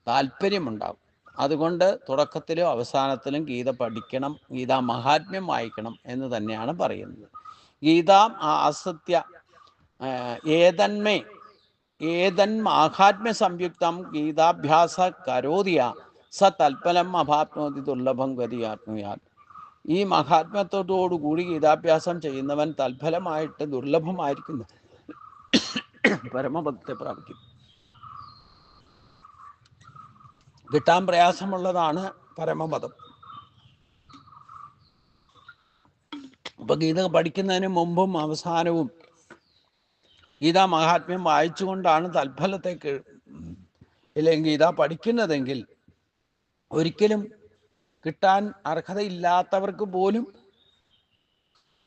S1: താല്പര്യമുണ്ടാകും. അതുകൊണ്ട് തുടക്കത്തിലും അവസാനത്തിലും ഗീത പഠിക്കണം, ഗീതാ മഹാത്മ്യം വായിക്കണം എന്ന് തന്നെയാണ് പറയുന്നത്. ഗീതാ അസത്യ ഏതൻ മാഹാത്മ്യ സംയുക്തം ഗീതാഭ്യാസ കരോതിയ സ തൽഫലം അഭാപ്നോതി ദുർലഭം ഗതിയാത്മയാൽ. ഈ മഹാത്മ്യത്തോടുകൂടി ഗീതാഭ്യാസം ചെയ്യുന്നവൻ തൽഫലമായിട്ട് ദുർലഭമായിരിക്കുന്ന പരമപദത്തെ പ്രാപിക്കും. കിട്ടാൻ പ്രയാസമുള്ളതാണ് പരമപദം. അപ്പൊ ഗീത പഠിക്കുന്നതിന് മുമ്പും അവസാനവും ഗീതാ മഹാത്മ്യം വായിച്ചുകൊണ്ടാണ് തൽഫലത്തേക്ക് ഇല്ലെങ്കിൽ ഗീത പഠിക്കുന്നതെങ്കിൽ ഒരിക്കലും കിട്ടാൻ അർഹതയില്ലാത്തവർക്ക് പോലും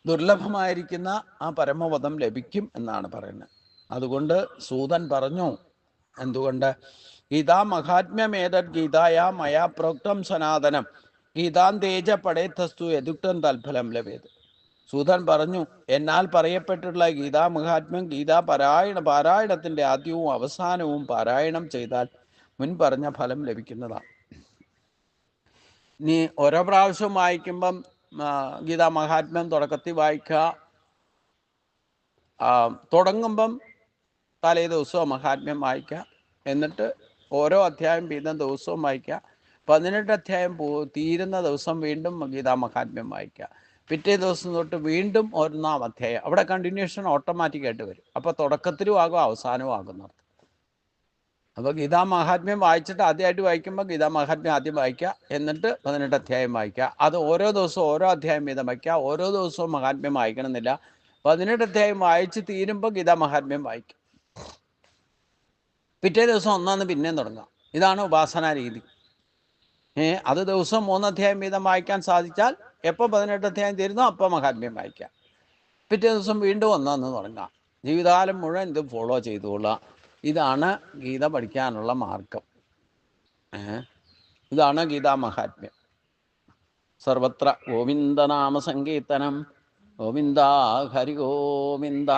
S1: ദുർലഭമായിരിക്കുന്ന ആ പരമപദം ലഭിക്കും എന്നാണ് പറയുന്നത്. അതുകൊണ്ട് സൂതൻ പറഞ്ഞു, എന്തുകൊണ്ട്? ഗീതാ മഹാത്മ്യമേതത് ഗീതായ മയാ പ്രോക്തം സനാതനം ഗീതാന്തേജ പടേത്തസ്തു യദുക്തം തൽഫലം ലഭ്യത്. സൂതൻ പറഞ്ഞു, എന്നാൽ പറയപ്പെട്ടിട്ടുള്ള ഗീതാ മഹാത്മ്യം ഗീതാ പാരായണത്തിൻ്റെ ആദ്യവും അവസാനവും പാരായണം ചെയ്താൽ മുൻ പറഞ്ഞ ഫലം ലഭിക്കുന്നതാണ്. ഇനി ഓരോ പ്രാവശ്യവും വായിക്കുമ്പം ഗീതാ മഹാത്മ്യം തുടക്കത്തിൽ വായിക്കുക, തുടങ്ങുമ്പം തലേ ദിവസവും മഹാത്മ്യം വായിക്കുക, എന്നിട്ട് ഓരോ അധ്യായം വീതം ദിവസവും വായിക്കുക, 18 അധ്യായം തീരുന്ന ദിവസം വീണ്ടും ഗീതാ മഹാത്മ്യം വായിക്കുക, പിറ്റേ ദിവസം തൊട്ട് വീണ്ടും 1-ാം അധ്യായം. അവിടെ കണ്ടിന്യൂഷൻ ഓട്ടോമാറ്റിക്കായിട്ട് വരും. അപ്പോൾ തുടക്കത്തിലും ആകും അവസാനവും ആകുന്നത്. അപ്പോൾ ഗീതാ മഹാത്മ്യം വായിച്ചിട്ട് ആദ്യമായിട്ട് വായിക്കുമ്പോൾ ഗീതാ മഹാത്മ്യം ആദ്യം വായിക്കുക, എന്നിട്ട് 18 അധ്യായം വായിക്കുക. അത് ഓരോ ദിവസവും ഓരോ അധ്യായം വീതം വായിക്കുക. ഓരോ ദിവസവും മഹാത്മ്യം വായിക്കണമെന്നില്ല. 18 അധ്യായം വായിച്ച് തീരുമ്പോൾ ഗീതാ മഹാത്മ്യം വായിക്കുക. പിറ്റേ ദിവസം 1-ാന്ന് പിന്നെയും തുടങ്ങാം. ഇതാണ് ഉപാസനാ രീതി. അത് ദിവസം 3 അധ്യായം വീതം വായിക്കാൻ സാധിച്ചാൽ എപ്പോൾ 18 അധ്യായം തീരുന്നോ അപ്പോൾ മഹാത്മ്യം വായിക്കാം. പിറ്റേ ദിവസം വീണ്ടും 1-ാന്ന് തുടങ്ങാം. ജീവിതകാലം മുഴുവൻ ഇത് ഫോളോ ചെയ്തുകൊള്ളാം. ഇതാണ് ഗീത പഠിക്കാനുള്ള മാർഗം. ഇതാണ് ഗീതാ മഹാത്മ്യം. സർവത്ര ഗോവിന്ദനാമ സങ്കീർത്തനം. ഗോവിന്ദ ഹരി ഗോവിന്ദ.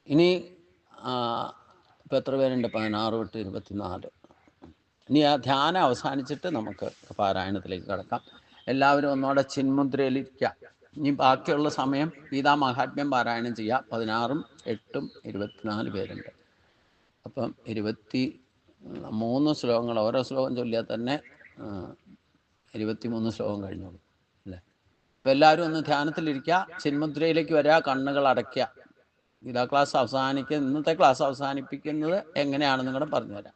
S1: ഇനി ഇപ്പം എത്ര പേരുണ്ട്? 16 തൊട്ട് 24. ഇനി ആ ധ്യാനം അവസാനിച്ചിട്ട് നമുക്ക് പാരായണത്തിലേക്ക് കിടക്കാം. എല്ലാവരും ഒന്നോടെ ചിന്മുദ്രയിലിരിക്കുക. ഇനി ബാക്കിയുള്ള സമയം ഗീതാ മഹാത്മ്യം പാരായണം ചെയ്യാം. 16ഉം 8ഉം 24 പേരുണ്ട്. അപ്പം 23 ശ്ലോകങ്ങൾ. ഓരോ ശ്ലോകം ചൊല്ലിയാൽ തന്നെ 23 ശ്ലോകം കഴിഞ്ഞോളൂ അല്ലേ? അപ്പം എല്ലാവരും ഒന്ന് ധ്യാനത്തിലിരിക്കുക, ചിന്മുദ്രയിലേക്ക് വരിക, കണ്ണുകൾ അടയ്ക്കുക. ഗീതാ ക്ലാസ് ഇന്നത്തെ ക്ലാസ് അവസാനിപ്പിക്കുന്നത് എങ്ങനെയാണെന്ന് കൂടെ പറഞ്ഞുതരാം.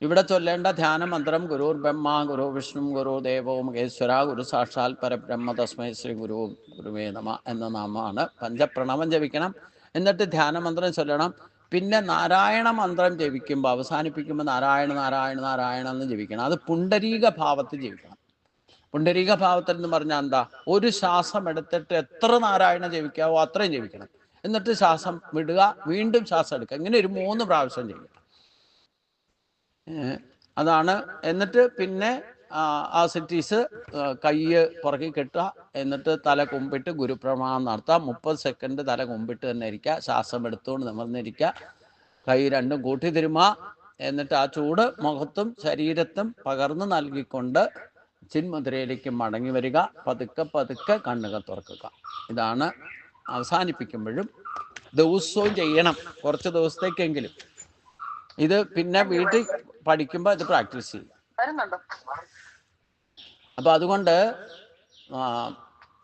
S1: ഇവിടെ ചൊല്ലേണ്ട ധ്യാന മന്ത്രം ഗുരുർ ബ്രഹ്മ ഗുരു വിഷ്ണു ഗുരു ദേവോ മഹേശ്വര ഗുരു സാക്ഷാൽ പരബ്രഹ്മ തസ്മൈ ശ്രീ ഗുരുവേ നമ എന്ന നാമമാണ്. പഞ്ചപ്രണവം ജപിക്കണം. എന്നിട്ട് ധ്യാനമന്ത്രം ചൊല്ലണം. പിന്നെ നാരായണ മന്ത്രം ജപിക്കുമ്പോൾ അവസാനിപ്പിക്കുമ്പോൾ നാരായണ നാരായണ നാരായണ എന്ന് ജപിക്കണം. അത് പുണ്ടരീക ഭാവത്തിൽ ജപിക്കണം. പുണ്ടരീക ഭാവത്തിൽ എന്ന് പറഞ്ഞാൽ എന്താ? ഒരു ശ്വാസം എടുത്തിട്ട് എത്ര നാരായണ ജപിക്കാവോ അത്രയും ജപിക്കണം. എന്നിട്ട് ശ്വാസം വിടുക, വീണ്ടും ശ്വാസം എടുക്കുക. ഇങ്ങനെ ഒരു 3 പ്രാവശ്യം ചെയ്യണം. അതാണ്. എന്നിട്ട് പിന്നെ ആസിറ്റീസ് കയ്യ് പുറകെ കെട്ടുക. എന്നിട്ട് തല കുമ്പിട്ട് ഗുരുപ്രണാമം നടത്തുക. 30 സെക്കൻഡ് തല കുമ്പിട്ട് തന്നെ ഇരിക്കുക. ശ്വാസം എടുത്തുകൊണ്ട് നിവർന്നിരിക്കുക. കൈ രണ്ടും കൂട്ടി തിരുമുക. എന്നിട്ട് ആ ചൂട് മുഖത്തും ശരീരത്തും പകർന്നു നൽകിക്കൊണ്ട് ചിന്മുദ്രയിലേക്ക് മടങ്ങി വരിക. പതുക്കെ പതുക്കെ കണ്ണുകൾ തുറക്കുക. ഇതാണ് അവസാനിപ്പിക്കുമ്പോഴും ദിവസവും ചെയ്യണം, കുറച്ച് ദിവസത്തേക്കെങ്കിലും. ഇത് പിന്നെ വീട്ടിൽ പഠിക്കുമ്പോൾ ഇത് പ്രാക്ടീസ് ചെയ്യും. അപ്പം അതുകൊണ്ട്